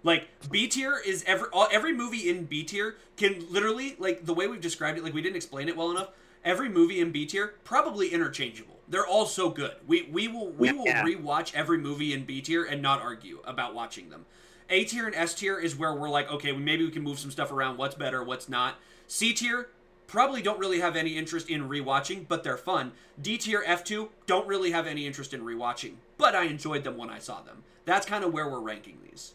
Like B tier is every movie in B tier can literally, like the way we've described it, like we didn't explain it well enough. Every movie in B tier probably interchangeable. They're all so good. We will rewatch every movie in B tier and not argue about watching them. A tier and S tier is where we're like, okay, maybe we can move some stuff around. What's better? What's not? C tier. Probably don't really have any interest in rewatching, but they're fun. D tier, F2, don't really have any interest in rewatching, but I enjoyed them when I saw them. That's kind of where we're ranking these.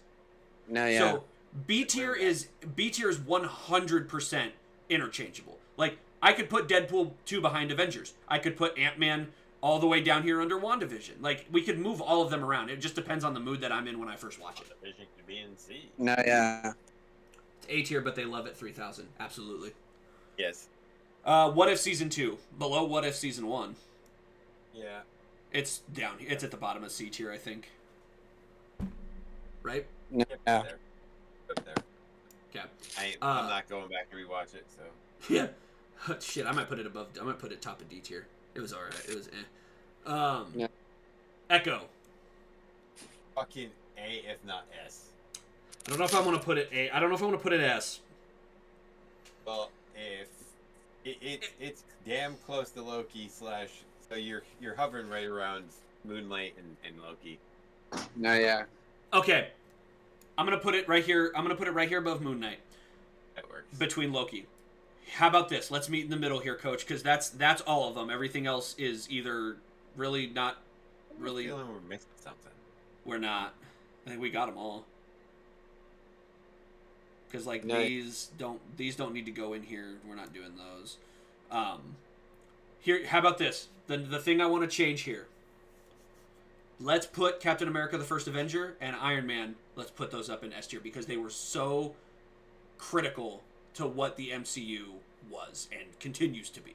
No, yeah. So B tier is 100% interchangeable. Like, I could put Deadpool 2 behind Avengers. I could put Ant-Man all the way down here under WandaVision. Like, we could move all of them around. It just depends on the mood that I'm in when I first watch it. WandaVision could be in C. No, yeah. It's A tier, but they love it 3,000. Absolutely. Yes. What If Season 2? Below What If Season 1. Yeah. It's down. It's at the bottom of C tier, I think. Right? No, Yep, yeah. there. Up there. Okay. I'm not going back to rewatch it, so. Yeah. Shit, I might put it above. I might put it top of D tier. It was alright. It was Yeah. Echo. Fucking A, if not S. I don't know if I want to put it A. I don't know if I want to put it S. Well, if it's damn close to Loki / so you're hovering right around Moonlight and Loki. No, yeah. Okay. I'm gonna put it right here. I'm gonna put it right here above Moon Knight. That works. Between Loki. How about this? Let's meet in the middle here, Coach, because that's all of them. Everything else is either really not really. I feel like we're missing something. We're not. I think we got them all. Because like No. these don't need to go in here. We're not doing those. Here, how about this? The thing I want to change here. Let's put Captain America: The First Avenger and Iron Man. Let's put those up in S tier because they were so critical to what the MCU was and continues to be.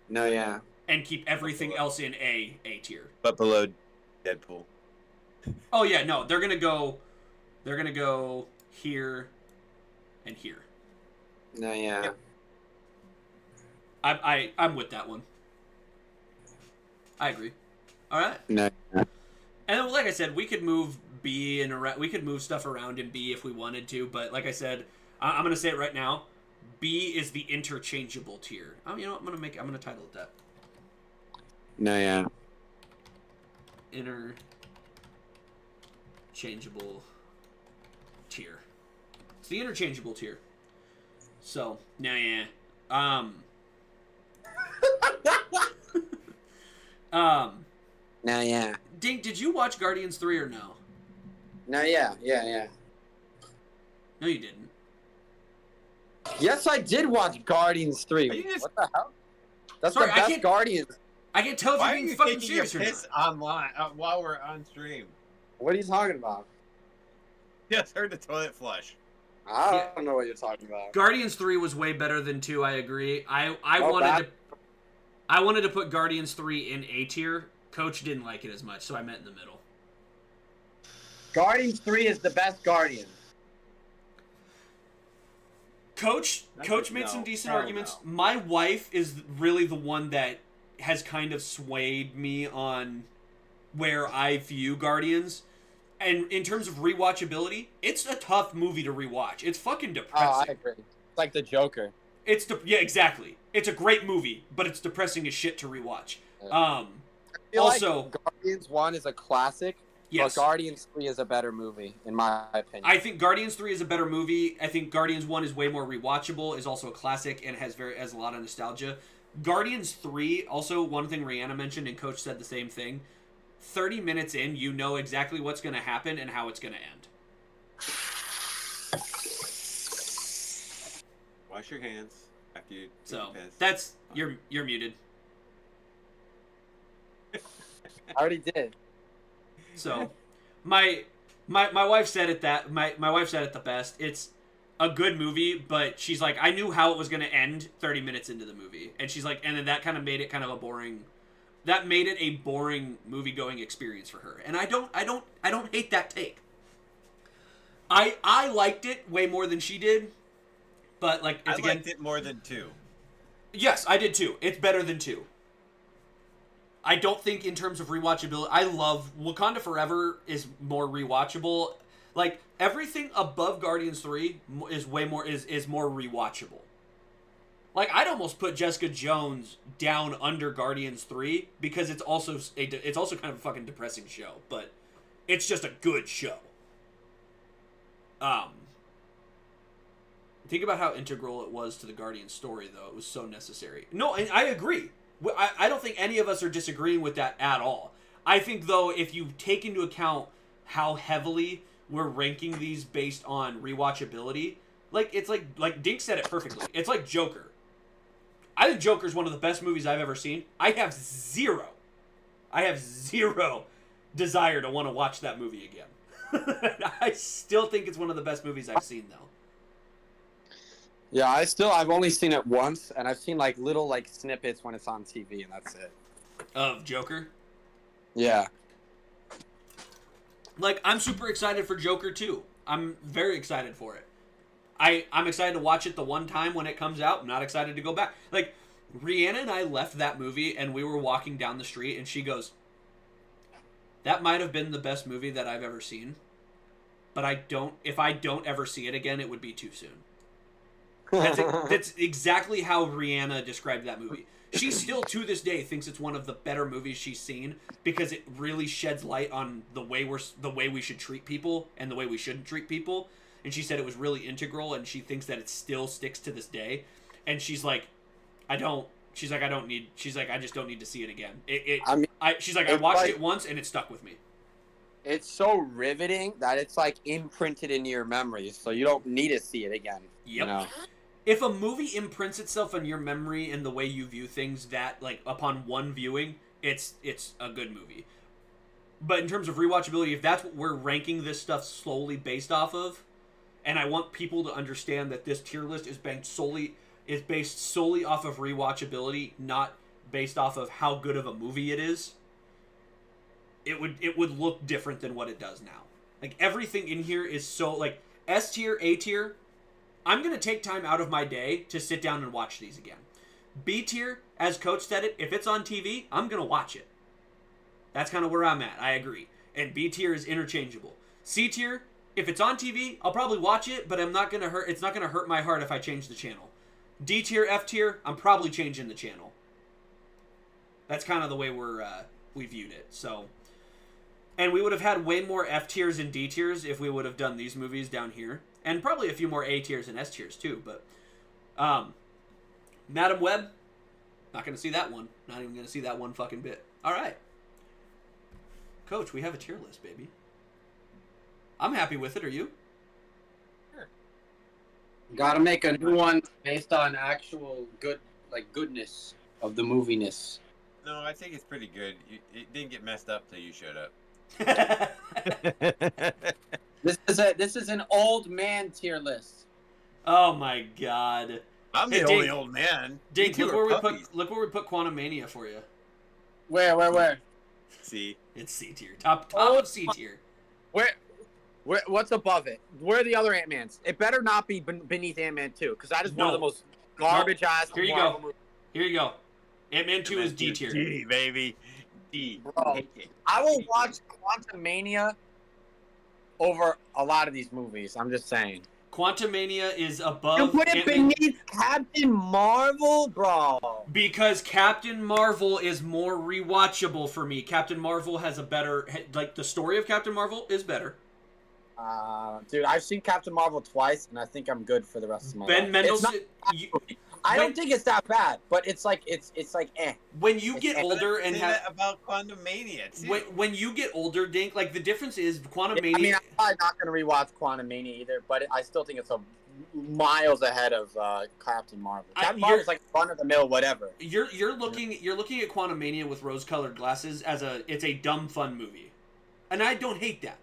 No, yeah. And keep everything else in A tier. But below Deadpool. Oh yeah, no, they're gonna go here and here. No, yeah. Yep. I'm with that one. I agree. All right. No. And like I said, we could move B and we could move stuff around in B if we wanted to, but like I said, I'm gonna say it right now. B is the interchangeable tier. You know what? I'm gonna title it that. No, yeah. Interchangeable tier. It's the interchangeable tier. So, yeah. No, yeah. Dink, did you watch Guardians 3 or no? No, yeah. Yeah. No, you didn't. Yes, I did watch Guardians 3. Are you just- What the hell? That's Sorry, the I best can't- Guardians. I can't tell if Why you're are being you fucking taking a serious or piss not. online while we're on stream? What are you talking about? Just heard the toilet flush. I don't know what you're talking about. Guardians 3 was way better than 2, I agree. I bad. wanted to put Guardians 3 in A tier. Coach didn't like it as much, so I met in the middle. Guardians 3 is the best Guardian. Coach made some decent arguments. My wife is really the one that has kind of swayed me on where I view Guardians. And in terms of rewatchability, it's a tough movie to rewatch. It's fucking depressing. Oh, I agree. It's like the Joker. Yeah, exactly. It's a great movie, but it's depressing as shit to rewatch. Yeah. I feel Also, like Guardians 1 is a classic, yes. but Guardians 3 is a better movie, in my opinion. I think Guardians 3 is a better movie. I think Guardians 1 is way more rewatchable, is also a classic, and has a lot of nostalgia. Guardians 3, also one thing Rihanna mentioned, and Coach said the same thing. 30 minutes in, you know exactly what's going to happen and how it's going to end. Wash your hands after you So, piss. that's... You're muted. I already did. So, my wife said it my wife said it the best. It's a good movie, but she's like, I knew how it was going to end 30 minutes into the movie. And she's like, and then that kind of made it kind of a boring... That made it a boring movie-going experience for her. And I don't hate that take. I liked it way more than she did. But like I it's again, liked it more than 2. yes, I did too. It's better than 2. I don't think in terms of rewatchability, I love Wakanda Forever is more rewatchable. Like everything above Guardians 3 is way more is more rewatchable. Like I'd almost put Jessica Jones down under Guardians 3 because it's also kind of a fucking depressing show, but it's just a good show. Think about how integral it was to the Guardians story, though. It was so necessary. No, I agree. I don't think any of us are disagreeing with that at all. I think, though, if you take into account how heavily we're ranking these based on rewatchability, like it's like Dink said it perfectly. It's like Joker. I think Joker's one of the best movies I've ever seen. I have zero desire to want to watch that movie again. I still think it's one of the best movies I've seen, though. Yeah, I've only seen it once, and I've seen like little like snippets when it's on TV, and that's it. Of Joker? Yeah. Like, I'm super excited for Joker too. I'm very excited for it. I'm excited to watch it the one time when it comes out. I'm not excited to go back. Like, Rihanna and I left that movie, and we were walking down the street, and she goes, "That might have been the best movie that I've ever seen, but if I don't ever see it again, it would be too soon." That's exactly how Rihanna described that movie. She still, to this day, thinks it's one of the better movies she's seen because it really sheds light on the way we should treat people and the way we shouldn't treat people. And she said it was really integral, and she thinks that it still sticks to this day. And she's like, I just don't need to see it again. She's like, I watched it once and it stuck with me. It's so riveting that it's like imprinted in your memory, so you don't need to see it again. Yep. You know? If a movie imprints itself on your memory and the way you view things, that like upon one viewing, it's a good movie. But in terms of rewatchability, if that's what we're ranking this stuff slowly based off of, and I want people to understand that this tier list is based solely off of rewatchability, not based off of how good of a movie it is, it would look different than what it does now. Like, everything in here is so, like, S tier, A tier, I'm going to take time out of my day to sit down and watch these again. B tier, as Coach said it, if it's on TV, I'm going to watch it. That's kind of where I'm at. I agree. And B tier is interchangeable. C tier, if it's on TV, I'll probably watch it, but it's not going to hurt my heart if I change the channel. D tier, F tier, I'm probably changing the channel. That's kind of the way we viewed it. So, and we would have had way more F tiers and D tiers if we would have done these movies down here. And probably a few more A tiers and S tiers too, but Madam Web, not going to see that one. Not even going to see that one fucking bit. All right. Coach, we have a tier list, baby. I'm happy with it. Are you? Sure. Gotta make a new one based on actual goodness of the moviness. No, I think it's pretty good. It didn't get messed up till you showed up. This is an old man tier list. Oh my god. I'm the only old man. Dink, look where we put Quantum Mania for you. Where? C. It's C tier. Top of C tier. What's above it? Where are the other Ant-Mans? It better not be beneath Ant-Man 2, because that is one of the most garbage ass Marvel movies. Here you go. Ant-Man 2 is D tier. D, baby. D. Bro, I will watch Quantum Mania over a lot of these movies. I'm just saying. Quantum Mania is above. You put it beneath Captain Marvel, bro. Because Captain Marvel is more rewatchable for me. Captain Marvel has a better, like, the story of Captain Marvel is better. Dude, I've seen Captain Marvel twice, and I think I'm good for the rest of my life. Ben Mendelsohn. I don't think it's that bad, but it's like eh. When you get older and have that about Quantum Mania too. When you get older, Dink, like the difference is Quantum Mania. I mean, I'm probably not gonna rewatch Quantum Mania either, but I still think it's miles ahead of Captain Marvel. Captain Marvel is like run of the mill, whatever. You're looking at Quantum Mania with rose-colored glasses as it's a dumb fun movie, and I don't hate that.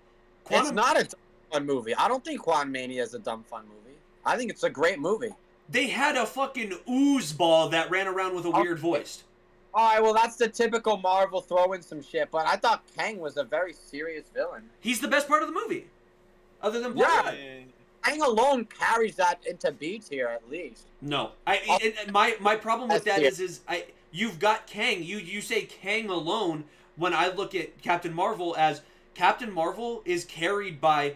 It's not a dumb fun movie. I don't think Quantum Mania is a dumb fun movie. I think it's a great movie. They had a fucking ooze ball that ran around with a weird voice. All right, well, that's the typical Marvel throwing some shit, but I thought Kang was a very serious villain. He's the best part of the movie, other than Blood. Yeah, Kang alone carries that into B tier at least. No, my problem with that is you've got Kang. You say Kang alone when I look at Captain Marvel as Captain Marvel is carried by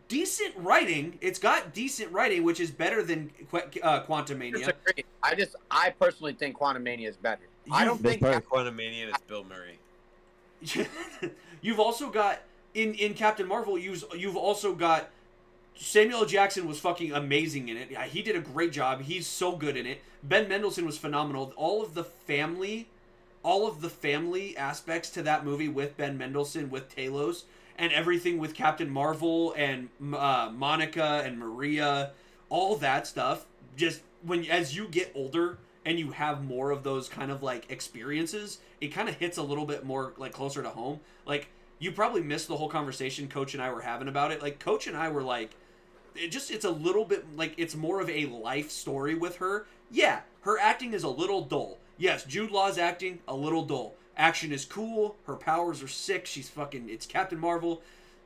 decent writing. It's got decent writing, which is better than Quantum Mania. I personally think Quantum Mania is better. I don't think Quantum Mania is Bill Murray. You've also got in Captain Marvel. You've also got Samuel L. Jackson was fucking amazing in it. He did a great job. He's so good in it. Ben Mendelsohn was phenomenal. All of the family all of the family aspects to that movie with Ben Mendelsohn, with Talos, and everything with Captain Marvel and Monica and Maria, all that stuff. Just as you get older and you have more of those kind of like experiences, it kind of hits a little bit more like closer to home. Like you probably missed the whole conversation Coach and I were having about it. Like Coach and I were like, it's a little bit like it's more of a life story with her. Yeah, her acting is a little dull. Yes, Jude Law's acting a little dull. Action is cool. Her powers are sick. It's Captain Marvel.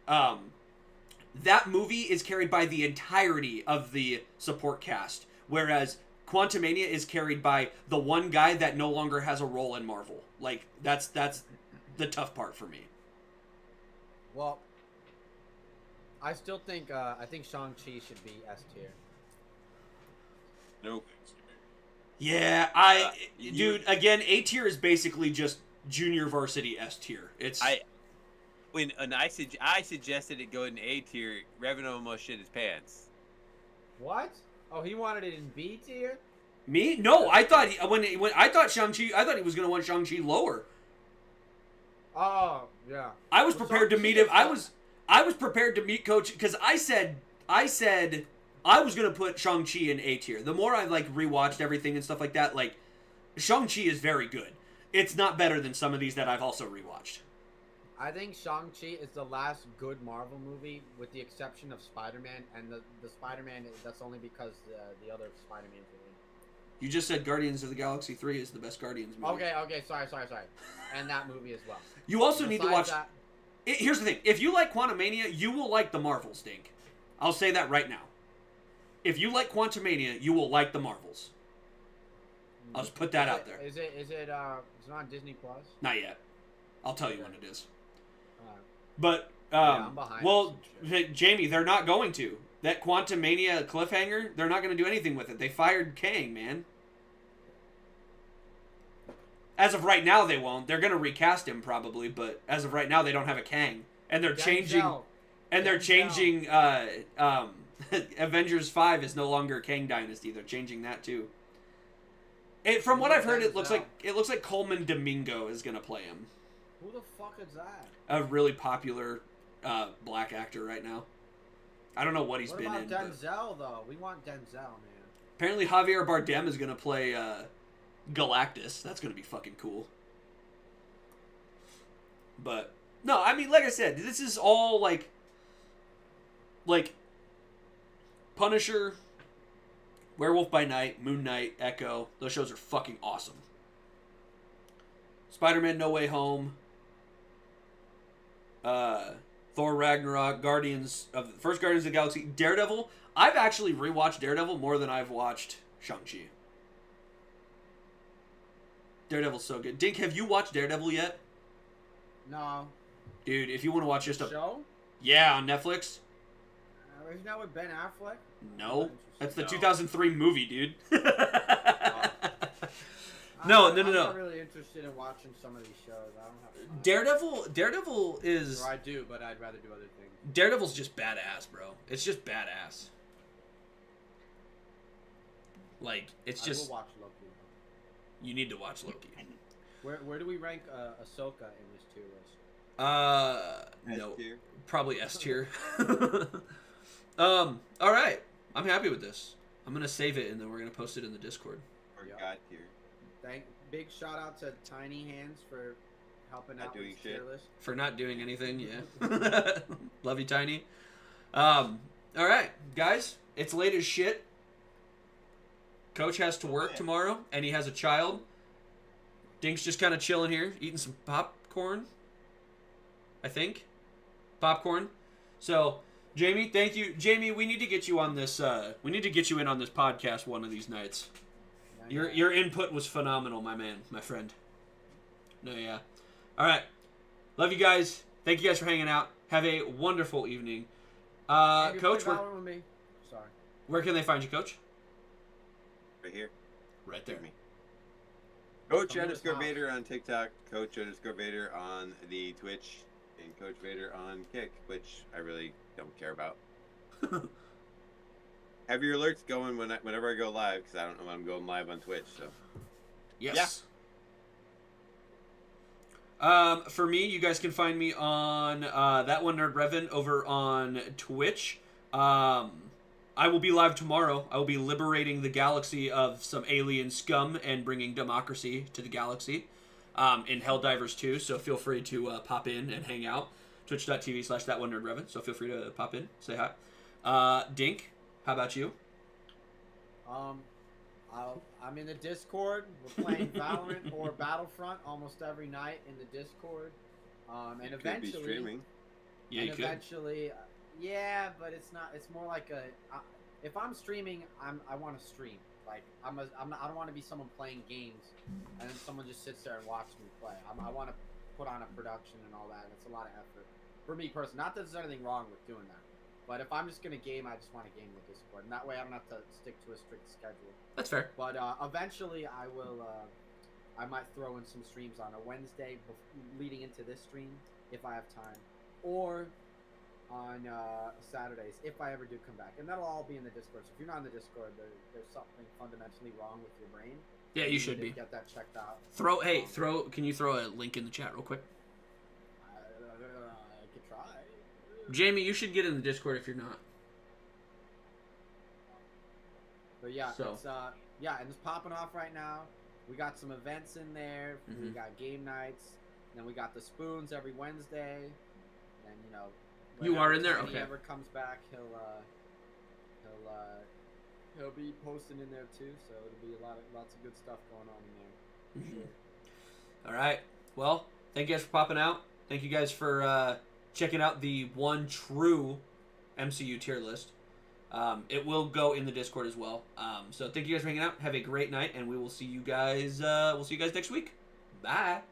That movie is carried by the entirety of the support cast, whereas Quantumania is carried by the one guy that no longer has a role in Marvel. Like that's the tough part for me. Well, I still think I think Shang-Chi should be S tier. Nope. Yeah, dude. Again, A tier is basically just junior varsity S tier. When I suggested it go in A tier, Revan almost shit his pants. What? Oh, he wanted it in B tier? Me? No, I thought when I thought Shang-Chi, I thought he was gonna want Shang-Chi lower. Oh, yeah. I was prepared to meet him. I was prepared to meet Coach because I said I was gonna put Shang-Chi in A tier. The more I like rewatched everything and stuff like that, like Shang-Chi is very good. It's not better than some of these that I've also rewatched. I think Shang-Chi is the last good Marvel movie, with the exception of Spider-Man, and the Spider-Man, that's only because the other Spider-Man's movie. You just said Guardians of the Galaxy 3 is the best Guardians movie. Okay, sorry. And that movie as well. You also need to watch... That, here's the thing. If you like Quantumania, you will like the Marvels, Dink. I'll say that right now. If you like Quantumania, you will like the Marvels. I'll just put that out there. Is it on Disney Plus? Not yet. I'll tell you when it is. But I'm behind. Well, Jamie, they're not going to. That Quantumania cliffhanger, they're not going to do anything with it. They fired Kang, man. As of right now, they won't. They're going to recast him probably, but as of right now, they don't have a Kang, and they're changing. And they're changing. Avengers 5 is no longer Kang Dynasty. They're changing that too. From what I've heard, it looks like Coleman Domingo is going to play him. Who the fuck is that? A really popular black actor right now. I don't know what he's been in. What about Denzel, though? We want Denzel, man. Apparently Javier Bardem is going to play Galactus. That's going to be fucking cool. But, no, I mean, like I said, this is all, like Punisher, Werewolf by Night, Moon Knight, Echo. Those shows are fucking awesome. Spider-Man No Way Home. Thor Ragnarok, first Guardians of the Galaxy, Daredevil. I've actually rewatched Daredevil more than I've watched Shang-Chi. Daredevil's so good. Dink, have you watched Daredevil yet? No. Dude, if you want to watch just a show? Yeah, on Netflix. Isn't that with Ben Affleck? No, that's the 2003 movie, dude. I'm No. not really interested in watching some of these shows. I don't have time. Daredevil is... Or I do, but I'd rather do other things. Daredevil's just badass, bro. It's just badass. Like, it's just... I will watch Loki. You need to watch Loki. Where do we rank Ahsoka in this tier list? No. S-tier? Probably S tier. Alright. I'm happy with this. I'm going to save it, and then we're going to post it in the Discord. Or God tier. Big shout out to Tiny Hands for helping out with the tier list. For not doing anything, yeah. Love you, Tiny. Alright, guys. It's late as shit. Coach has to work tomorrow, and he has a child. Dink's just kind of chilling here, eating some popcorn. I think. Popcorn. So, Jamie, thank you. Jamie, we need to get you on this, we need to get you in on this podcast one of these nights. Your input was phenomenal, my man, my friend. No, yeah. All right. Love you guys. Thank you guys for hanging out. Have a wonderful evening. Coach, where can they find you, Coach? Right here. Right there. Coach _ Vader on TikTok, Coach _ Vader on the Twitch, and Coach Vader on Kick, which I really don't care about. Have your alerts going whenever I go live, because I don't know when I'm going live on Twitch. So. Yes. Yeah. For me, you guys can find me on That One Nerd Revan over on Twitch. I will be live tomorrow. I will be liberating the galaxy of some alien scum and bringing democracy to the galaxy in Helldivers 2, so feel free to pop in and hang out. Twitch.tv/ThatOneNerdRevan, so feel free to pop in, say hi. Dink, how about you? I'm in the Discord. We're playing Valorant or Battlefront almost every night in the Discord. And eventually, could be streaming. Yeah, you could. Eventually, yeah, but it's not. It's more like if I'm streaming, I want to stream. Like I don't want to be someone playing games, and then someone just sits there and watches me play. I want to put on a production and all that. It's a lot of effort for me personally. Not that there's anything wrong with doing that. But if I'm just gonna game, I just want to game with Discord, and that way I don't have to stick to a strict schedule. That's fair. But eventually, I will. I might throw in some streams on a Wednesday leading into this stream if I have time, or on Saturdays if I ever do come back, and that'll all be in the Discord. So if you're not in the Discord, there's something fundamentally wrong with your brain. Yeah, you should be. Get that checked out. Can you throw a link in the chat real quick? I could try. Jamie, you should get in the Discord if you're not. But yeah, So. it's and it's popping off right now. We got some events in there. We got game nights. And then we got the spoons every Wednesday. And You are in there? When he Okay. ever comes back, he'll be posting in there too. So it'll be lots of good stuff going on in there. Sure. All right. Well, thank you guys for popping out. Thank you guys for checking out the one true MCU tier list. It will go in the Discord as well. So thank you guys for hanging out. Have a great night, and we will see you guys. We'll see you guys next week. Bye.